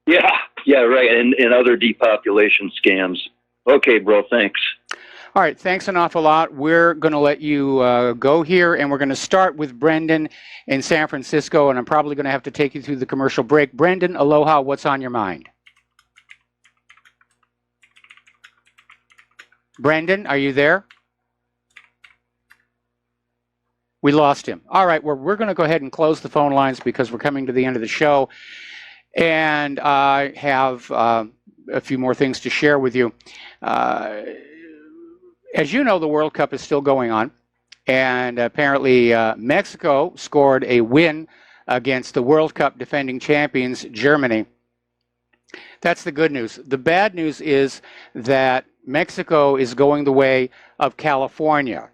Yeah, right, and other depopulation scams. Okay, bro, thanks. All right, thanks an awful lot. We're going to let you go here, and we're going to start with Brendan in San Francisco, and I'm probably going to have to take you through the commercial break. Brendan, aloha, what's on your mind? Brendan, are you there? We lost him. All right, well, we're going to go ahead and close the phone lines because we're coming to the end of the show, and I have a few more things to share with you. As you know, the World Cup is still going on, and apparently Mexico scored a win against the World Cup defending champions, Germany. That's the good news. The bad news is that Mexico is going the way of California.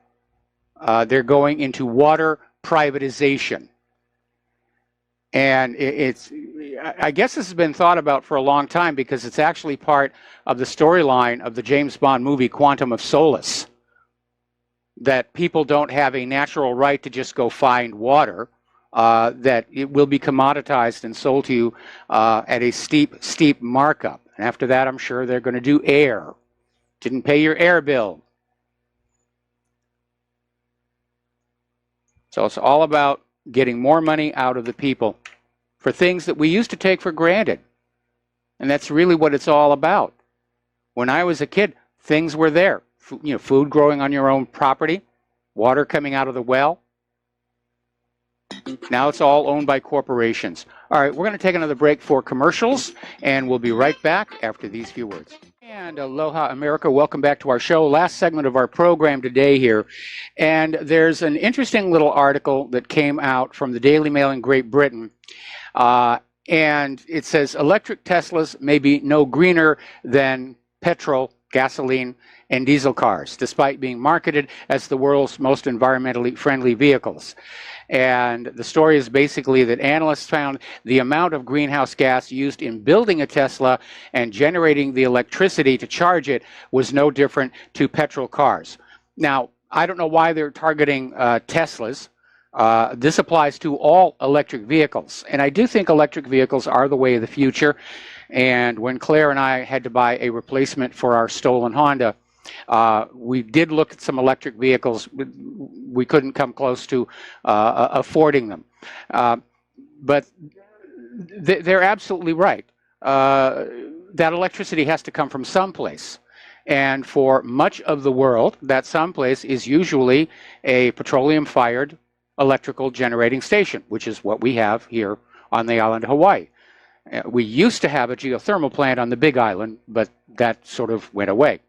They're going into water privatization. And I guess this has been thought about for a long time because it's actually part of the storyline of the James Bond movie Quantum of Solace, that people don't have a natural right to just go find water, that it will be commoditized and sold to you at a steep markup. And after that, I'm sure they're going to do air. Didn't pay your air bill. So it's all about getting more money out of the people for things that we used to take for granted. And that's really what it's all about. When I was a kid, things were there. Food growing on your own property, water coming out of the well. Now it's all owned by corporations. All right, we're going to take another break for commercials, and we'll be right back after these few words. And aloha, America. Welcome back to our show. Last segment of our program today here. And there's an interesting little article that came out from the Daily Mail in Great Britain. And it says, electric Teslas may be no greener than petrol, gasoline, and diesel cars, despite being marketed as the world's most environmentally friendly vehicles. And the story is basically that analysts found the amount of greenhouse gas used in building a Tesla and generating the electricity to charge it was no different to petrol cars. Now, I don't know why they're targeting Teslas. This applies to all electric vehicles. And I do think electric vehicles are the way of the future. And when Claire and I had to buy a replacement for our stolen Honda, we did look at some electric vehicles. We couldn't come close to affording them. But they're absolutely right. That electricity has to come from someplace. And for much of the world, that someplace is usually a petroleum-fired electrical generating station, which is what we have here on the island of Hawaii. We used to have a geothermal plant on the Big Island, but that sort of went away.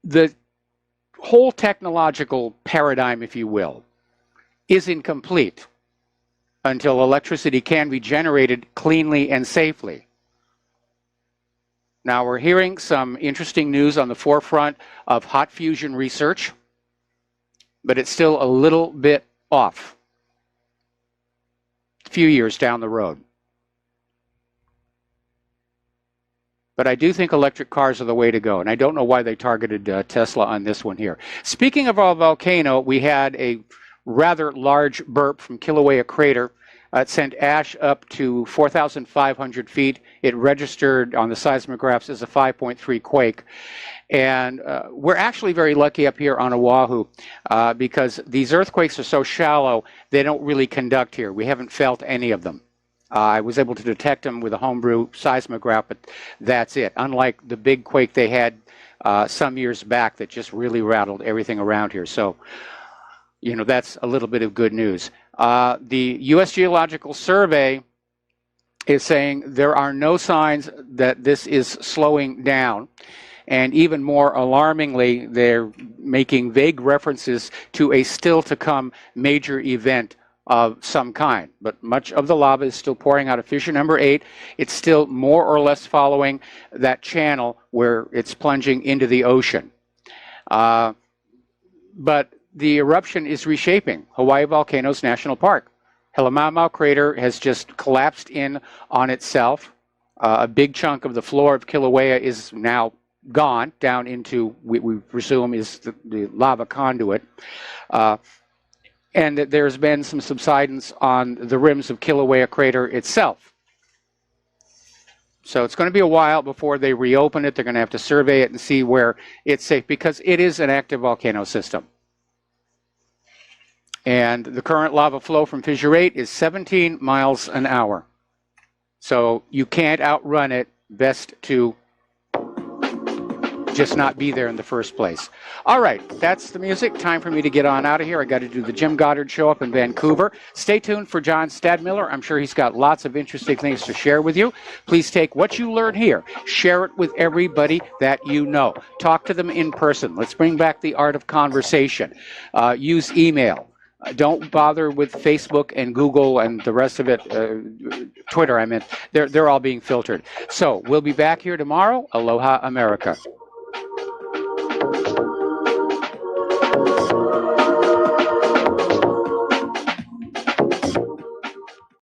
The whole technological paradigm, if you will, is incomplete until electricity can be generated cleanly and safely. Now, we're hearing some interesting news on the forefront of hot fusion research, but it's still a little bit off, a few years down the road. But I do think electric cars are the way to go, and I don't know why they targeted Tesla on this one here. Speaking of our volcano, we had a rather large burp from Kilauea crater. It sent ash up to 4,500 feet. It registered on the seismographs as a 5.3 quake. And we're actually very lucky up here on Oahu because these earthquakes are so shallow, they don't really conduct here. We haven't felt any of them. I was able to detect them with a homebrew seismograph, but that's it. Unlike the big quake they had some years back that just really rattled everything around here. So, you know, that's a little bit of good news. The U.S. Geological Survey is saying there are no signs that this is slowing down. And even more alarmingly, they're making vague references to a still-to-come major event of some kind. But much of the lava is still pouring out of fissure number 8. It's still more or less following that channel where it's plunging into the ocean. But the eruption is reshaping Hawaii Volcanoes National Park. Halemaumau crater has just collapsed in on itself. A big chunk of the floor of Kilauea is now gone down into, we presume, is the lava conduit. And that there's been some subsidence on the rims of Kilauea crater itself. So it's going to be a while before they reopen it. They're going to have to survey it and see where it's safe, because it is an active volcano system. And the current lava flow from Fissure 8 is 17 miles an hour. So you can't outrun it. Best to just not be there in the first place. All right, that's the music. Time for me to get on out of here. I got to do the Jim Goddard show up in Vancouver. Stay tuned for John Stadmiller. I'm sure he's got lots of interesting things to share with you. Please take what you learn here, share it with everybody that you know. Talk to them in person. Let's bring back the art of conversation. Use email. Don't bother with Facebook and Google and the rest of it. Twitter, I meant. They're all being filtered. So we'll be back here tomorrow. Aloha, America.